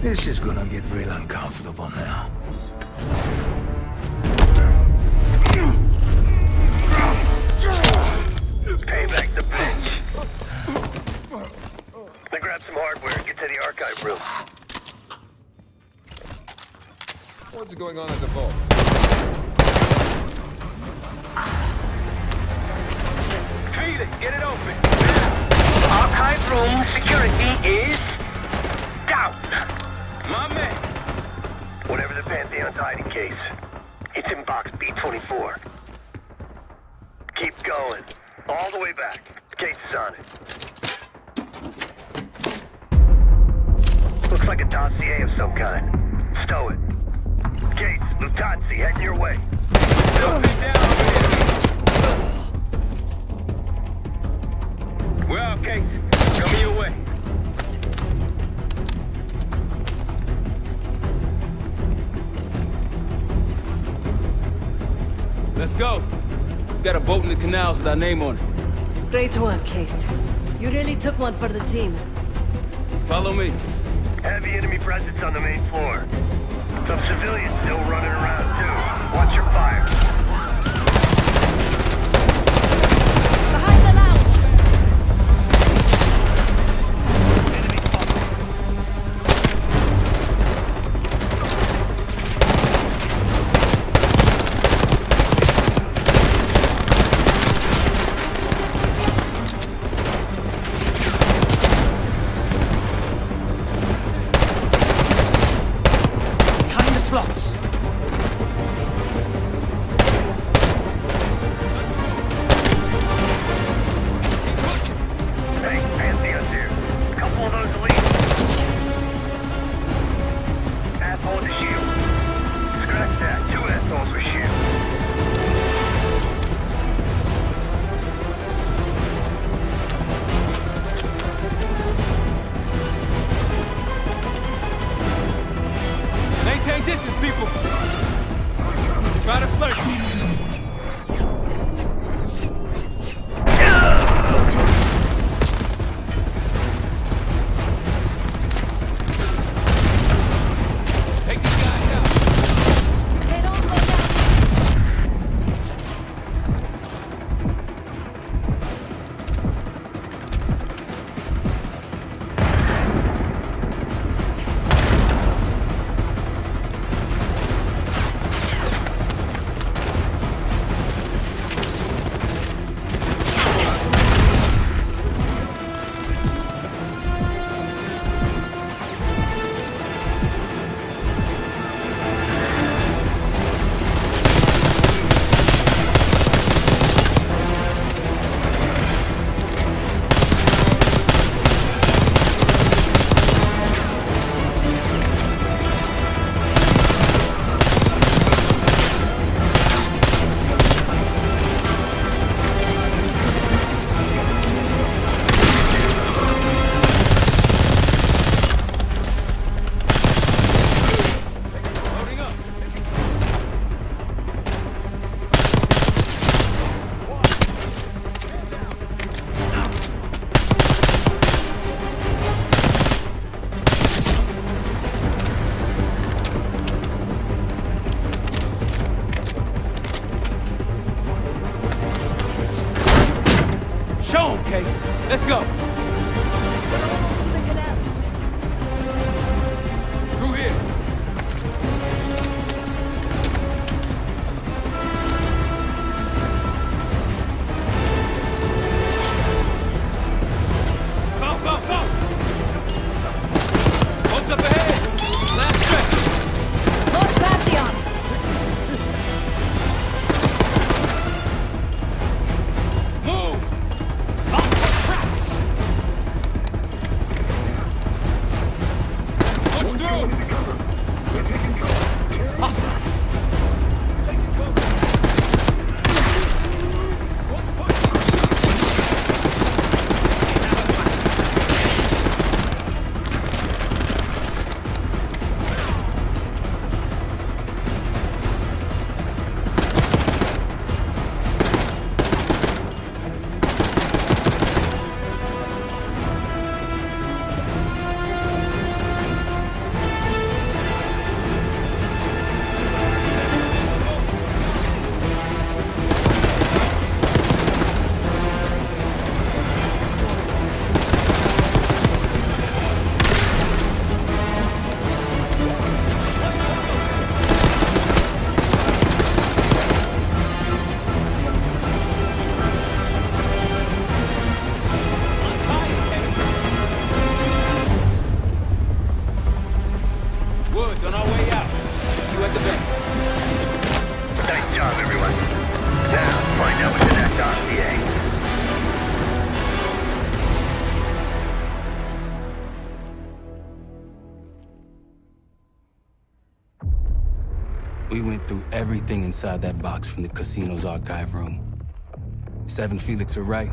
This is gonna get real uncomfortable now. Payback's the bitch. Now grab some hardware and get to the archive room. What's going on at the vault? Feed it! Get it open! Archive room security is down! My man! Whatever the Pantheon's hiding case, it's in box B24. Keep going. All the way back. Case is on it. Looks like a dossier of some kind. Stow it. Gates, Lutanzi, heading your way. Still fit down over here. We're out, Gates. Coming your way. Let's go. We got a boat in the canals with our name on it. Great work, Case. You really took one for the team. Follow me. Heavy enemy presence on the main floor. Some civilians still running around, too. Watch your fire. Behind the lounge! Enemy spotted. Behind the slots. Hey, Pantheon's here. Couple of those elites. Asshole with the shield. Scratch that. 2 assholes with shield. Maintain distance, people. Try to flirt. Take these guys out. They don't go down. Let's go! Through here! Go, go, go! Boats up ahead! Last stretch! Lord Pantheon! Move! We went through everything inside that box from the casino's archive room. 7 Felix were right.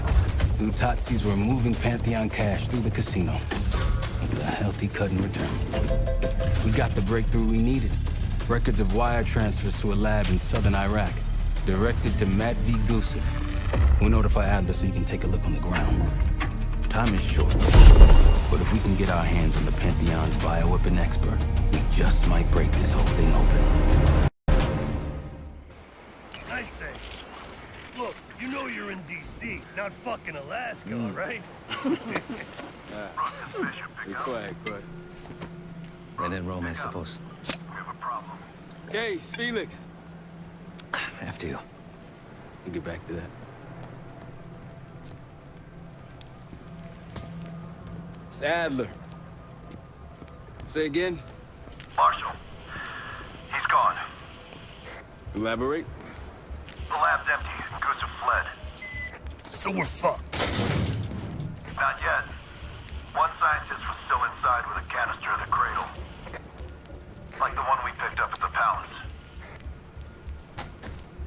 Lutazis were moving Pantheon cash through the casino. With a healthy cut in return. We got the breakthrough we needed. Records of wire transfers to a lab in southern Iraq. Directed to Matt V. Gusev. We'll notify Adler so he can take a look on the ground. Time is short. But if we can get our hands on the Pantheon's bioweapon expert, we just might break this whole thing open. I say, look, you know you're in D.C., not fucking Alaska, all right? Be quiet, quiet. When in Rome, I suppose. Case, Felix. After you. We'll get back to that. It's Adler. Say again? Marshal. He's gone. Elaborate? The lab's empty. Gusev fled. So we're fucked. Not yet. One scientist was still inside with a canister of the Cradle. Like the one we picked up at the palace.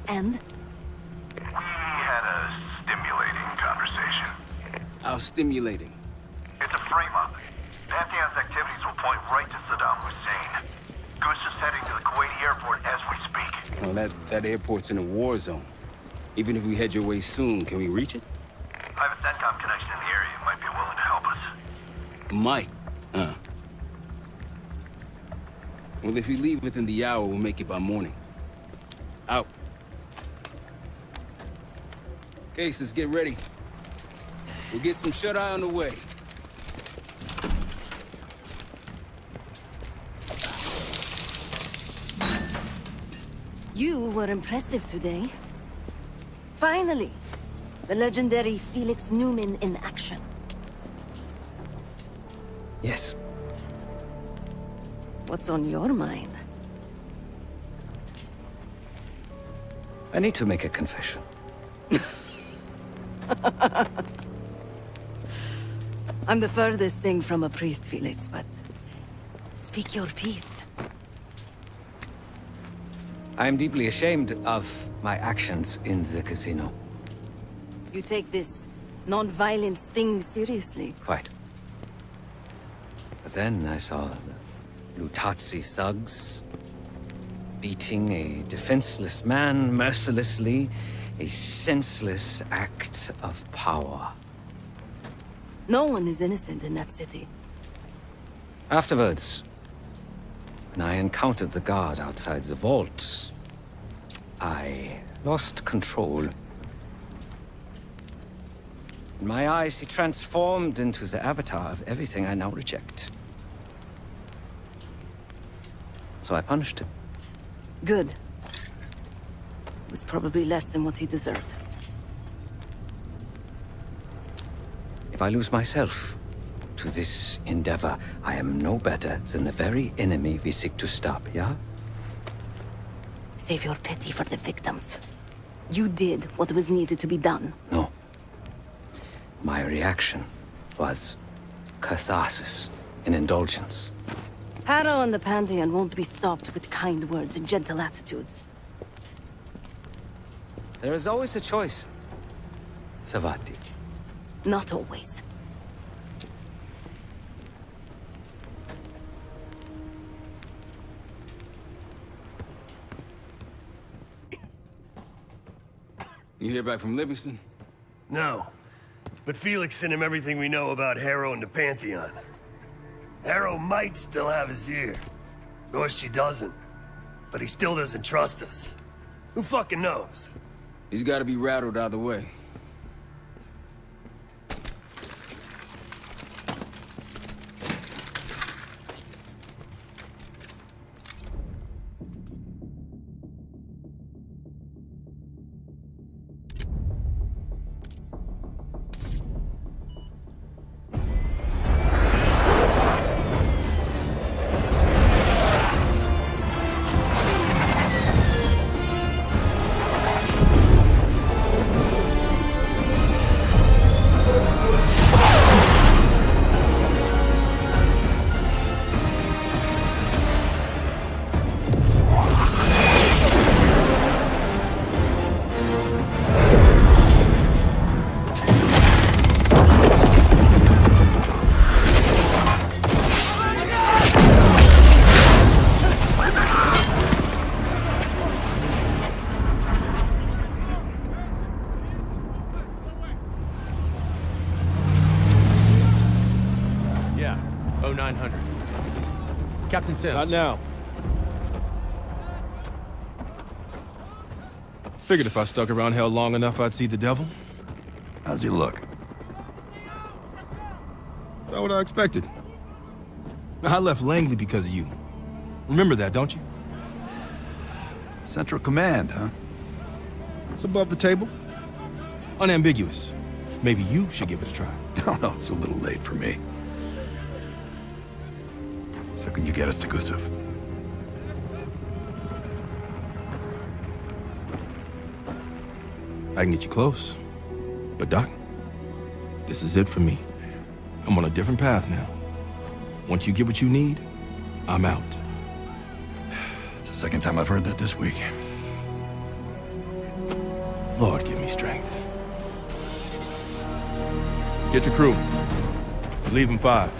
And? We had a stimulating conversation. How stimulating? It's a frame-up. Pantheon's activities will point right to Saddam Hussein. Gusev's heading to the Kuwaiti airport as we speak. Well, that airport's in a war zone. Even if we head your way soon, can we reach it? I have a CENTCOM connection in the area who might be willing to help us. Might. Well, if we leave within the hour, we'll make it by morning. Out. Cases, get ready. We'll get some shut-eye on the way. You were impressive today. Finally, the legendary Felix Newman in action. Yes. What's on your mind? I need to make a confession. I'm the furthest thing from a priest, Felix, but speak your piece. I am deeply ashamed of my actions in the casino. You take this non-violence thing seriously. Quite. But then I saw the Lutazi thugs beating a defenseless man mercilessly, a senseless act of power. No one is innocent in that city. Afterwards, when I encountered the guard outside the vault, I lost control. In my eyes, he transformed into the avatar of everything I now reject. So I punished him. Good. It was probably less than what he deserved. If I lose myself to this endeavor, I am no better than the very enemy we seek to stop, yeah? Save your pity for the victims. You did what was needed to be done. No. My reaction was catharsis and indulgence. Harrow and the Pantheon won't be stopped with kind words and gentle attitudes. There is always a choice, Savati. Not always. You hear back from Livingston? No. But Felix sent him everything we know about Harrow and the Pantheon. Harrow might still have his ear. Or she doesn't. But he still doesn't trust us. Who fucking knows? He's gotta be rattled either way. Captain Sims. Not now. Figured if I stuck around hell long enough, I'd see the devil. How's he look? Not what I expected. I left Langley because of you. Remember that, don't you? Central Command, huh? It's above the table. Unambiguous. Maybe you should give it a try. No, it's a little late for me. So can you get us to Gusev? I can get you close. But Doc, this is it for me. I'm on a different path now. Once you get what you need, I'm out. It's the second time I've heard that this week. Lord, give me strength. Get your crew. Leave in 5.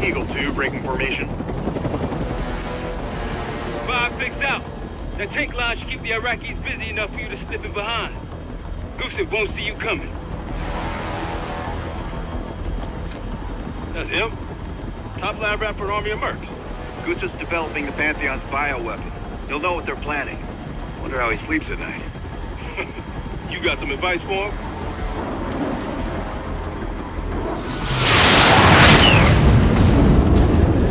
Eagle 2, breaking formation. 5-6 out. That tank line should keep the Iraqis busy enough for you to slip in behind. Gusev won't see you coming. That's him. Top lab rat for an army of mercs. Gusev's developing the Pantheon's bioweapon. He'll know what they're planning. Wonder how he sleeps at night. You got some advice for him?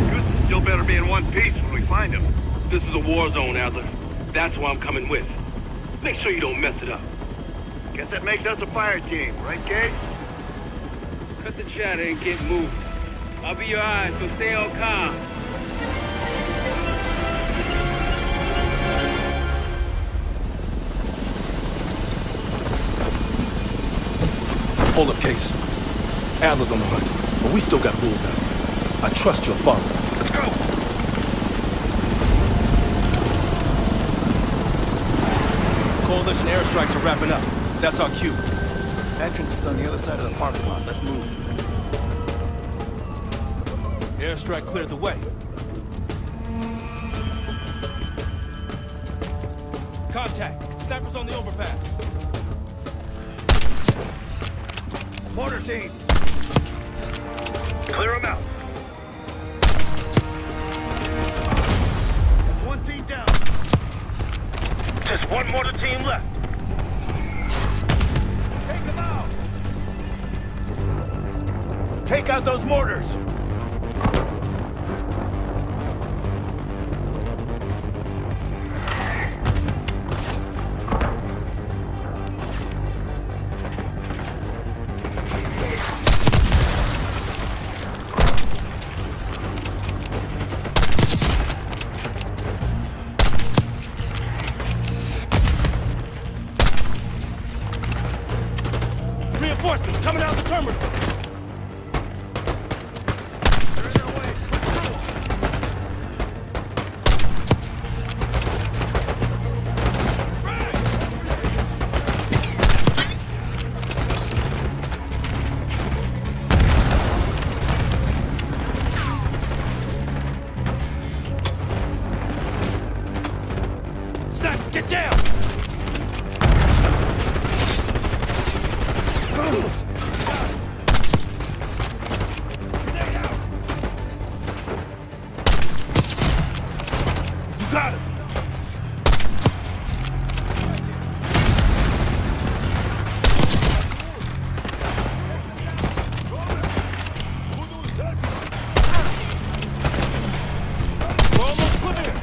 Gusev's still better be in one piece when we find him. This is a war zone, Adler. That's why I'm coming with. Make sure you don't mess it up. Guess that makes us a fire team, right, Case? Cut the chatter and get moving. I'll be your eyes, so stay on comm. Hold up, Case. Adler's on the hunt, but we still got rules out. I trust your father. Let's go! Coalition airstrikes are wrapping up. That's our cue. Entrance is on the other side of the parking lot. Let's move. Airstrike cleared the way. Contact. Snipers on the overpass. Mortar teams. Clear them out. That's one team down. Just one mortar team left. Take them out. Take out those mortars. Reinforcements coming out of the terminal. They're in their way. Push through. Snap, get down! You got him. We're almost clear!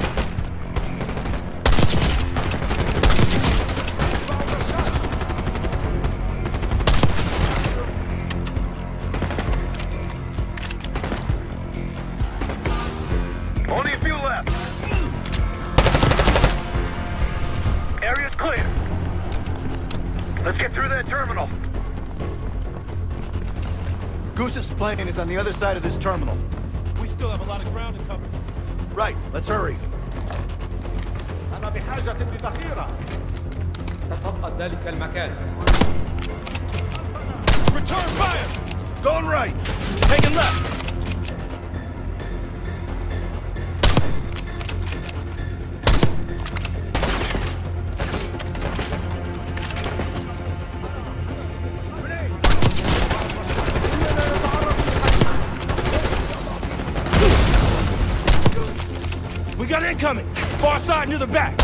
Only a few left. Area's clear. Let's get through that terminal. Gusev's plane is on the other side of this terminal. We still have a lot of ground to cover. Right, let's hurry. أنا بحاجة بذخيرة. تفقد ذلك المكان. Return fire! Going right. Taking left! We got incoming! Far side near the back!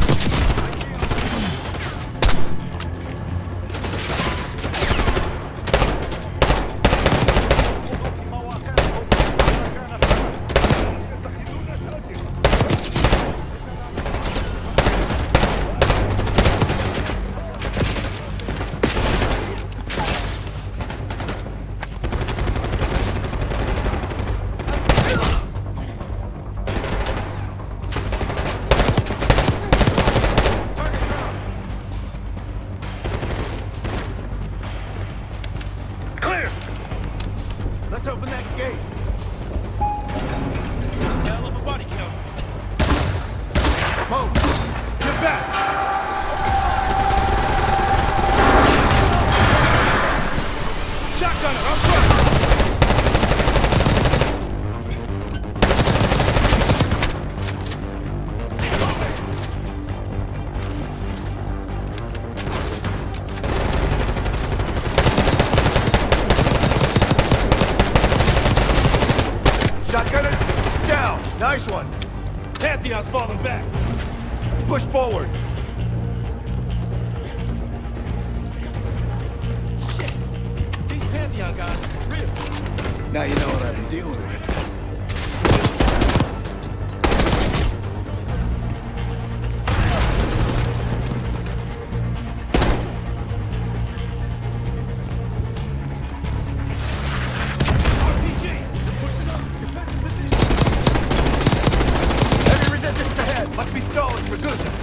Clear! Let's open that gate. Hell of a body count. Move. Get back. Shotgunner, up front! Shotgunner, down. Nice one. Pantheon's falling back. Push forward. Shit! These Pantheon guys are for real. Now you know what I've been dealing with. RPG! Pushing up! Defensive position! Heavy resistance ahead. Must be stalling for Gusev.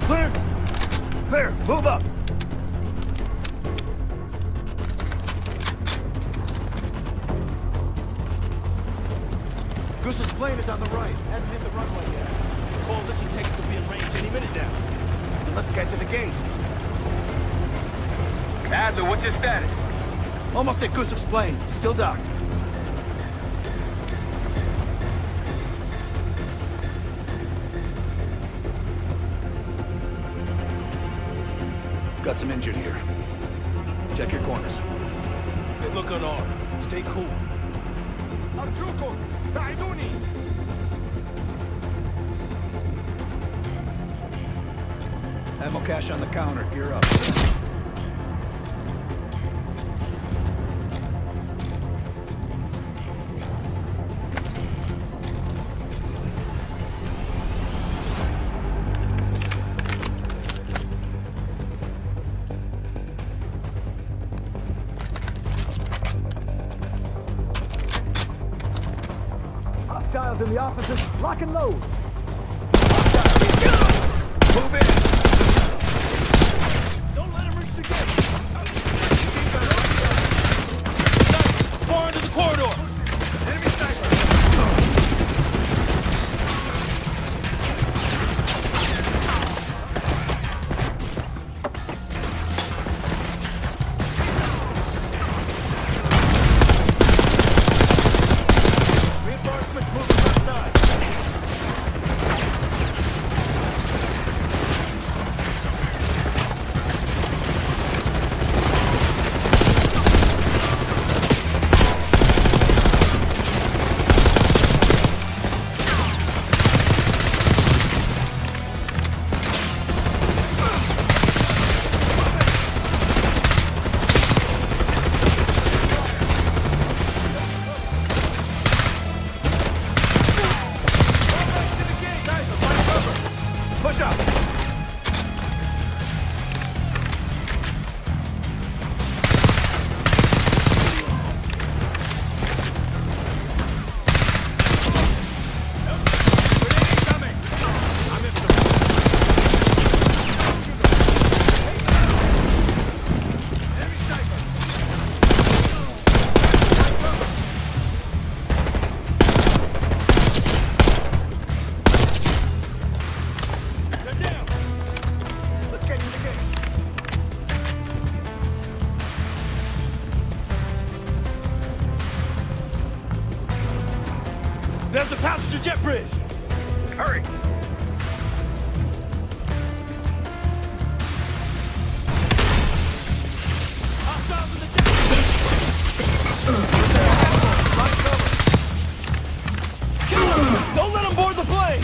clear? Clear, move up. Gusev's plane is on the right. Hasn't hit the runway yet. Coalition tanks will be in range any minute now. Then let's get to the gate. Adler, what's your status? Almost at Gusev's plane. Still docked. Got some injured here. Check your corners. They look unarmed. Stay cool. Arjukum, Saiduni. Ammo cache on the counter. Gear up. Hostiles in the offices. Lock and load. Move in. Don't let him reach the gate. Far into the corridor. Enemy sniper. Reinforcements moving left side. Push up! Let's get to the gate. There's a passenger jet bridge. Hurry! Hostiles in the jet. Don't let them board the plane.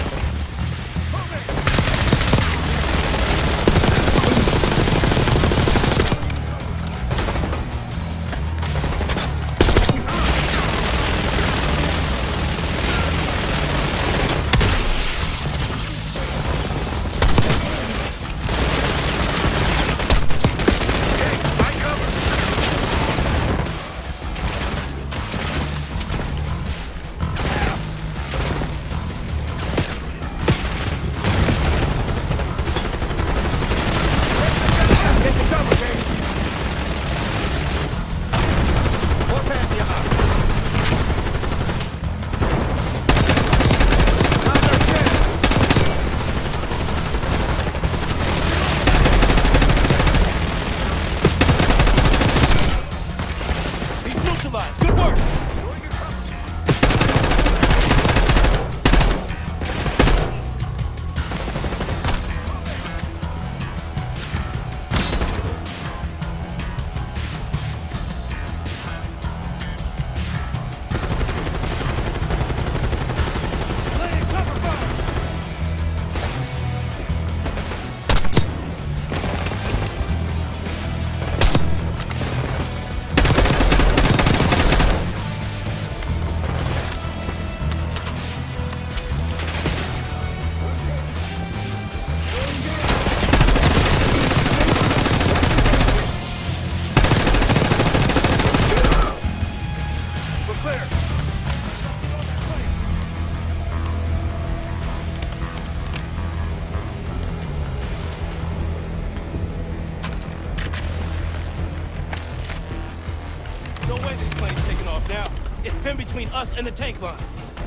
between us and the tank line.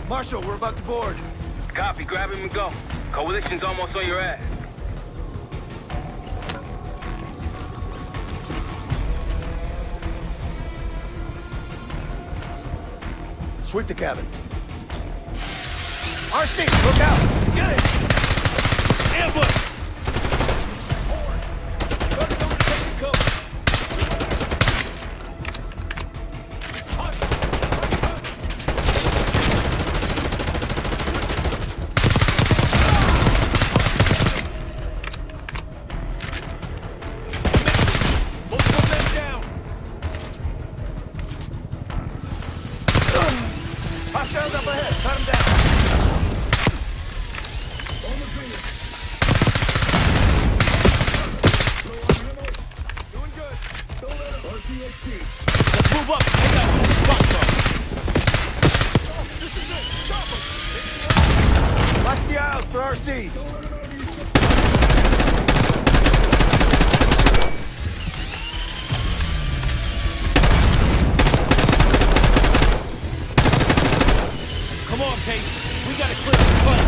Marshal, we're about to board. Copy, grab him and go. Coalition's almost on your ass. Sweep the cabin. RC, look out! Get it! Ambush! Hostiles up ahead! Cut them down! Doing good. Let's move up! Take out where the spot from. This is it! Stop them! Watch the aisles for RCs! Come on, Case. We gotta clear the front.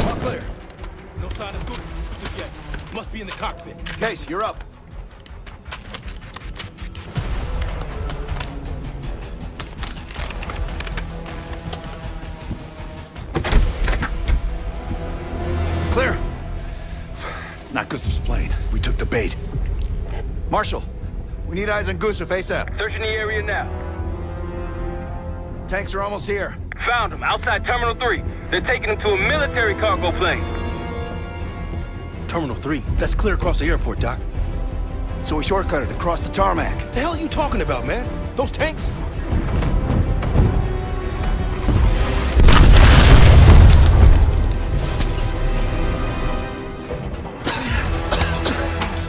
All clear. No sign of Gusev yet. Must be in the cockpit. Case, you're up. Clear. It's not Gusev's plane. We took the bait. Marshal, we need eyes on Gusev ASAP. Searching the area now. Tanks are almost here. Found him, outside Terminal 3. They're taking him to a military cargo plane. Terminal 3? That's clear across the airport, Doc. So we shortcutted across the tarmac. The hell are you talking about, man? Those tanks?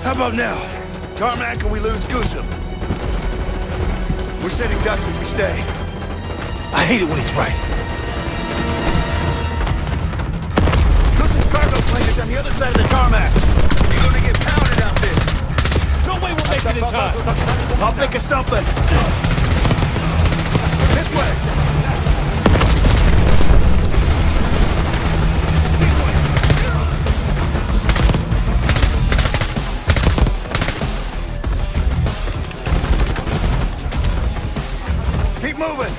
How about now? Tarmac and we lose Gusev. We're sending ducks if we stay. I hate it when he's right. Gusev's cargo plane is on the other side of the tarmac. You're gonna get pounded out there. No way we'll make it in time. I'll think of something. This way. Keep moving.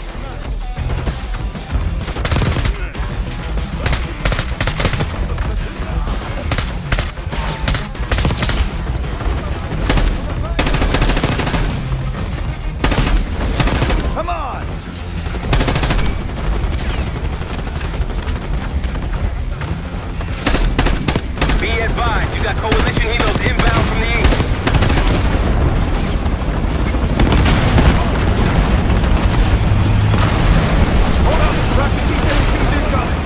Come on! Be advised, you got coalition helos inbound from the east. Hold on, Rocky T-72's incoming.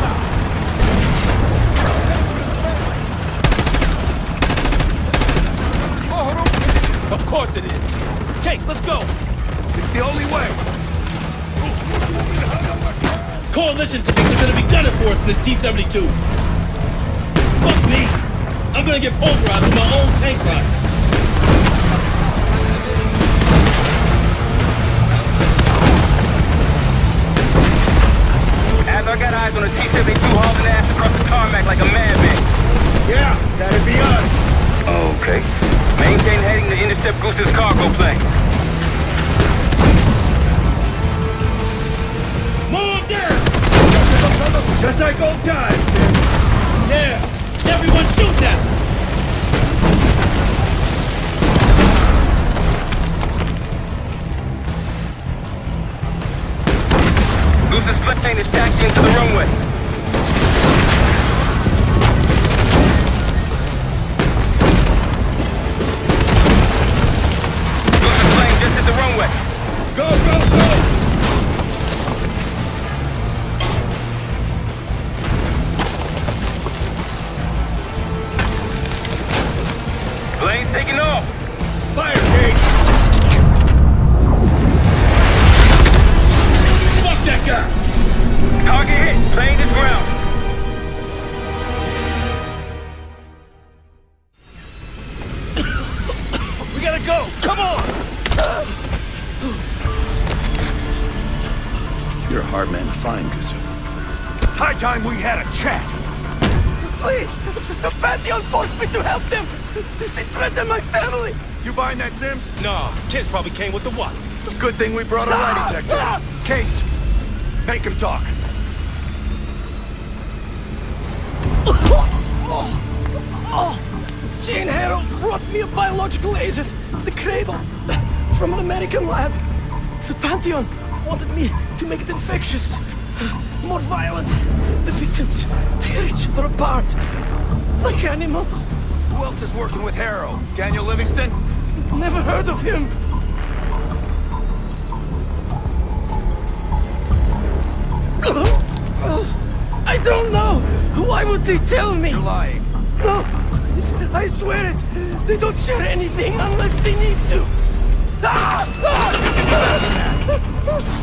Of course it is. Case, let's go. It's the only way. Coalition tanks are gonna be gunning for us in this T-72. Fuck me! I'm gonna get pulverized with my own tank rockets. Adler got eyes on a T-72 hauling ass across the tarmac like a madman. Yeah, that'd be us. Okay. Maintain heading to intercept Gusev's cargo plane. Move there! Just like old times. Yeah, everyone shoot that! Gusev's plane is taxiing to the runway. Gusev's plane just hit the runway. Go, go! high time we had a chat. Please! The Pantheon forced me to help them! They threatened my family! You buying that, Sims? Nah, kids probably came with the what? It's a good thing we brought a lie detector. Case, make him talk. Jane Harrow brought me a biological agent, the Cradle, from an American lab. The Pantheon wanted me to make it infectious, more violent. The victims tear each other apart, like animals. Who else is working with Harrow? Daniel Livingston? Never heard of him. I don't know! Why would they tell me? You're lying. No! I swear it! They don't share anything unless they need to!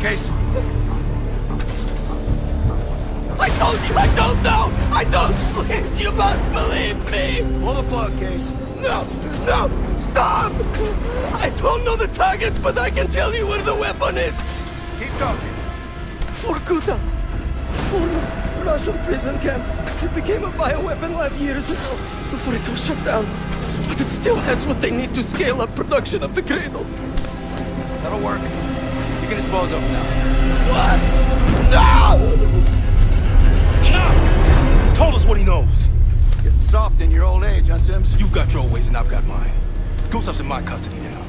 Case. I told you I don't know! I don't! Please, you must believe me! Pull the plug, Case. No! No! Stop! I don't know the target, but I can tell you where the weapon is! Keep talking. Barcuda! Former Russian prison camp. It became a bioweapon lab years ago, before it was shut down. But it still has what they need to scale up production of the Cradle. That'll work. You can dispose of him now. What? No! Enough! He told us what he knows. Getting soft in your old age, huh, Sims? You've got your ways and I've got mine. Gusev's in my custody now.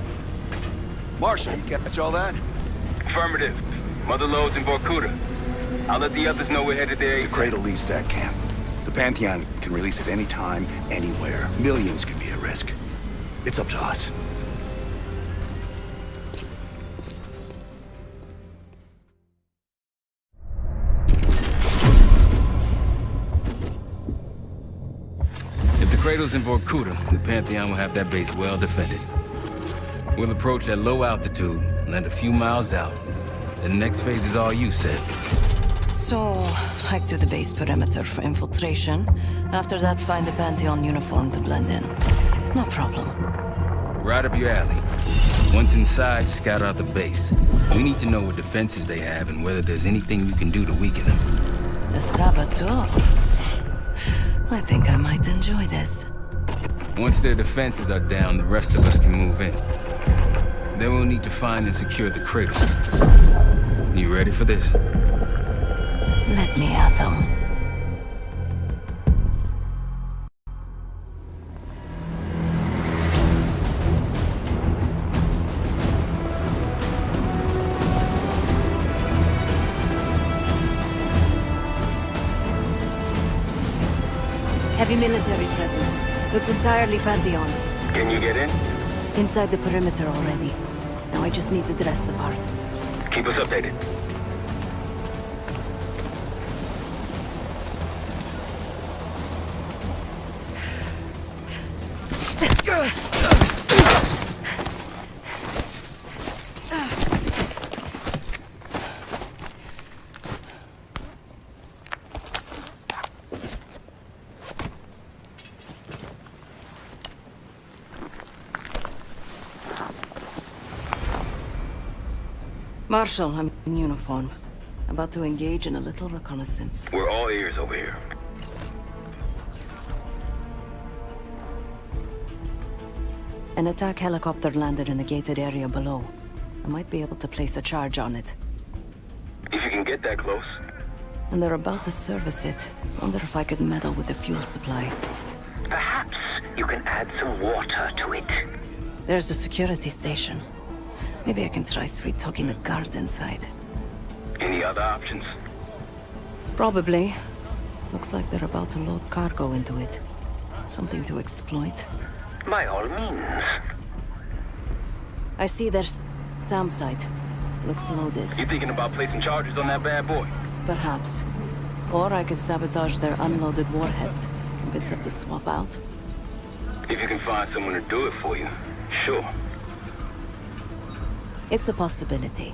Marshall, you catch all that? Affirmative. Mother loads in Barcuda. I'll let the others know we're headed there. The Cradle leaves that camp. The Pantheon can release it any time, anywhere. Millions can be at risk. It's up to us. If the Cradle's in Barcuda, the Pantheon will have that base well defended. We'll approach at low altitude, land a few miles out. The next phase is all you said. So, hike to the base perimeter for infiltration. After that, find the Pantheon uniform to blend in. No problem. Right up your alley. Once inside, scout out the base. We need to know what defenses they have and whether there's anything you can do to weaken them. The saboteur. I think I might enjoy this. Once their defenses are down, the rest of us can move in. Then we'll need to find and secure the Cradle. You ready for this? Let me at them. Heavy military presence. Looks entirely Pantheon. Can you get in? Inside the perimeter already. Now I just need to dress the part. Keep us updated. Marshal, I'm in uniform. About to engage in a little reconnaissance. We're all ears over here. An attack helicopter landed in the gated area below. I might be able to place a charge on it. If you can get that close. And they're about to service it. Wonder if I could meddle with the fuel supply. Perhaps you can add some water to it. There's a security station. Maybe I can try sweet-talking the guard inside. Any other options? Probably. Looks like they're about to load cargo into it. Something to exploit. By all means. I see their SAM site. Looks loaded. You thinking about placing charges on that bad boy? Perhaps. Or I could sabotage their unloaded warheads. Convince them to swap out. If you can find someone to do it for you, sure. It's a possibility.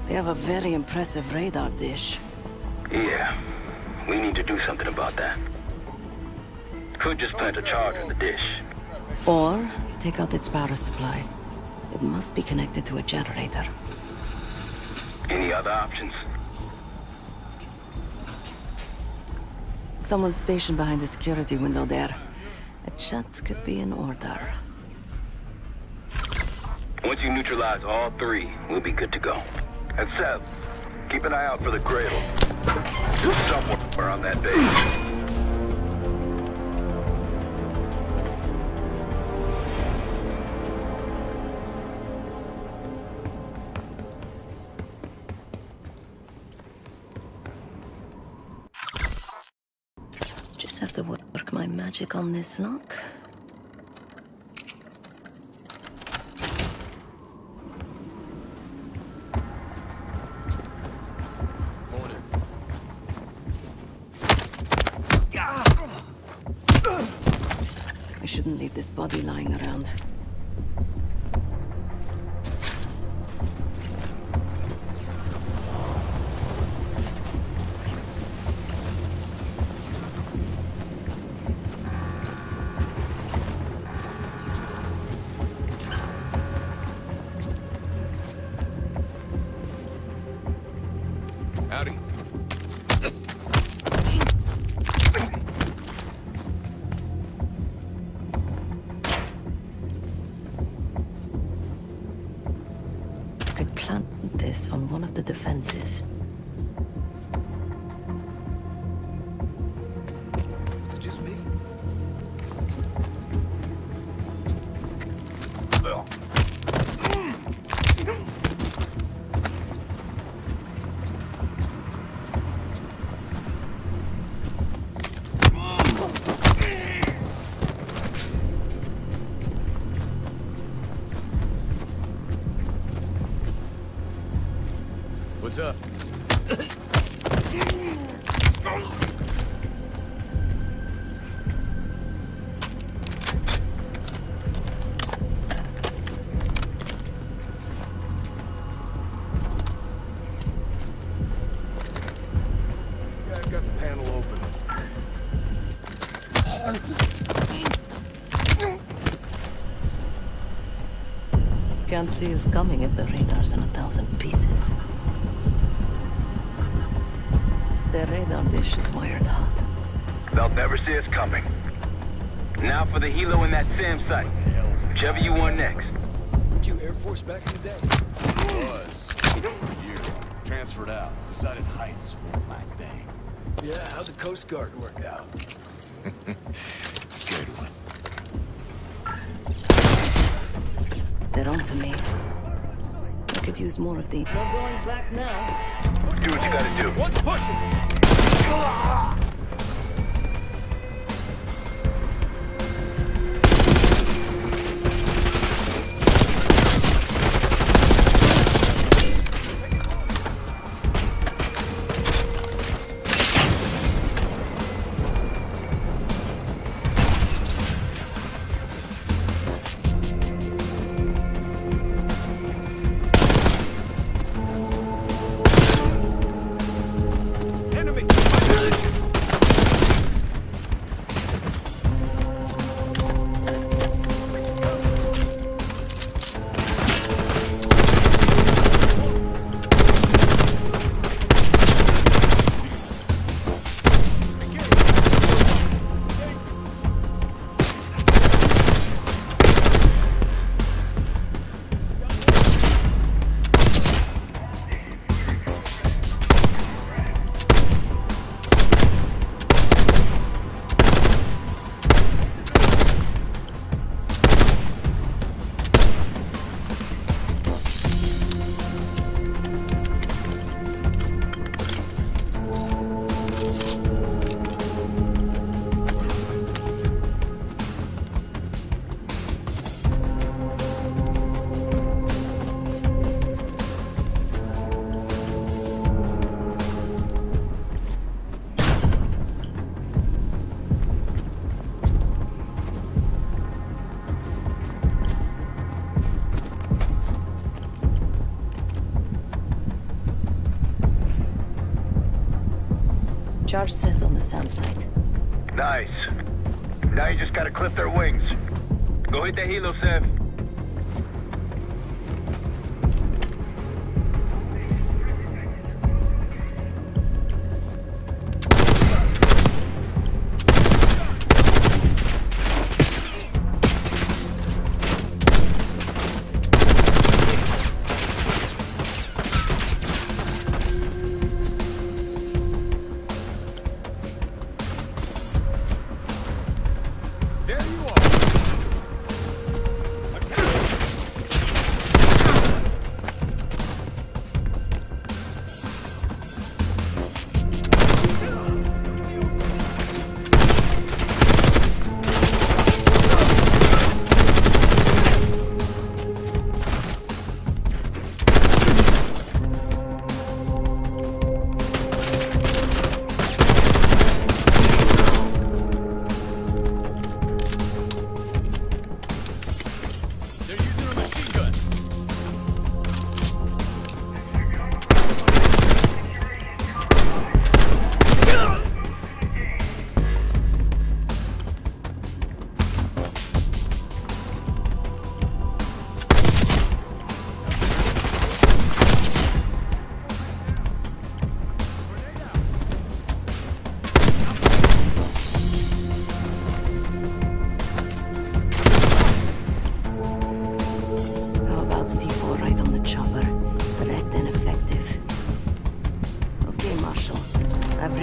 They have a very impressive radar dish. Yeah. We need to do something about that. Could just plant a charge in the dish. Or take out its power supply. It must be connected to a generator. Any other options? Someone's stationed behind the security window there. A chat could be in order. Once you neutralize all three, we'll be good to go. And Seth, keep an eye out for the Cradle. It's somewhere on that base. Just have to work my magic on this lock. I shouldn't leave this body lying around. Howdy. Could plant this on one of the defenses. Is it just me? What's up? Yeah, I've got the panel open. Can't see us coming if the radar's in 1,000 pieces. The radar dish is wired hot. They'll never see us coming. Now for the helo in that SAM site. Whichever you want next. Weren't you Air Force back in the day? Was. You transferred out. Decided heights weren't my thing. Yeah, how'd the Coast Guard work out? Good one. They're on to me. I could use more of the... No going back now. Do what you gotta do. What's pushing? Charge set on the SAM site. Nice. Now you just gotta clip their wings. Go hit the helo, Seth.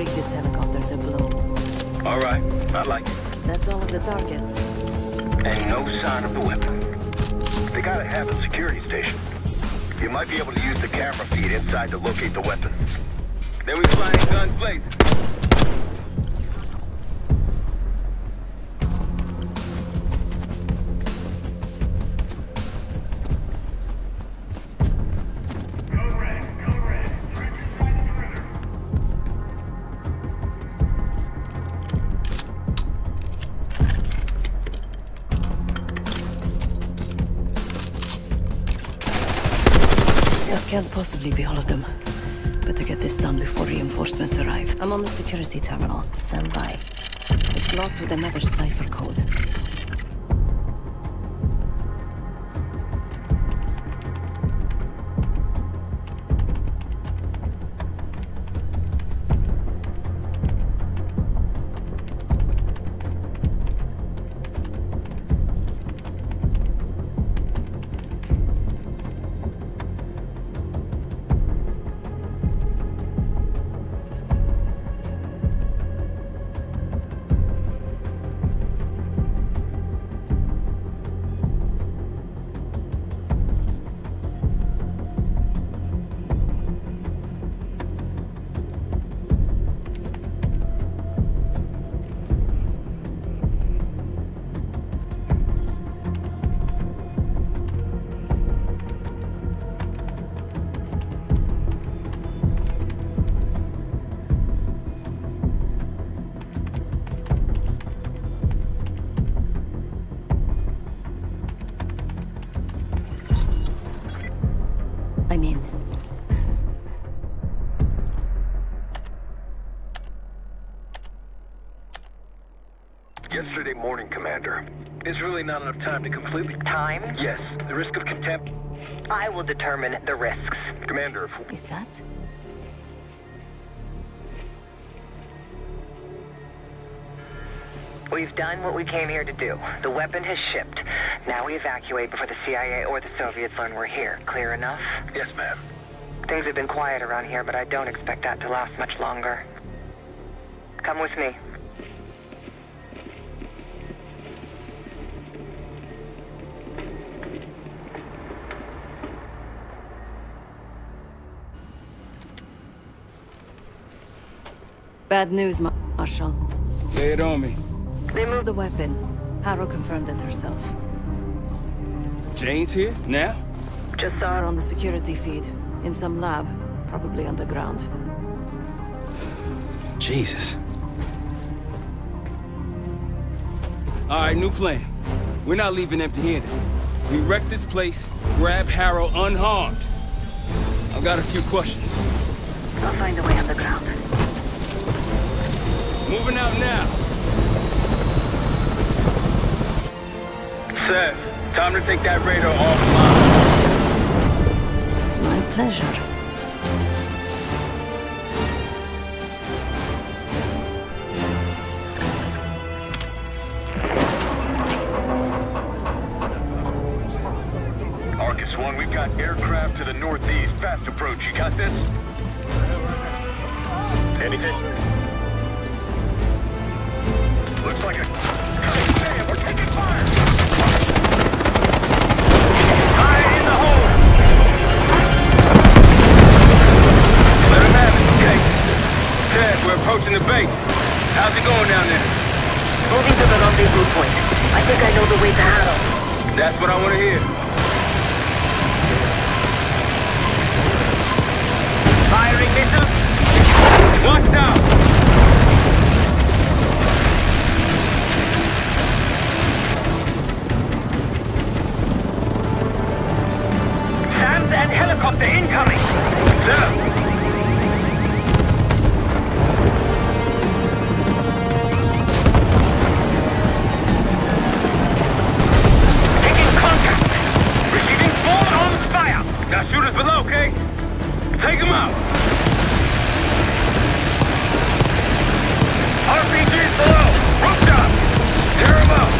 rig this helicopter to blow. All right, I like it. That's all of the targets. And no sign of the weapon. They gotta have a security station. You might be able to use the camera feed inside to locate the weapon. Then we fly in guns blazing. Can't possibly be all of them. Better get this done before reinforcements arrive. I'm on the security terminal. Stand by. It's locked with another cipher code. I'm in. Yesterday morning, Commander. There's really not enough time to completely... Time? Yes, the risk of contempt... I will determine the risks. Commander, Is that? We've done what we came here to do. The weapon has shipped. Now we evacuate before the CIA or the Soviets learn we're here. Clear enough? Yes, ma'am. Things have been quiet around here, but I don't expect that to last much longer. Come with me. Bad news, Marshal. Lay it on me. They moved the weapon. Harrow confirmed it herself. Jane's here? Now? Just saw her on the security feed. In some lab. Probably underground. Jesus. All right, new plan. We're not leaving empty-handed. We wreck this place, grab Harrow unharmed. I've got a few questions. I'll find a way underground. Moving out now. Seth, time to take that radar offline. My pleasure. Arcus 1, we've got aircraft to the northeast. Fast approach. You got this? Anything? Looks like a... Damn, we're taking fire! Fire in the hole! Let him have it, okay? Ted, we're approaching the base. How's it going down there? Moving to the rendezvous point. I think I know the way to Harrow. That's what I want to hear. Firing missiles? Watch out! And helicopter incoming! Sir! Taking contact! Receiving forward-armed fire! Now shoot us below, okay? Take them out! RPGs below! Rooftop! Tear them up!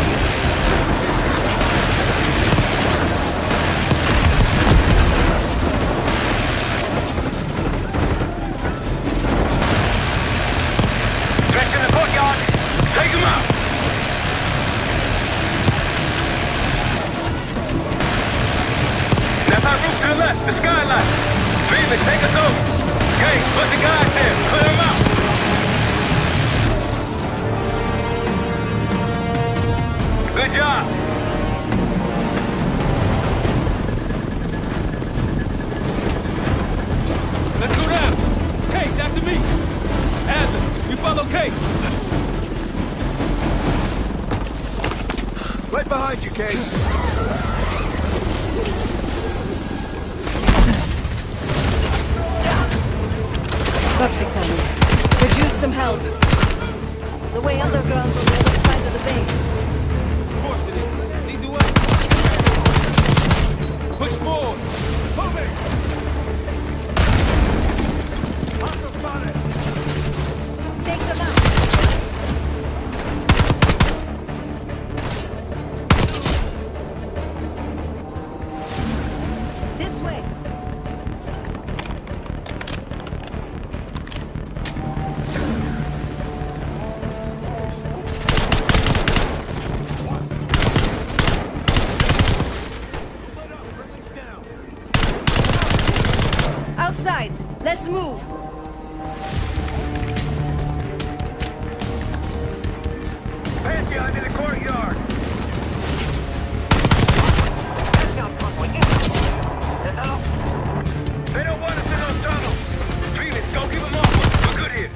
Case, put the guys there. Clear them out. Good job. Let's go down. Case, after me. Adler, you follow Case. Right behind you, Case. Perfect timing. Could use some help. The way underground's on the other side of the base. Of course it is. Lead the way. Push forward. Moving! Hostile spotted! Take them out. This way. Outside. Let's move. Pantheon in the courtyard. They don't want us in those tunnels. Phoenix, go keep them off. We're good here.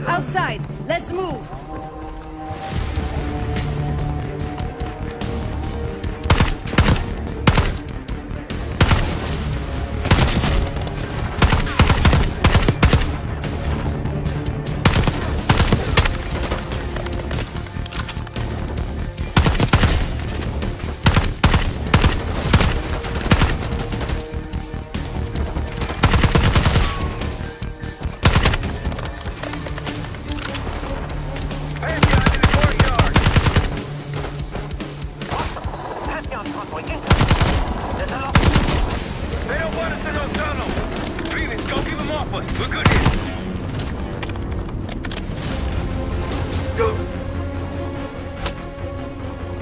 Outside! Let's move!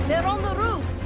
They're on the roofs!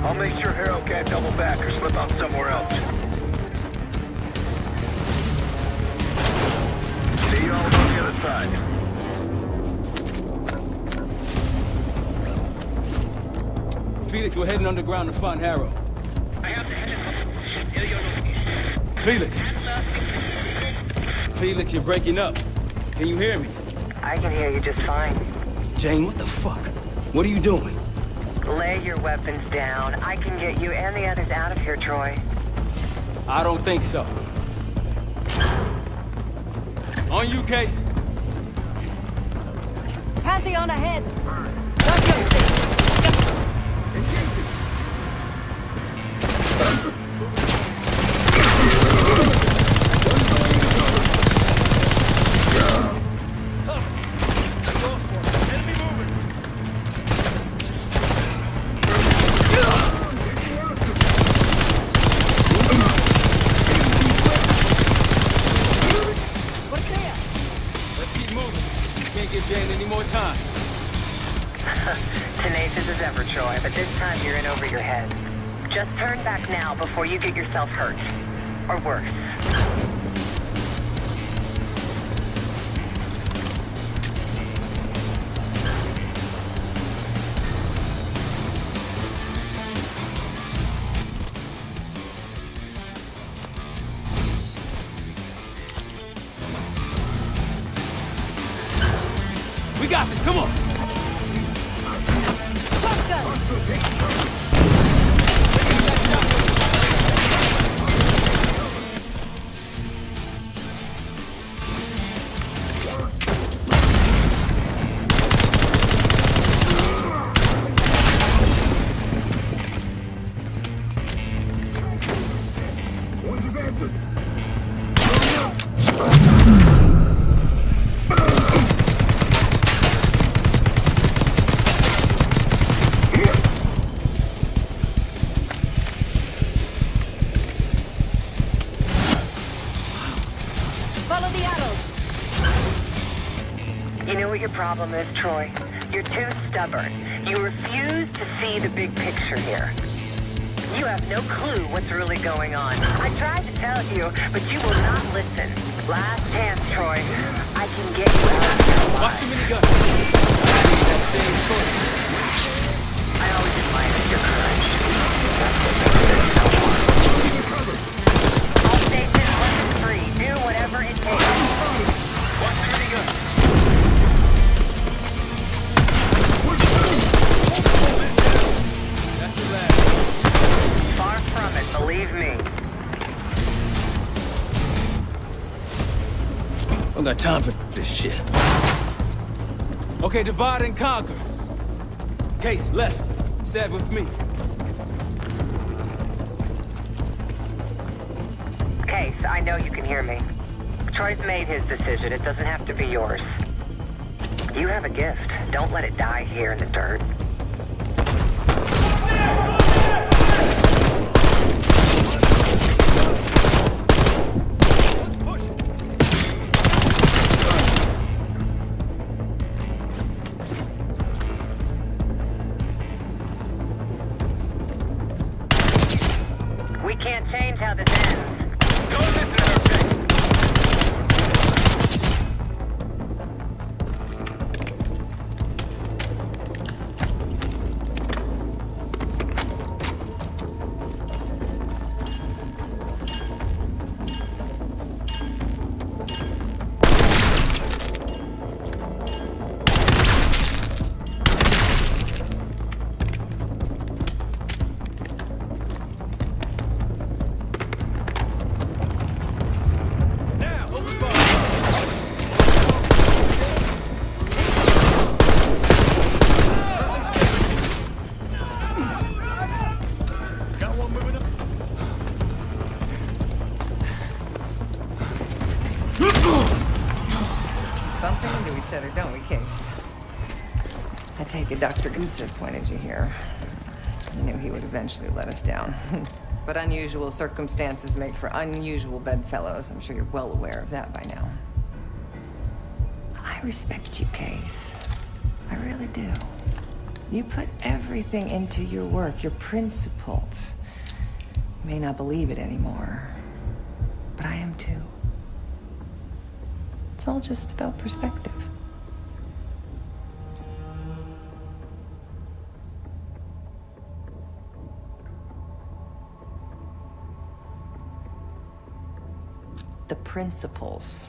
I'll make sure Harrow can't double back or slip out somewhere else. See you all on the other side. Felix, we're heading underground to find Harrow. Felix! Felix, you're breaking up. Can you hear me? I can hear you just fine. Jane, what the fuck? What are you doing? Lay your weapons down. I can get you and the others out of here, Troy. I don't think so. On you, Case. Pantheon ahead! Got your six! Tenacious as ever, Troy, but this time you're in over your head. Just turn back now before you get yourself hurt. Or worse. We got this, come on! You know what your problem is, Troy? You're too stubborn. You refuse to see the big picture here. You have no clue what's really going on. I tried to tell you, but you will not listen. Last chance, Troy. I can get you out of here alive. Watch the minigun. I always admired your courage. That's what makes this so hard. All stations, weapons free. Do whatever it takes. Watch the minigun. That's the last. Far from it, believe me. I don't got time for this shit. Okay, divide and conquer. Case, left. Sat with me. Case, I know you can hear me. Troy's made his decision. It doesn't have to be yours. You have a gift. Don't let it die here in the dirt. We can't change how this ends. Don't listen to her, Case. Bumping into each other, don't we, Case? I take it Dr. Gusev pointed you here. I knew he would eventually let us down. But unusual circumstances make for unusual bedfellows. I'm sure you're well aware of that by now. I respect you, Case. I really do. You put everything into your work, your principles. You may not believe it anymore, but I am too. It's all just about perspective. The principles.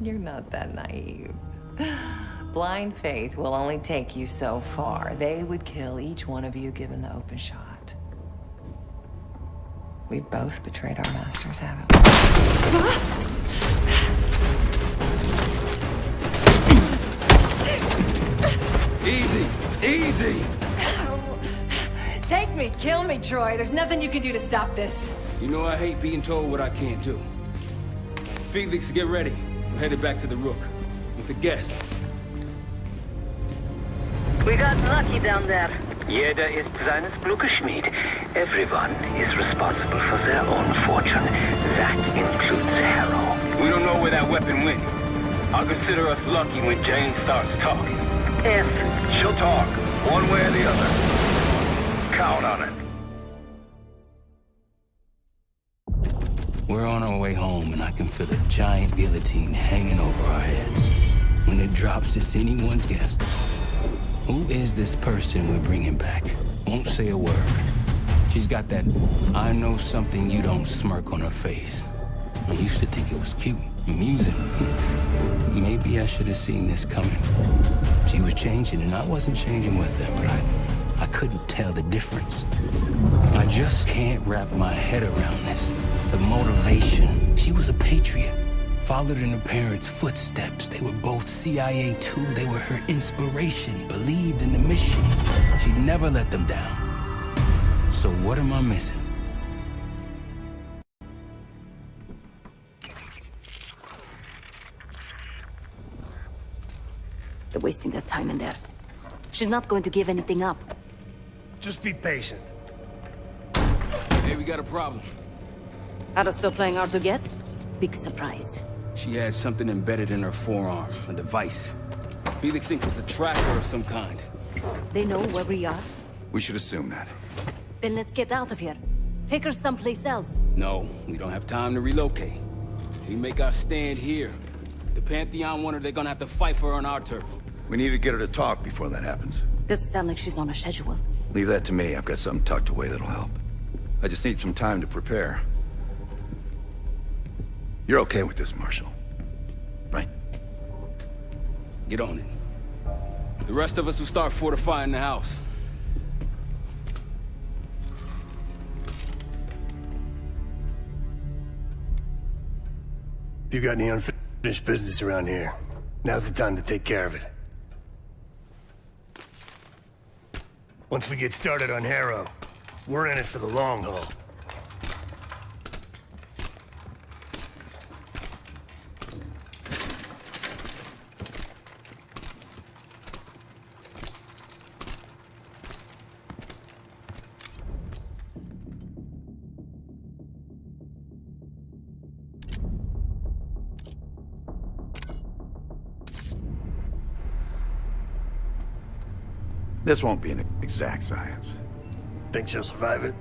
You're not that naive. Blind faith will only take you so far. They would kill each one of you given the open shot. We've both betrayed our masters, haven't we? Easy! Easy! Take me, kill me, Troy. There's nothing you can do to stop this. You know I hate being told what I can't do. Felix, get ready. We're headed back to the Rook. With the guests. We got lucky down there. Jeder ist seines Glückes Schmied. Everyone is responsible for their own fortune. That includes Harrow. We don't know where that weapon went. I'll consider us lucky when Jane starts talking. If she'll talk, one way or the other. Count on it. We're on our way home, and I can feel a giant guillotine hanging over our heads. When it drops, it's anyone's guess. Who is this person we're bringing back? Won't say a word. She's got that I know something you don't smirk on her face. I used to think it was cute, amusing. Maybe I should have seen this coming. She was changing, and I wasn't changing with her, but I couldn't tell the difference. I just can't wrap my head around this. The motivation. She was a patriot. Followed in her parents' footsteps. They were both CIA too. They were her inspiration. Believed in the mission. She'd never let them down. So what am I missing? They're wasting their time in there. She's not going to give anything up. Just be patient. Hey, we got a problem. Harrow's still playing hard to get? Big surprise. She had something embedded in her forearm, a device. Felix thinks it's a tracker of some kind. They know where we are? We should assume that. Then let's get out of here. Take her someplace else. No, we don't have time to relocate. We make our stand here. The Pantheon want her, they're gonna have to fight for her on our turf. We need to get her to talk before that happens. Doesn't sound like she's on a schedule. Leave that to me. I've got something tucked away that'll help. I just need some time to prepare. You're okay with this, Marshal? Right? Get on it. The rest of us will start fortifying the house. If you got any unfinished business around here, now's the time to take care of it. Once we get started on Harrow, we're in it for the long haul. This won't be an exact science. Think she'll survive it?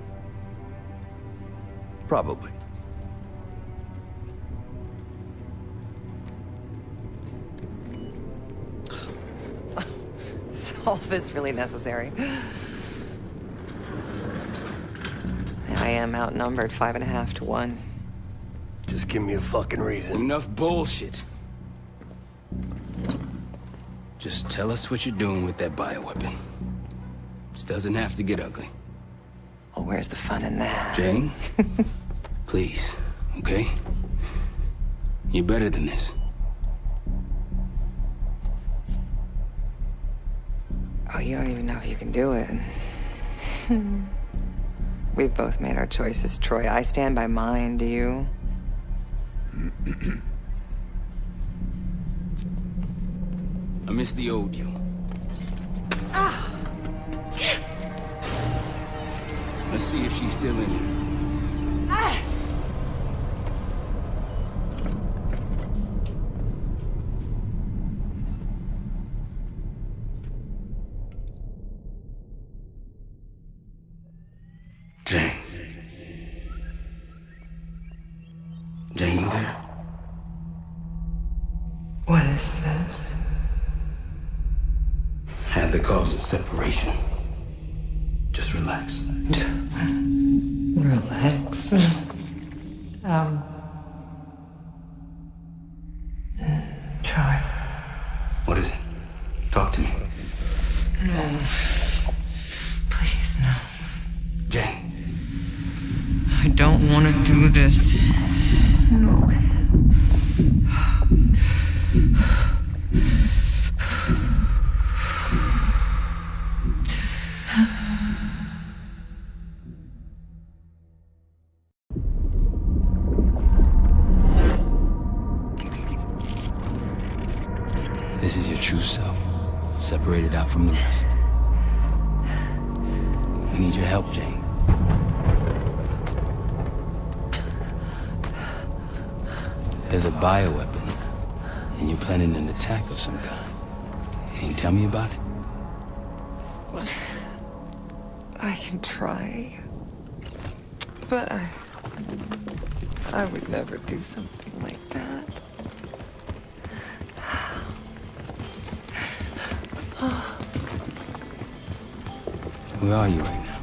Probably. Is all this really necessary? I am outnumbered 5.5 to 1. Just give me a fucking reason. Enough bullshit. Just tell us what you're doing with that bioweapon. This doesn't have to get ugly. Well, where's the fun in that? Jane? Please, okay? You're better than this. Oh, you don't even know if you can do it. We've both made our choices, Troy. I stand by mine, do you? I miss the old you. Ah! Let's see if she's still in here. Ah! Jane. Jane, you there? What is this? Adler calls it separation. Just relax. Relax. Try. What is it? Talk to me. No. Please, no. Jane. I don't want to do this. No. This is your true self, separated out from the rest. We need your help, Jane. There's a bioweapon, and you're planning an attack of some kind. Can you tell me about it? I can try. But I would never do something like that. Where are you right now?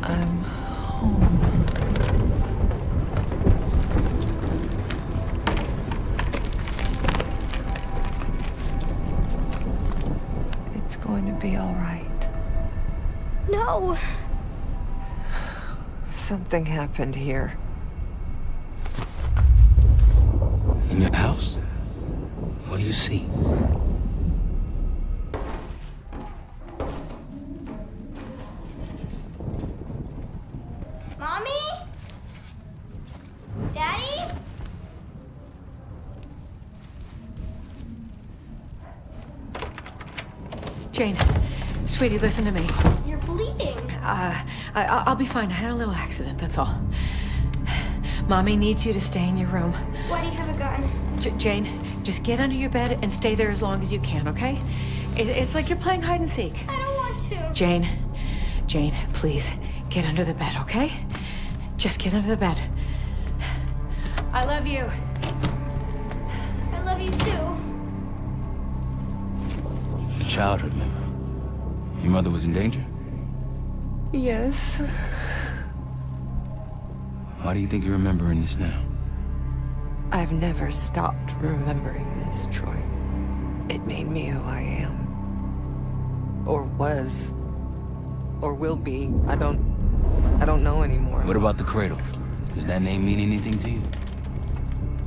I'm home. It's going to be all right. No! Something happened here. In your house? What do you see? Mommy? Daddy? Jane, sweetie, listen to me. You're bleeding. I'll be fine. I had a little accident, that's all. Mommy needs you to stay in your room. Why do you have a gun? Jane, just get under your bed and stay there as long as you can, okay? It's like you're playing hide and seek. I don't want to. Jane, please, get under the bed, okay? Just get under the bed. I love you. I love you too. A childhood memory. Your mother was in danger? Yes. Why do you think you're remembering this now? I've never stopped remembering this, Troy. It made me who I am. Or was. Or will be. I don't know anymore. What about the Cradle? Does that name mean anything to you?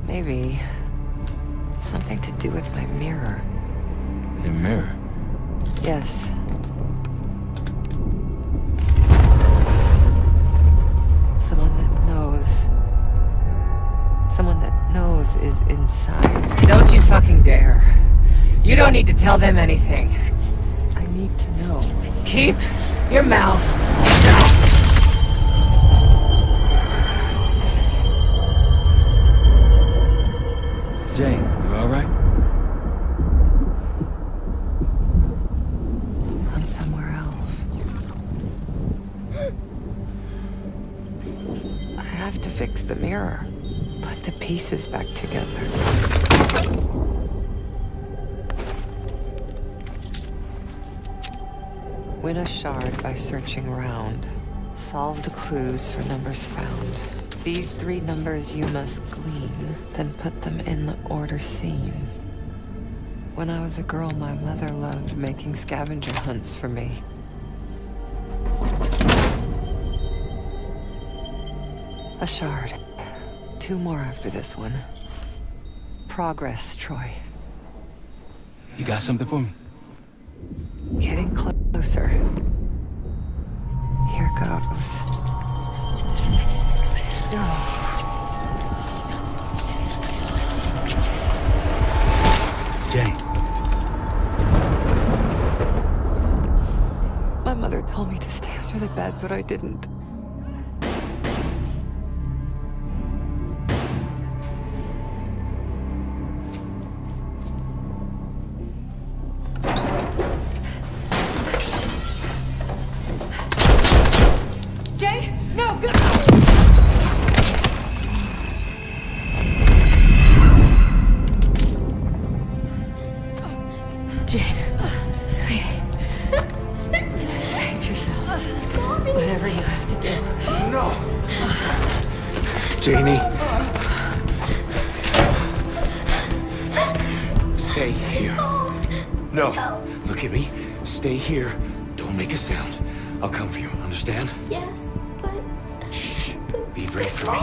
Maybe. Something to do with my mirror. Your mirror? Yes. Someone that knows. Someone that knows is inside. Don't you fucking dare. You don't need to tell them anything. I need to know. Keep your mouth shut. Jane, you all right? I'm somewhere else. I have to fix the mirror. Put the pieces back together. Win a shard by searching around. Solve the clues for numbers found. These 3 numbers you must glean, then put them in the order seen. When I was a girl, my mother loved making scavenger hunts for me. A shard. 2 more after this one. Progress, Troy. You got something for me? Getting closer. Here goes. Jane. My mother told me to stay under the bed, but I didn't. Janie. Stay here. No. Look at me. Stay here. Don't make a sound. I'll come for you, understand? Yes, but... Shh. Be brave for me.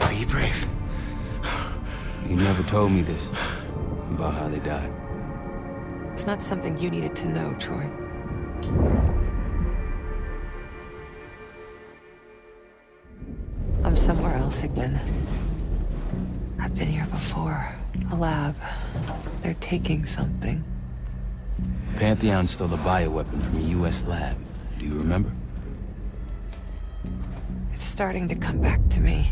Be brave. You never told me this, about how they died. It's not something you needed to know, Troy. I'm somewhere else again. I've been here before. A lab. They're taking something. Pantheon stole a bioweapon from a U.S. lab. Do you remember? It's starting to come back to me.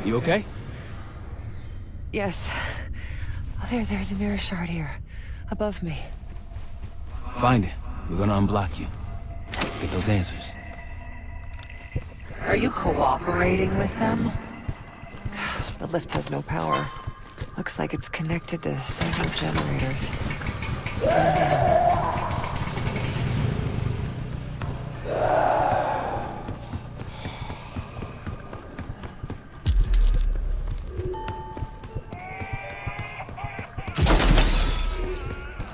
You okay? Yes. Oh, there's a mirror shard here. Above me. Find it. We're gonna unblock you. Get those answers. Are you cooperating with them? The lift has no power. Looks like it's connected to several generators.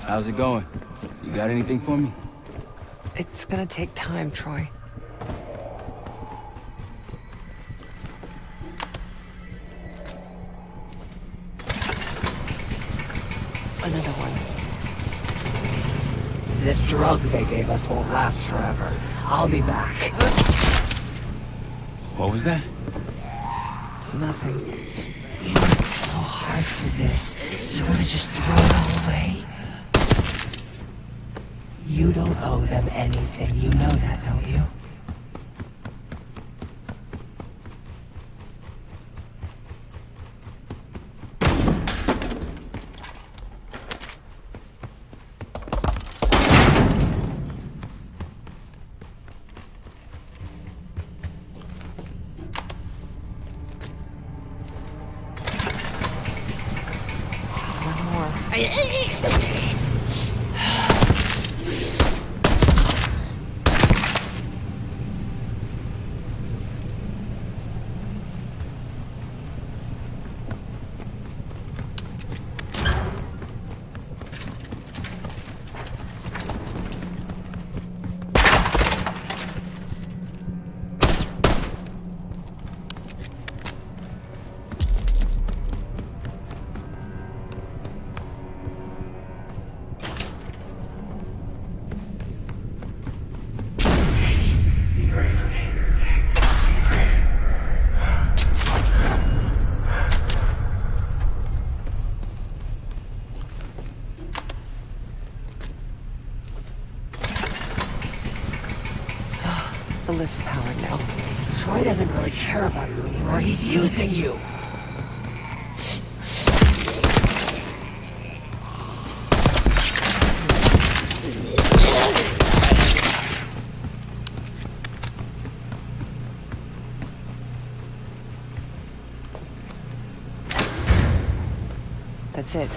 How's it going? You got anything for me? It's gonna take time, Troy. Another one. This drug they gave us won't last forever. I'll be back. What was that? Nothing. You worked so hard for this. You want to just throw it all away? You don't owe them anything. You know that, don't you? The lift's powered now. Troy doesn't really care about you anymore. He's using you. That's it.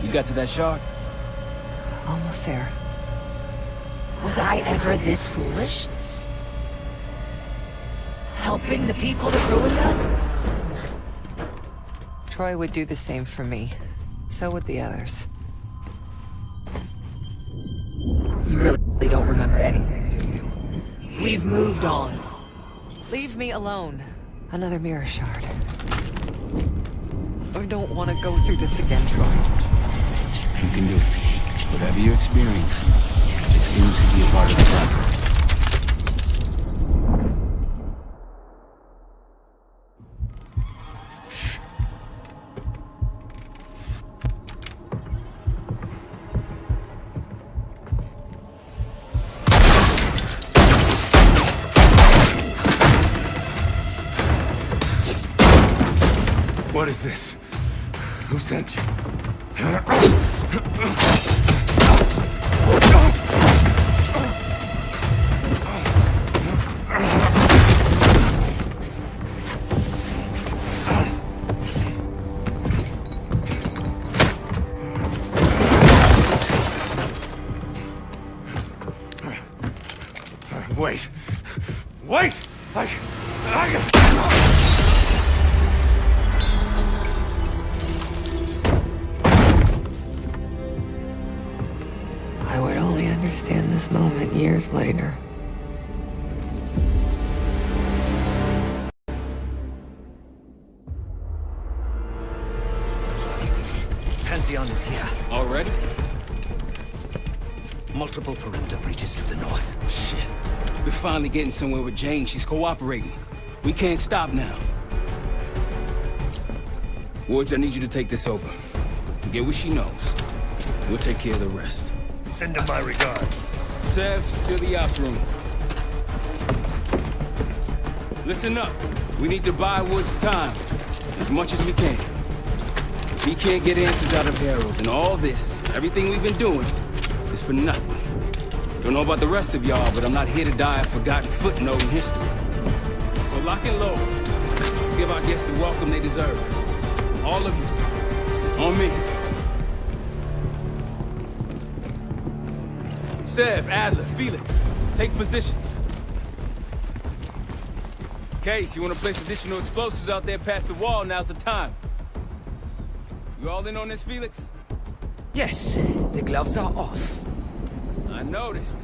You got to that shard? Almost there. Was I ever this foolish? Helping the people that ruined us? Troy would do the same for me. So would the others. You really don't remember anything, do you? We've moved on. Leave me alone. Another mirror shard. I don't want to go through this again, Troy. You can do it. Whatever you experience. It seems to be a part of the process. Shh. What is this? Who sent you? Wait! Wait! I would only understand this moment years later. Pantheon is here. Already? Multiple perimeter breaches to the north. Shit. We're finally getting somewhere with Jane. She's cooperating. We can't stop now. Woods, I need you to take this over. Get what she knows. We'll take care of the rest. Send him my regards. Sev, seal the ops room. Listen up. We need to buy Woods time. As much as we can. If he can't get answers out of Harrow, then all this, everything we've been doing, is for nothing. Don't know about the rest of y'all, but I'm not here to die a forgotten footnote in history. So lock and load. Let's give our guests the welcome they deserve. All of you. On me. Sev, Adler, Felix, take positions. Case, you want to place additional explosives out there past the wall, now's the time. You all in on this, Felix? Yes, the gloves are off. I noticed.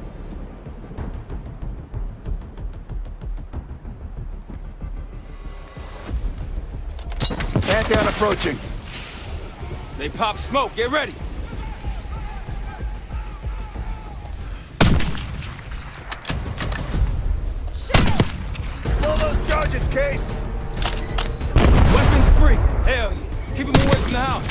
Pantheon approaching. They pop smoke, get ready. Shit! case? Weapons free. Hell yeah. Keep them away from the house.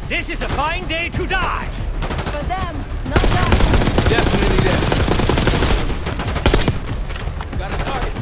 This is a fine day to die! For them, not us. Definitely them. Got a target.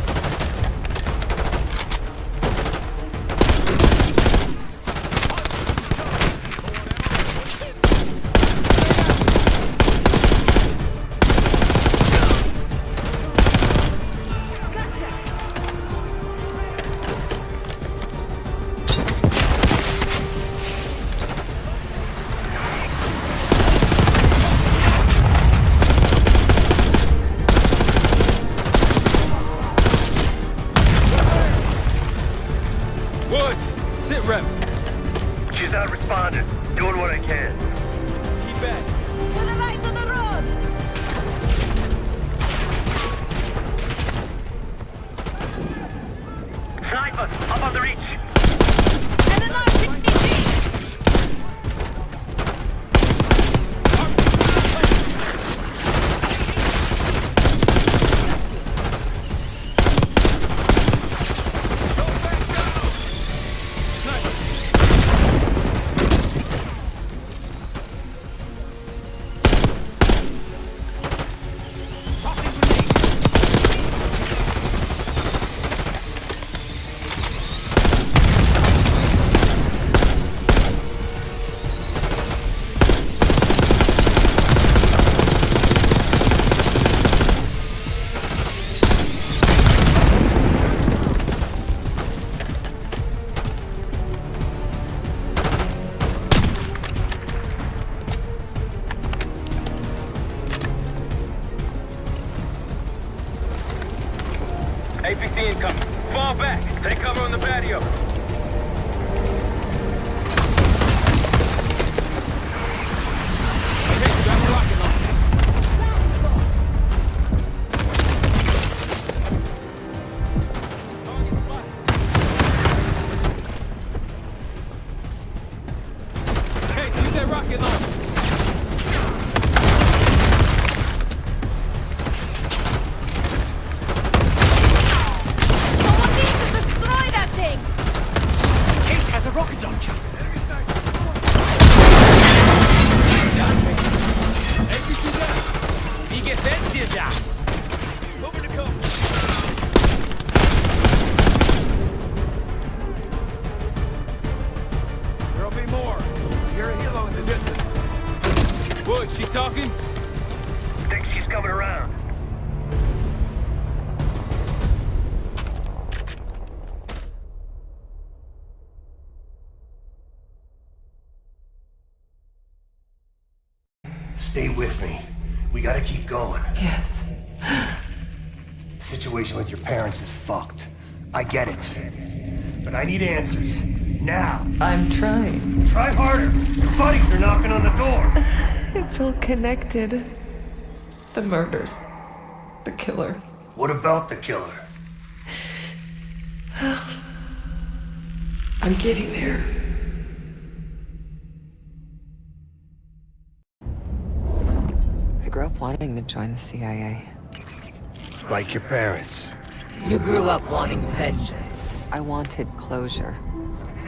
Sit rep. She's not responding. Doing what I can. Keep back. To the right of the road! Snipers! Up on the reach! And an RPG! APC incoming. Fall back. Take cover on the patio. Okay, got a rocket launcher. Target spotted. Hey, use that rocket launcher. Rocket launcher! APC down. Die gefällt dir das? Over the cover. There'll be more. Hear a helo in the distance. What, she talking? Think she's coming around. Stay with me. We gotta keep going. Yes. The situation with your parents is fucked. I get it. But I need answers. Now. I'm trying. Try harder. Your buddies are knocking on the door. It's all connected. The murders. The killer. What about the killer? I I'm getting there. I grew up wanting to join the CIA. Like your parents. You grew up wanting vengeance. I wanted closure.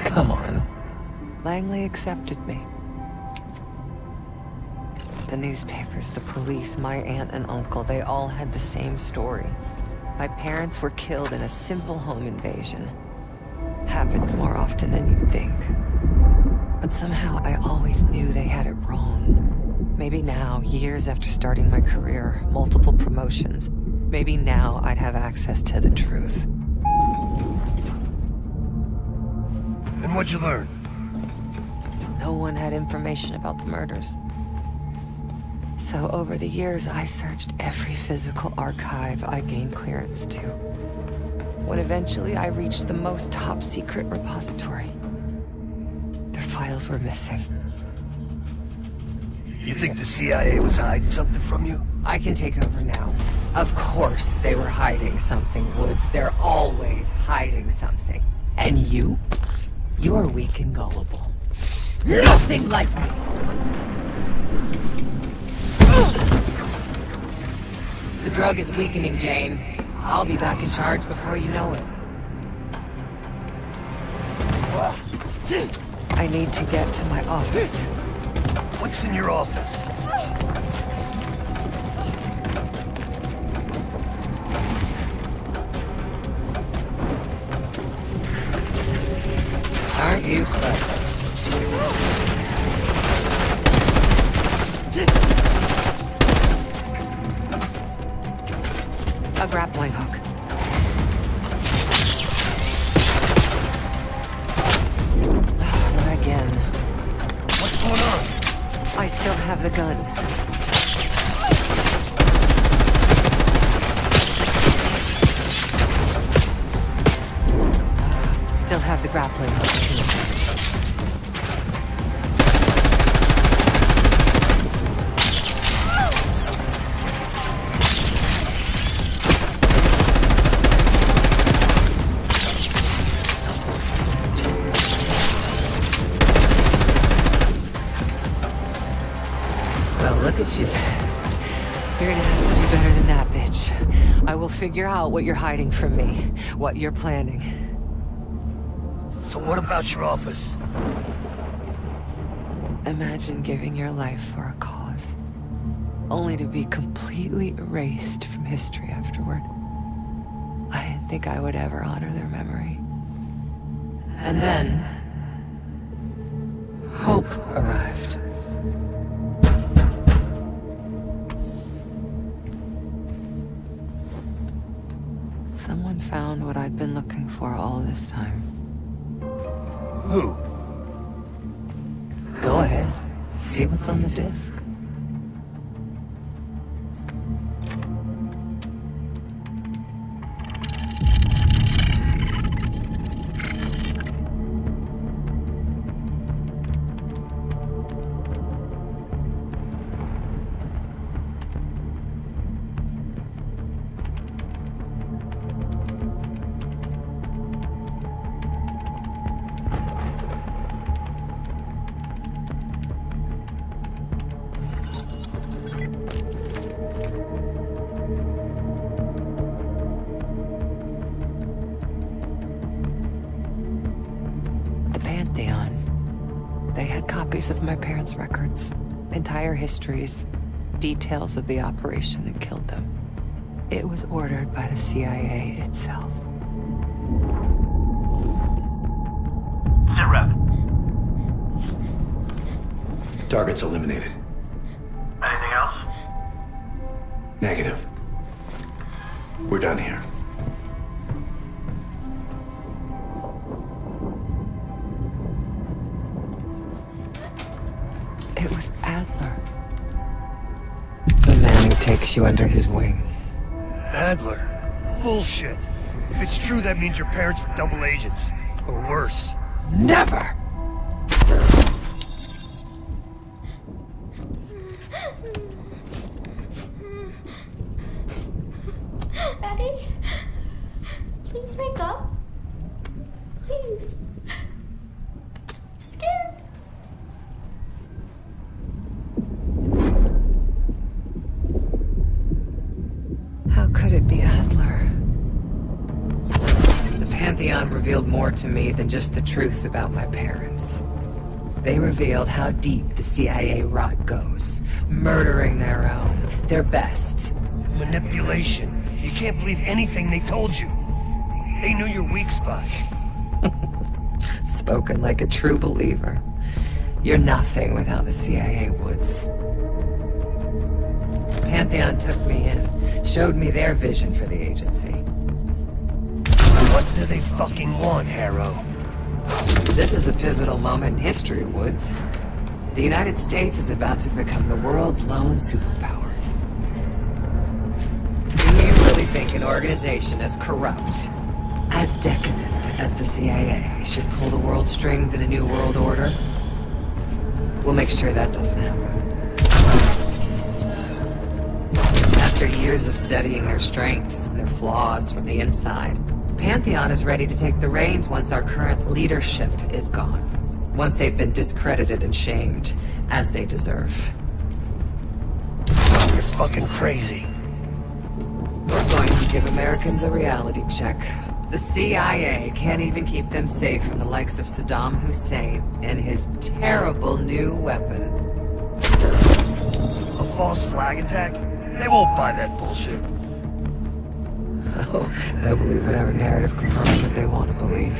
Come on. Langley accepted me. The newspapers, the police, my aunt and uncle, they all had the same story. My parents were killed in a simple home invasion. Happens more often than you'd think. But somehow I always knew they had it wrong. Maybe now, years after starting my career, multiple promotions, maybe now I'd have access to the truth. And what'd you learn? No one had information about the murders. So over the years, I searched every physical archive I gained clearance to. When eventually I reached the most top-secret repository, their files were missing. You think the CIA was hiding something from you? I can take over now. Of course they were hiding something, Woods. They're always hiding something. And you? You're weak and gullible. Nothing like me! The drug is weakening, Jane. I'll be back in charge before you know it. I need to get to my office. What's in your office? Aren't you clever? A grappling hook. Not again. What's going on? I still have the gun. Still have the grappling hook, too. Look at you. You're gonna have to do better than that, bitch. I will figure out what you're hiding from me, what you're planning. So what about your office? Imagine giving your life for a cause, only to be completely erased from history afterward. I didn't think I would ever honor their memory. And then, hope arrived. Someone found what I'd been looking for all this time. Who? Go ahead. See what's on the disc. They had copies of my parents' records, entire histories, details of the operation that killed them. It was ordered by the CIA itself. Sit rep. Target's eliminated. Anything else? Negative. We're done here. It was Adler. The man who takes you under his wing. Adler? Bullshit. If it's true, that means your parents were double agents. Or worse. Never! Daddy? Please wake up. Please. revealed more to me than just the truth about my parents. They revealed how deep the CIA rot goes, murdering their own, their best. Manipulation. You can't believe anything they told you. They knew your weak spot. Spoken like a true believer. You're nothing without the CIA, Woods. Pantheon took me in, showed me their vision for the agency. What do they fucking want, Harrow? This is a pivotal moment in history, Woods. The United States is about to become the world's lone superpower. Do you really think an organization as corrupt, as decadent as the CIA should pull the world's strings in a new world order? We'll make sure that doesn't happen. After years of studying their strengths and their flaws from the inside, Pantheon is ready to take the reins once our current leadership is gone. Once they've been discredited and shamed, as they deserve. You're fucking crazy. We're going to give Americans a reality check. The CIA can't even keep them safe from the likes of Saddam Hussein and his terrible new weapon. A false flag attack? They won't buy that bullshit. Oh, they'll believe whatever narrative confirms what they want to believe.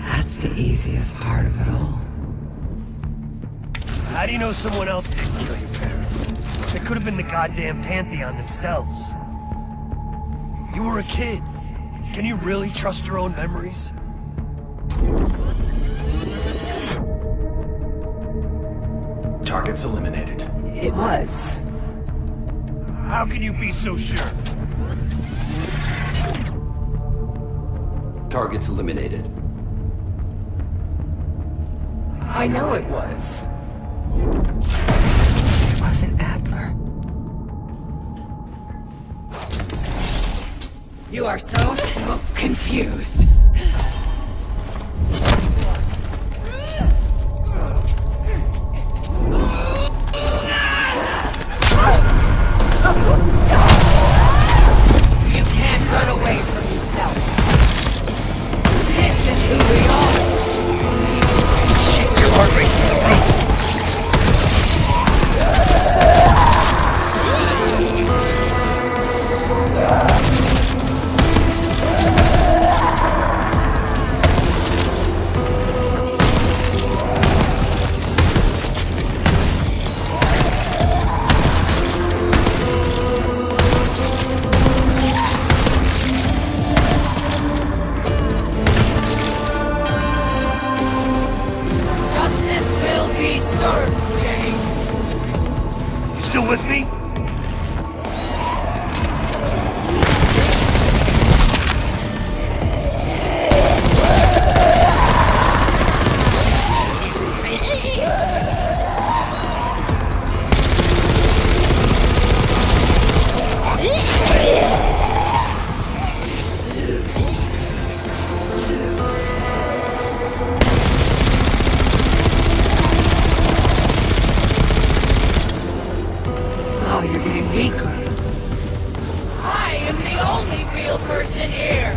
That's the easiest part of it all. How do you know someone else didn't kill your parents? It could have been the goddamn Pantheon themselves. You were a kid. Can you really trust your own memories? Targets eliminated. It was. How can you be so sure? Targets eliminated. I know it was. It wasn't Adler. You are so confused. You can't run away from yourself. This is who we are. Shit, your heart rate through the roof. Justice will be served, Jane. You still with me? Oh, you're getting weaker. I am the only real person here.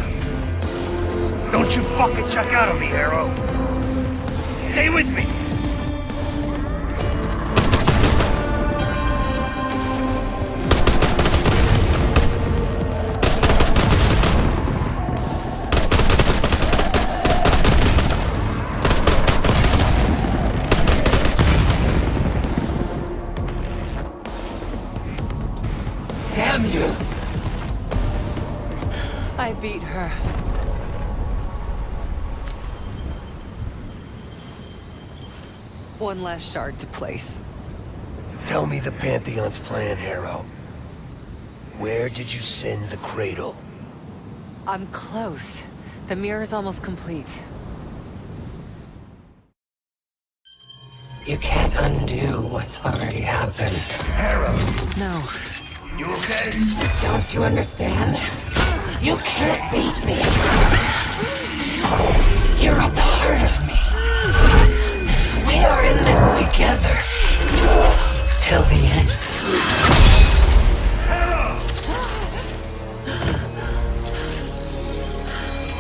Don't you fucking check out on me, Harrow. Stay with me. Damn you! I beat her. One last shard to place. Tell me the Pantheon's plan, Harrow. Where did you send the Cradle? I'm close. The mirror's almost complete. You can't undo what's already happened. Harrow! No. You okay? Don't you understand? You can't beat me. You're a part of me. We are in this together. Till the end.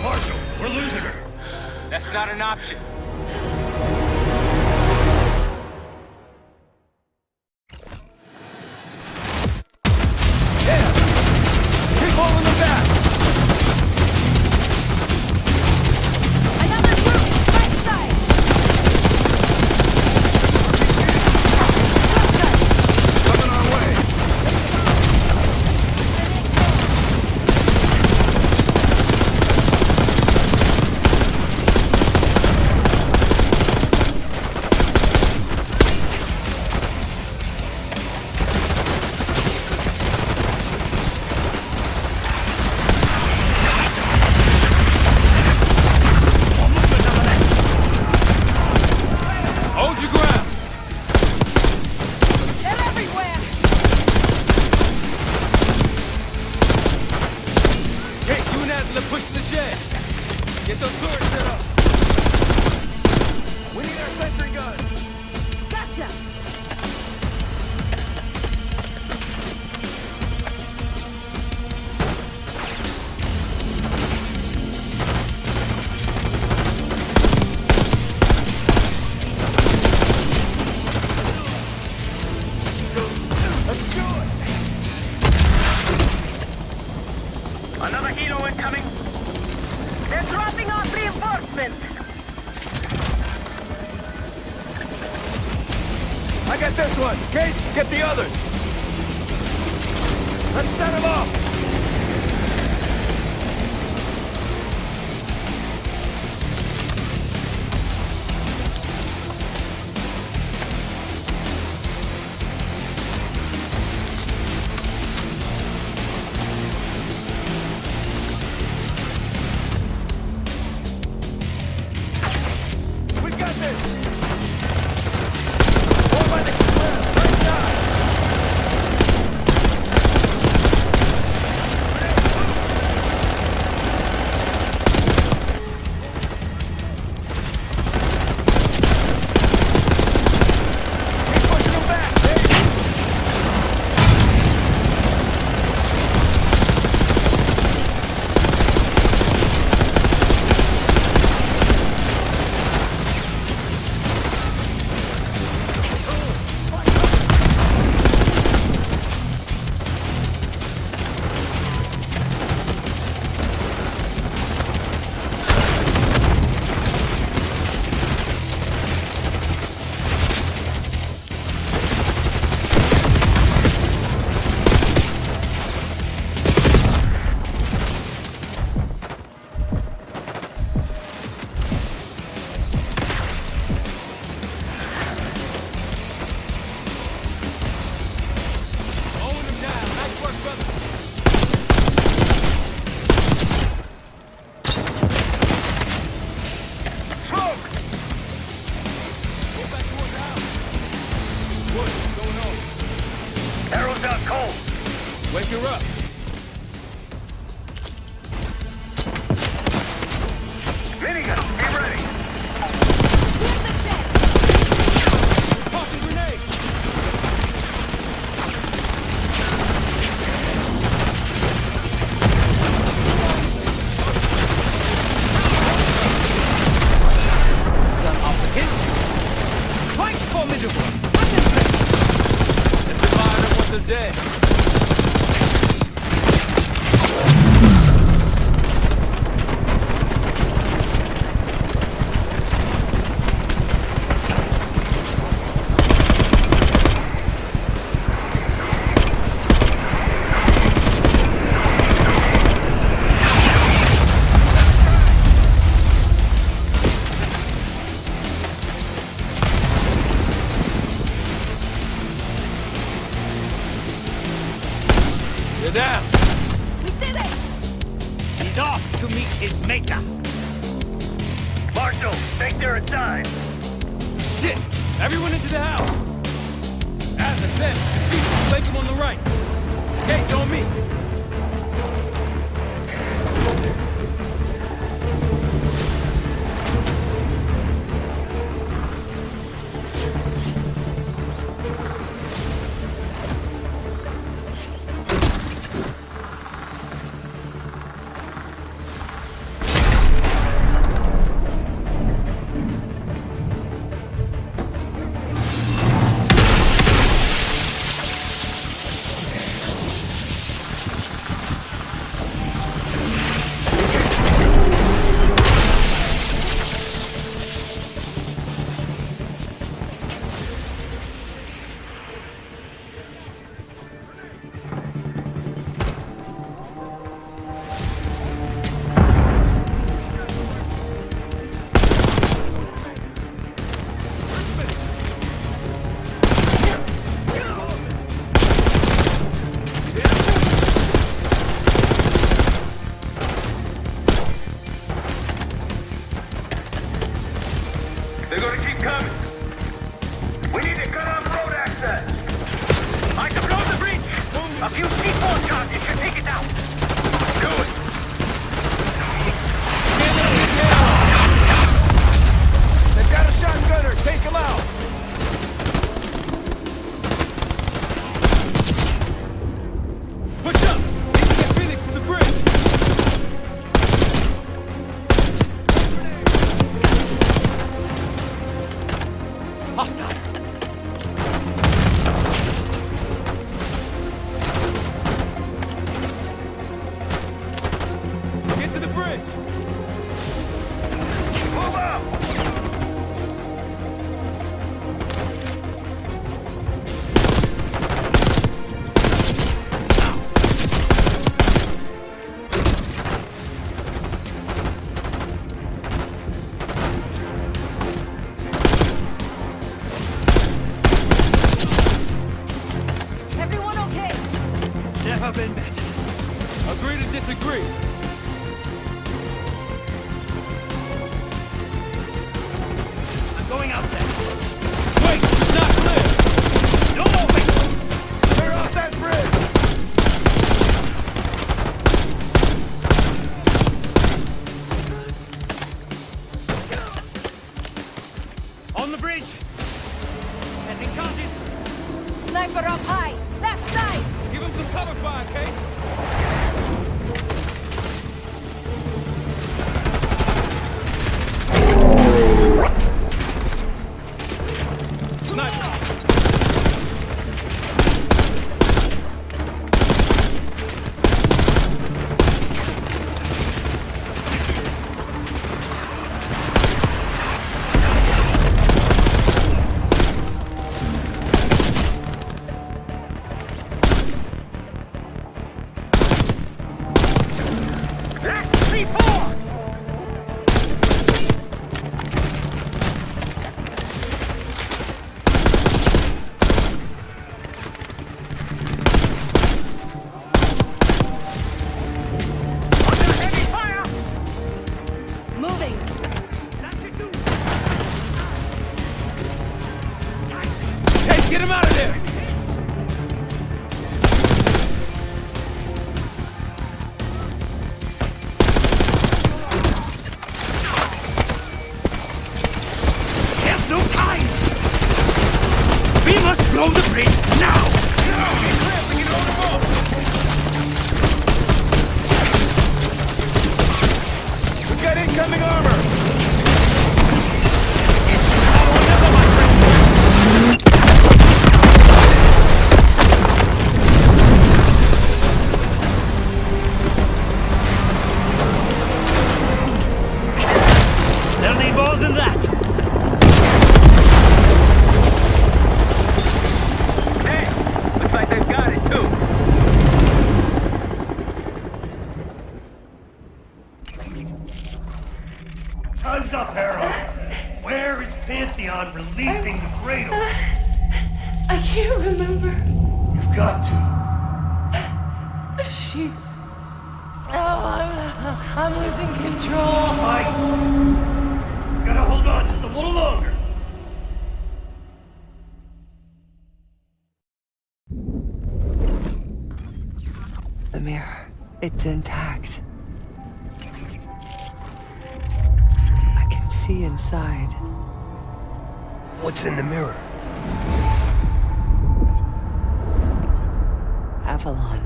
Marshal! That's not an option. Keep holding them back! Another group! Right side! Coming our way! Hold your ground. They're everywhere! Case, you and Adler push to the shed. Get those turrets set up. We need our sentry guns! Gotcha! Let's do it! Another helo incoming. They're dropping off reinforcements! I got this one! Case, get the others! Let's set them off! We got this! Hold by the cliff! Right side! Keep pushing them back, Dave! Mowing them down. Nice work, brother. Smoke! Go back towards the house. What? What's going on? Arrow's out cold. Wake her up. Minigun, be ready. Clear the shed! Tossing grenade. Gun operatives. Quite formidable. The survivor was the dead. You're down. We did it! He's off to meet his maker. Marshal, think they're inside. Shit! Everyone into the house! Adler said, defeat him, flank him on the right. Case on me. incoming. We need to cut off road access. I can blow the bridge. A few C4 charges should take it down. Do it. They've got a shotgunner. Take him out. Push up! Need to get Phoenix to the bridge! Hostile. Get to the bridge! Move out. Everyone okay? Never been met. Agree to disagree. I'm going out there. Wait! It's not clear! No moving! Clear off that bridge! On the bridge! Setting charges! Sniper up high! Left side! Give him some cover fire, Kate! Sniper! That's C4. Under heavy fire. Moving! Kate, get him out of there! There's no time! We must blow the bridge now! We've got incoming armor! It's now or never, my friend! There'll need more than that! Hey, looks like they've got it too. Time's up, Harrow. Where is Pantheon releasing the Cradle? I can't remember. You've got to. She's... Oh, I'm losing control. Fight! Gotta hold on just a little longer. The mirror. It's intact. I can see inside. What's in the mirror? Avalon.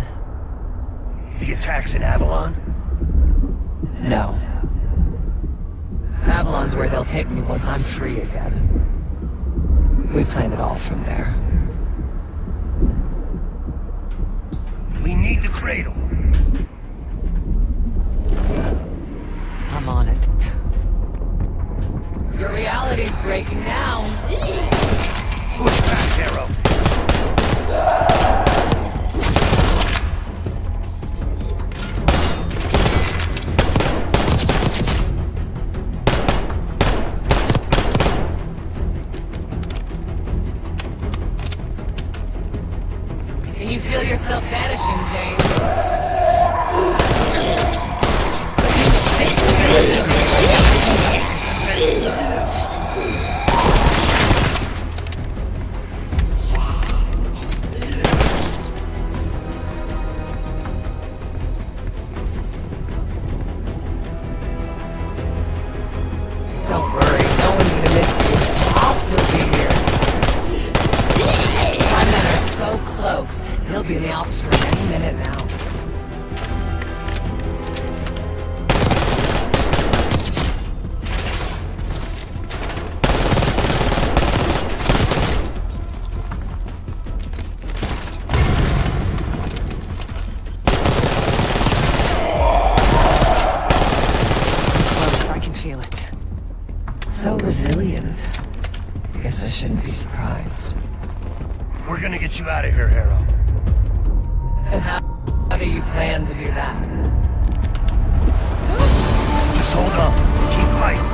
The attacks in Avalon? No. Avalon's where they'll take me once I'm free again. We plan it all from there. We need the Cradle. I'm on it. Your reality's breaking down. Push back, Harrow. Can you feel yourself vanishing, James? So resilient. I guess I shouldn't be surprised. We're gonna get you out of here, Harrow. And how do you plan to do that? Just hold on. Keep fighting.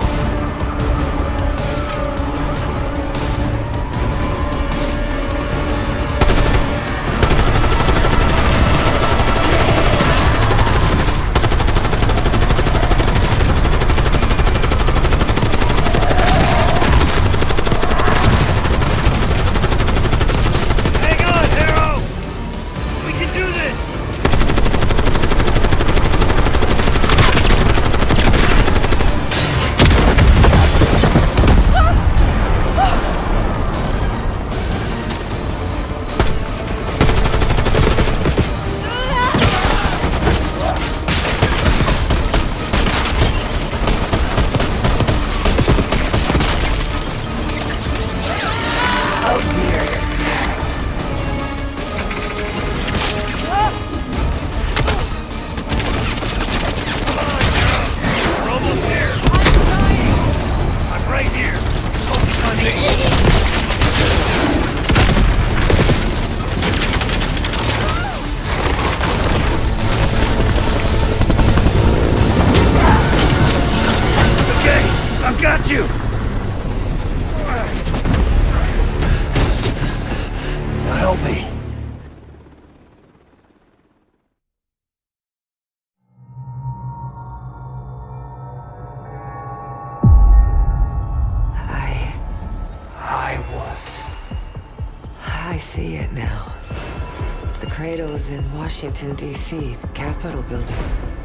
Cradle's in Washington, D.C., the Capitol building.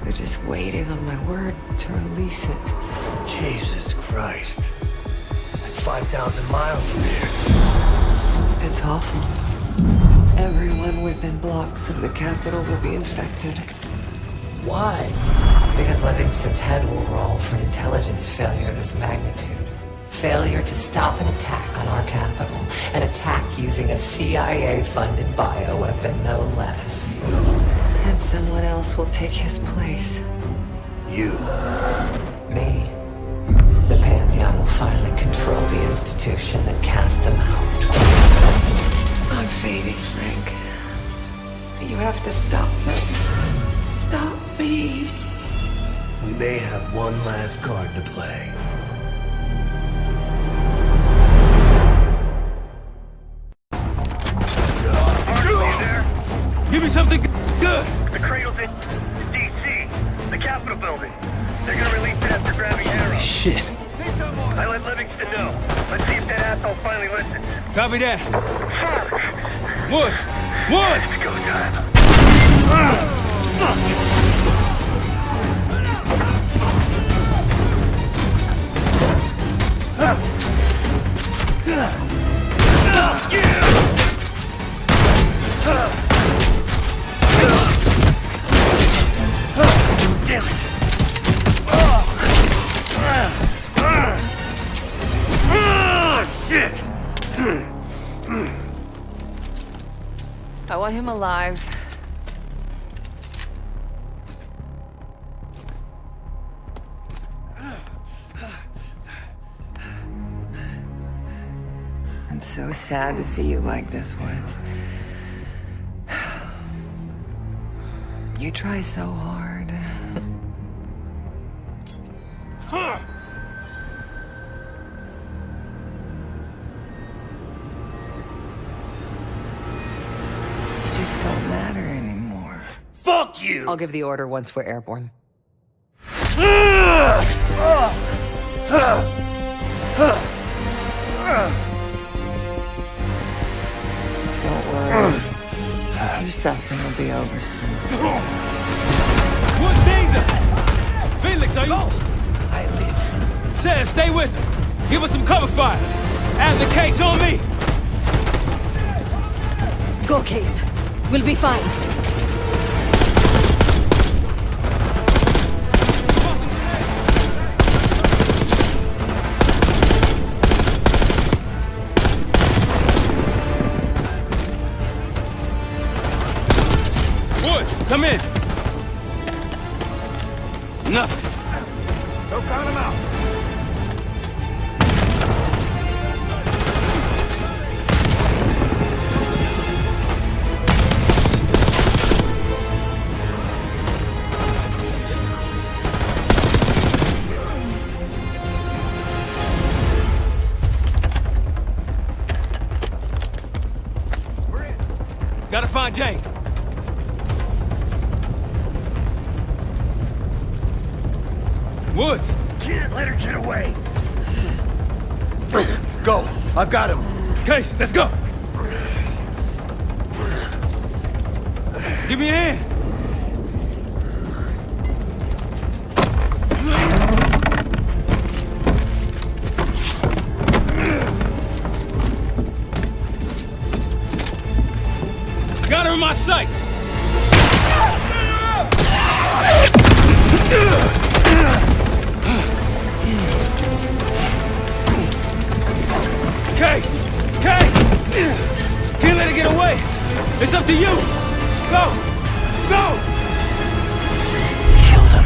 They're just waiting on my word to release it. Jesus Christ. That's 5,000 miles from here. It's awful. Everyone within blocks of the Capitol will be infected. Why? Because Livingston's head will roll for an intelligence failure of this magnitude. Failure to stop an attack on our capital. An attack using a CIA-funded bioweapon, no less. And someone else will take his place. You. Me. The Pantheon will finally control the institution that cast them out. I'm fading, Frank. You have to stop this. Stop me. We may have one last card to play. Give me something good! The Cradle's in D.C., the Capitol building. They're gonna release it after grabbing Harrow. Shit. I let Livingston know. Let's see if that asshole finally listens. Copy that. Fuck! Woods! Woods! It's go time. Fuck! Damn it! Shit! I want him alive. I'm so sad to see you like this, Woods. You try so hard. You just don't matter anymore. Fuck you! I'll give the order once we're airborne. Don't worry. Your suffering will be over soon. What's danger? Felix, are you? I live. Sev, stay with him. Give us some cover fire. Adler case on me. Go, Case. We'll be fine. Wood, come in. Nothing. Go count him out. Gotta find Jane. Woods! Can't let her get away. Go. I've got him. Case, let's go! Give me a hand! Got her in my sights! Case! Case! Can't let her get away! It's up to you! Go! Go! Killed him.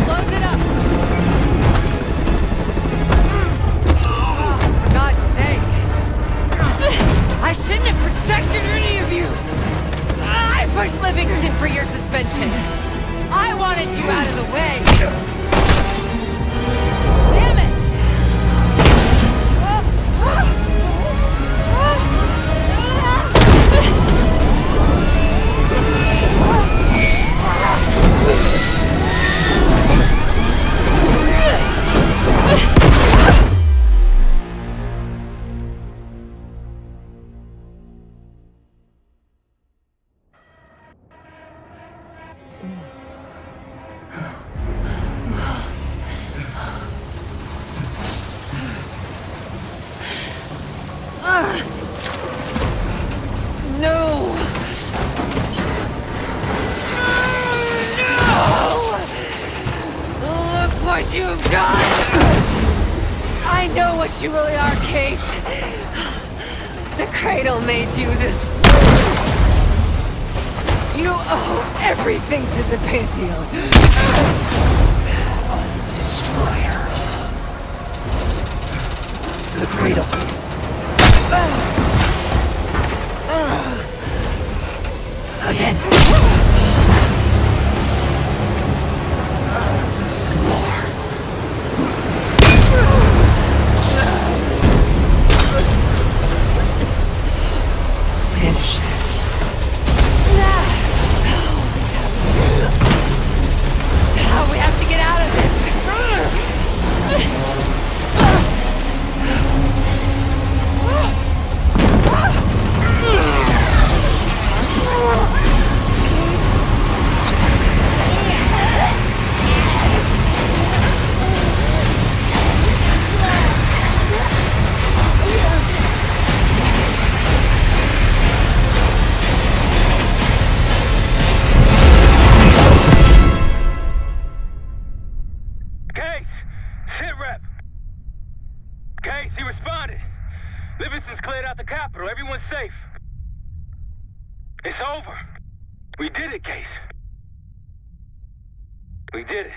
Close it up! Oh, for God's sake. I shouldn't have protected any of you! I pushed Livingston for your suspension. I wanted you out of the way. Damn it! No! No! Look what you've done! I know what you really are, Case. The Cradle made you this. You owe everything to the Pantheon. Destroyer. The Cradle. Again. Finish this. We have to get out of this. Livingston's cleared out the capital. Everyone's safe. It's over. We did it, Case. We did it.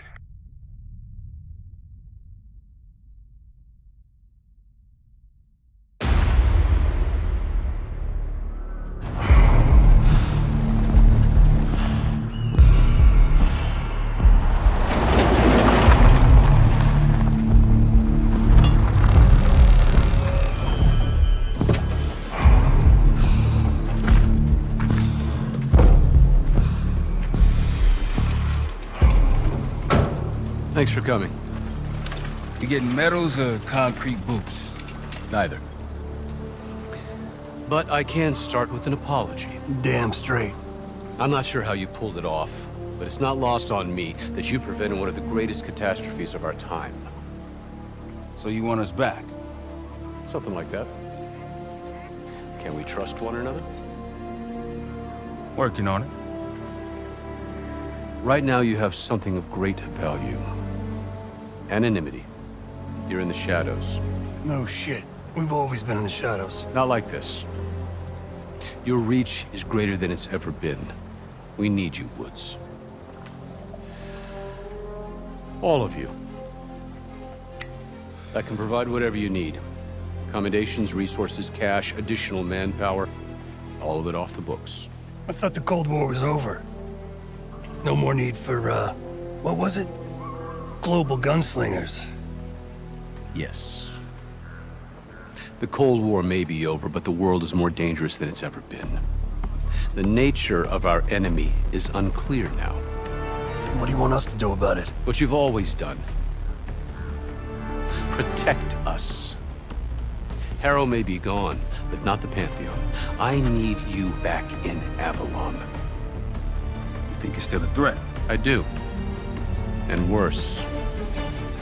Thanks for coming. You getting medals or concrete boots? Neither. But I can start with an apology. Damn straight. I'm not sure how you pulled it off, but it's not lost on me that you prevented one of the greatest catastrophes of our time. So you want us back? Something like that. Can we trust one another? Working on it. Right now you have something of great value. Anonymity. You're in the shadows. No shit. We've always been in the shadows. Not like this. Your reach is greater than it's ever been. We need you, Woods. All of you. I can provide whatever you need. Accommodations, resources, cash, additional manpower. All of it off the books. I thought the Cold War was over. No more need for, what was it? Global gunslingers. Yes. The Cold War may be over, but the world is more dangerous than it's ever been. The nature of our enemy is unclear now. What do you want us to do about it? What you've always done. Protect us. Harrow may be gone, but not the Pantheon. I need you back in Avalon. You think he's still a threat? I do. And worse.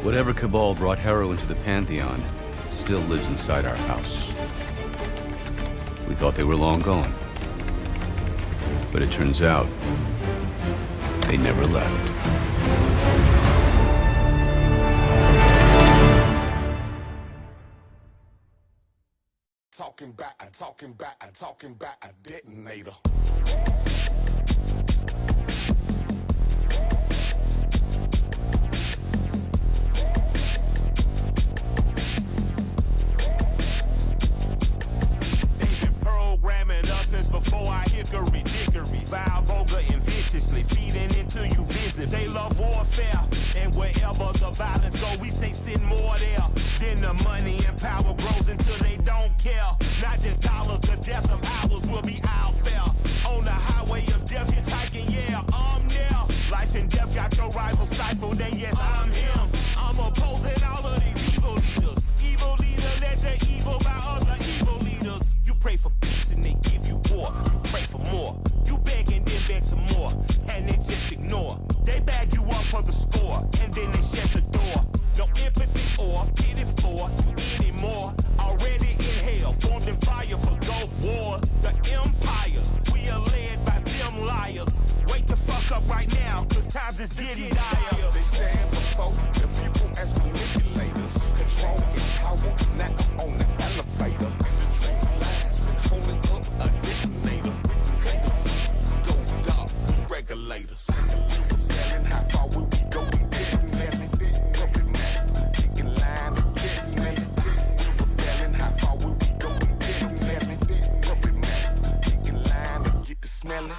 Whatever cabal brought Harrow into the Pantheon still lives inside our house. We thought they were long gone. But it turns out, they never left. Talking back, a detonator. Before I hickory dickory, vile, vulgar, and viciously feeding into you visibly. They love warfare, and wherever the violence go, we say send more there. Then the money and power grows until they don't care. Not just dollars, the death of ours will be our fare. On the highway of death, hitchhiking, yeah, I'm there. Life and death got your rival stifled, then yes, I'm him. I'm opposing all of these evil leaders. Evil leader led to evil by other evil leaders. You pray for peace and they give you war. You pray for more. You beg and then beg some more. And they just ignore. They bag you up for the score. And then they shut the door. No empathy or pity for you anymore. Already in hell, formed in fire for Gulf wars. The empires, we are led by them liars. Wake the fuck up right now, cause times is getting dire. They stand before the people as manipulators. Control and power, now I'm on the elevator. Holding up a detonator. Go dark, regulators. Telling how far will we go? We didn't man it. Kicking line to get man. Telling how far will we go? We didn't man it. Kicking line to get the smelling.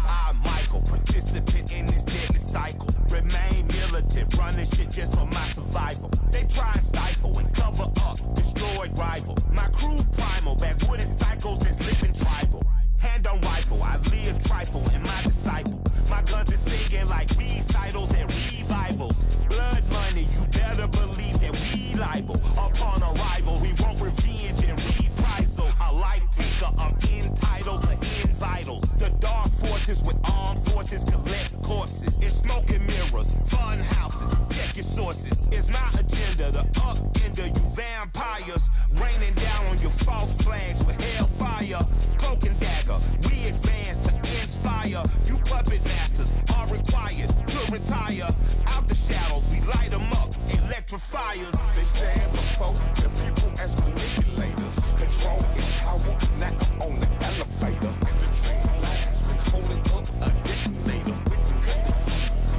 I'm Michael, participant in this deadly cycle. Remain militant, running shit just for my survival. They try and stifle and cover up, destroyed rival. My crew primal, backwooded cycles that's living tribal. Hand on rifle, I live trifle in my disciple. My guns is singing like recitals and revivals. Blood money, you better believe that we liable. Upon arrival, we want revenge and reprisal. A life taker, I'm entitled to end vitals. The dark forces with armed forces collect corpses. It's smoke and mirrors, fun houses, check your sources. It's my agenda to upender you vampires. Raining down on your false flags with hellfire. Cloak and dagger, we advance to inspire. You puppet masters are required to retire. Out the shadows, we light them up, electrifiers. They stand before the people as manipulators. Control and power, now I'm on the elevator. The tree flags been holding up a detonator.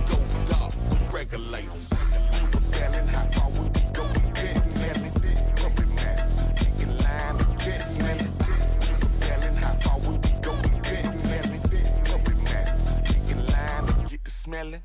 Go dark, regulators. Telling how far will we go? We didn't man it. Kicking line to get man. Telling how far will we go? We didn't man it. Kicking line to get the smelling.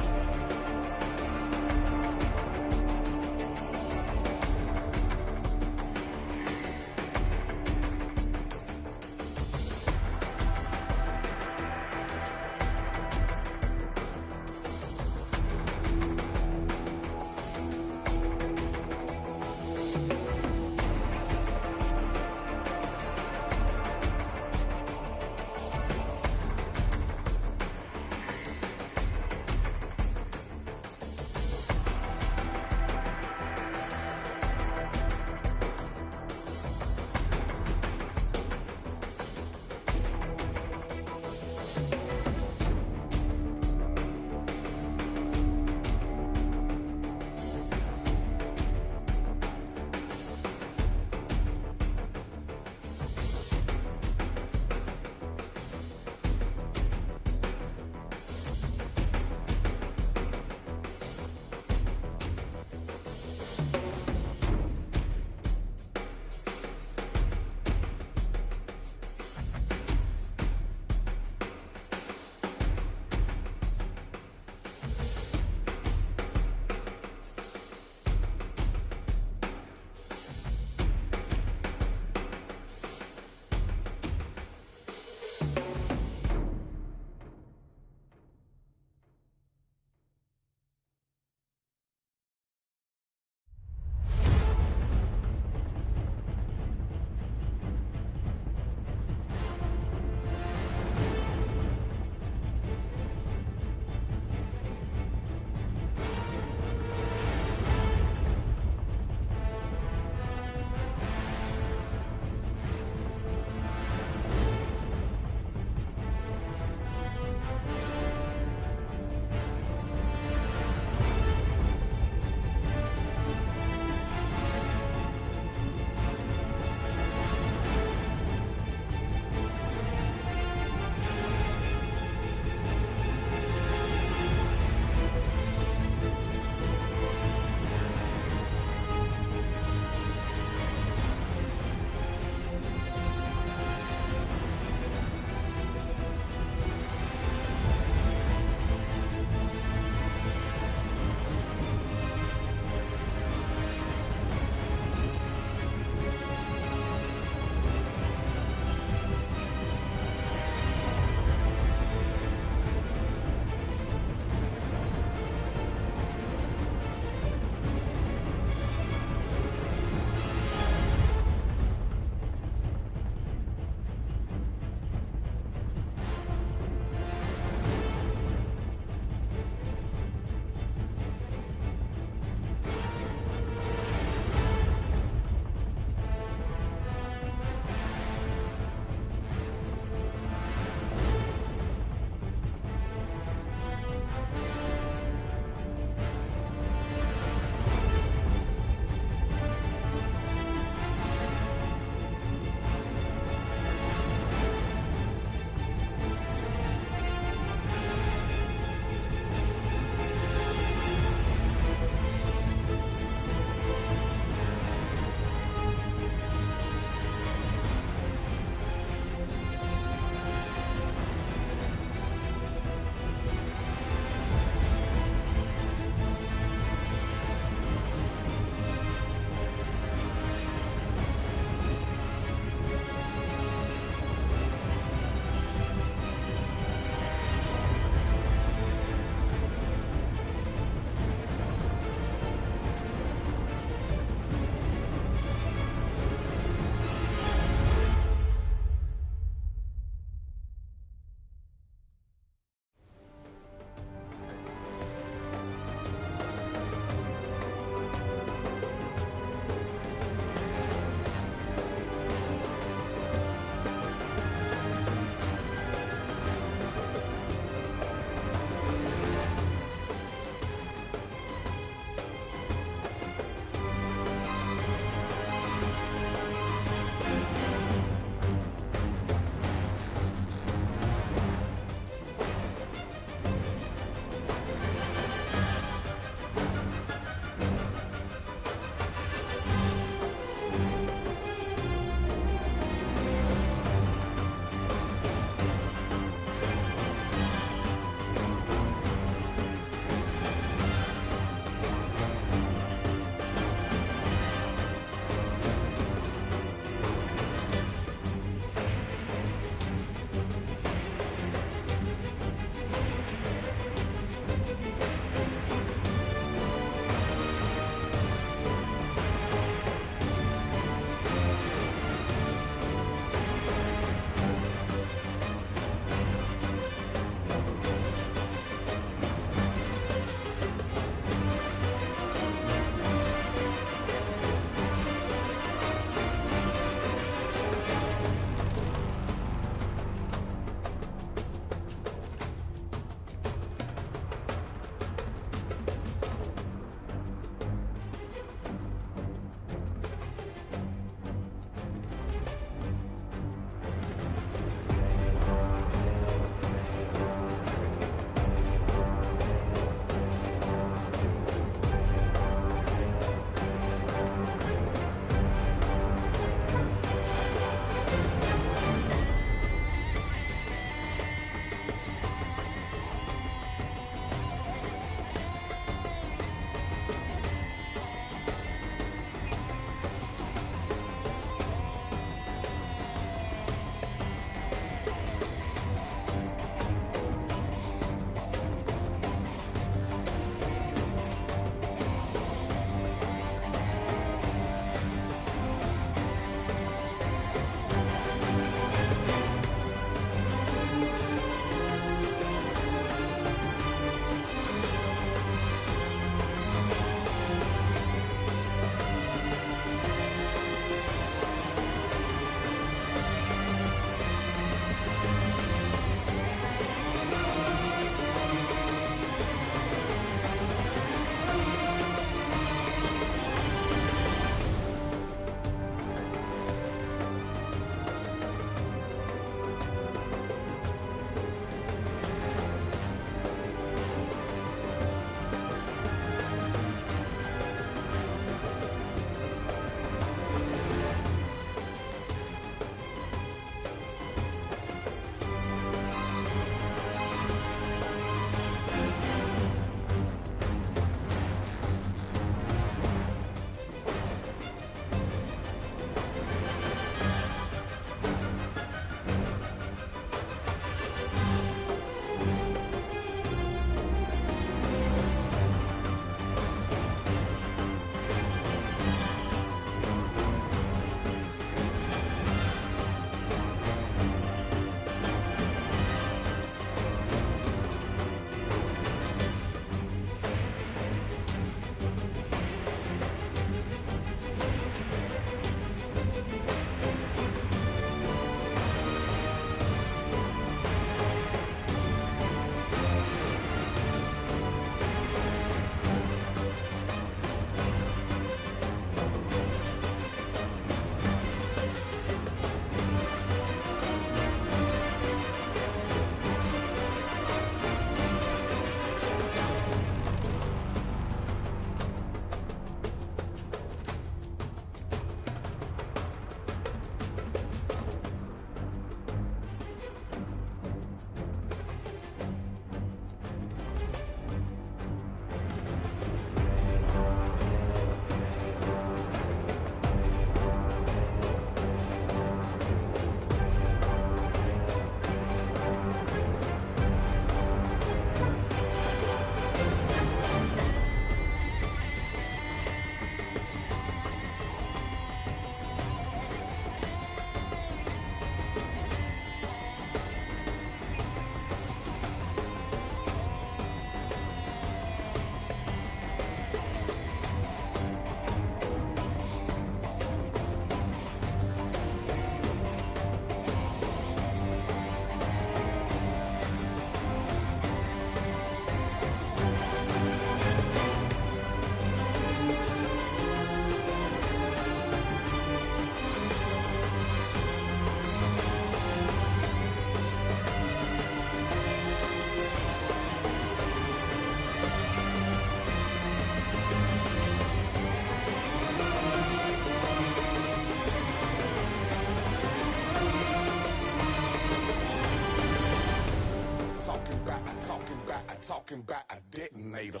talking about a detonator.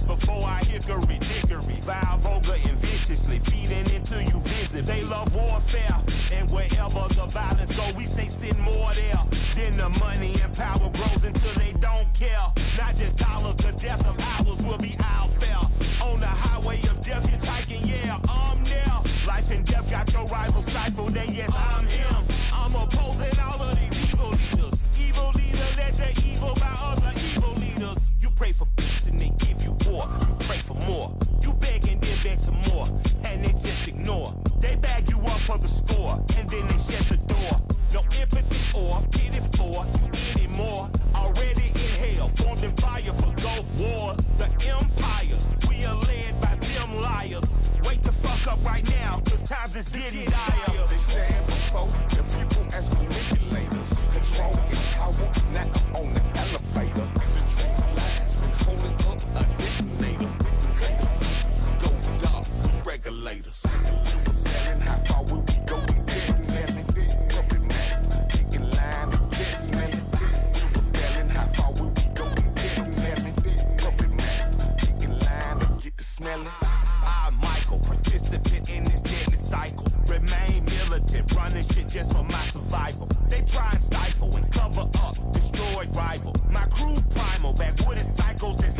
Before I hickory dickory, vile, vulgar, and viciously feeding into you visibly. They love warfare, and wherever the violence go, we say send more there. Then the money and power grows until they don't care. Not just dollars, the death of ours will be our fare. On the highway of death, hitchhiking, yeah, I'm there. Life and death got your rival stifled, and yes, I'm him. I'm opposing all of these evil leaders. Evil leaders let the evil by other evil leaders. You pray for peace and they give you war. You pray for more. You beg and then beg some more. And they just ignore. They bag you up for the score. And then they shut the door. No empathy or pity for you anymore. Already in hell, formed in fire for ghost wars. The empires, we are led by them liars. Wake the fuck up right now, cause times is getting dire. They stand before the people as manipulators. Control and power, now I'm on the elevator. The truth lies, been holding up a detonator. Go dark, regulators. And how far will we go with this, man? Every night, kick in line to this, man. Rebelling, how far will we go with this, man? Every night, kick in line to get the smelling. I'm Michael, participant in this deadly cycle. Remain militant, running shit just for my survival. They try and stifle and cover up, destroyed rival. My crew primal, backwoods psychos that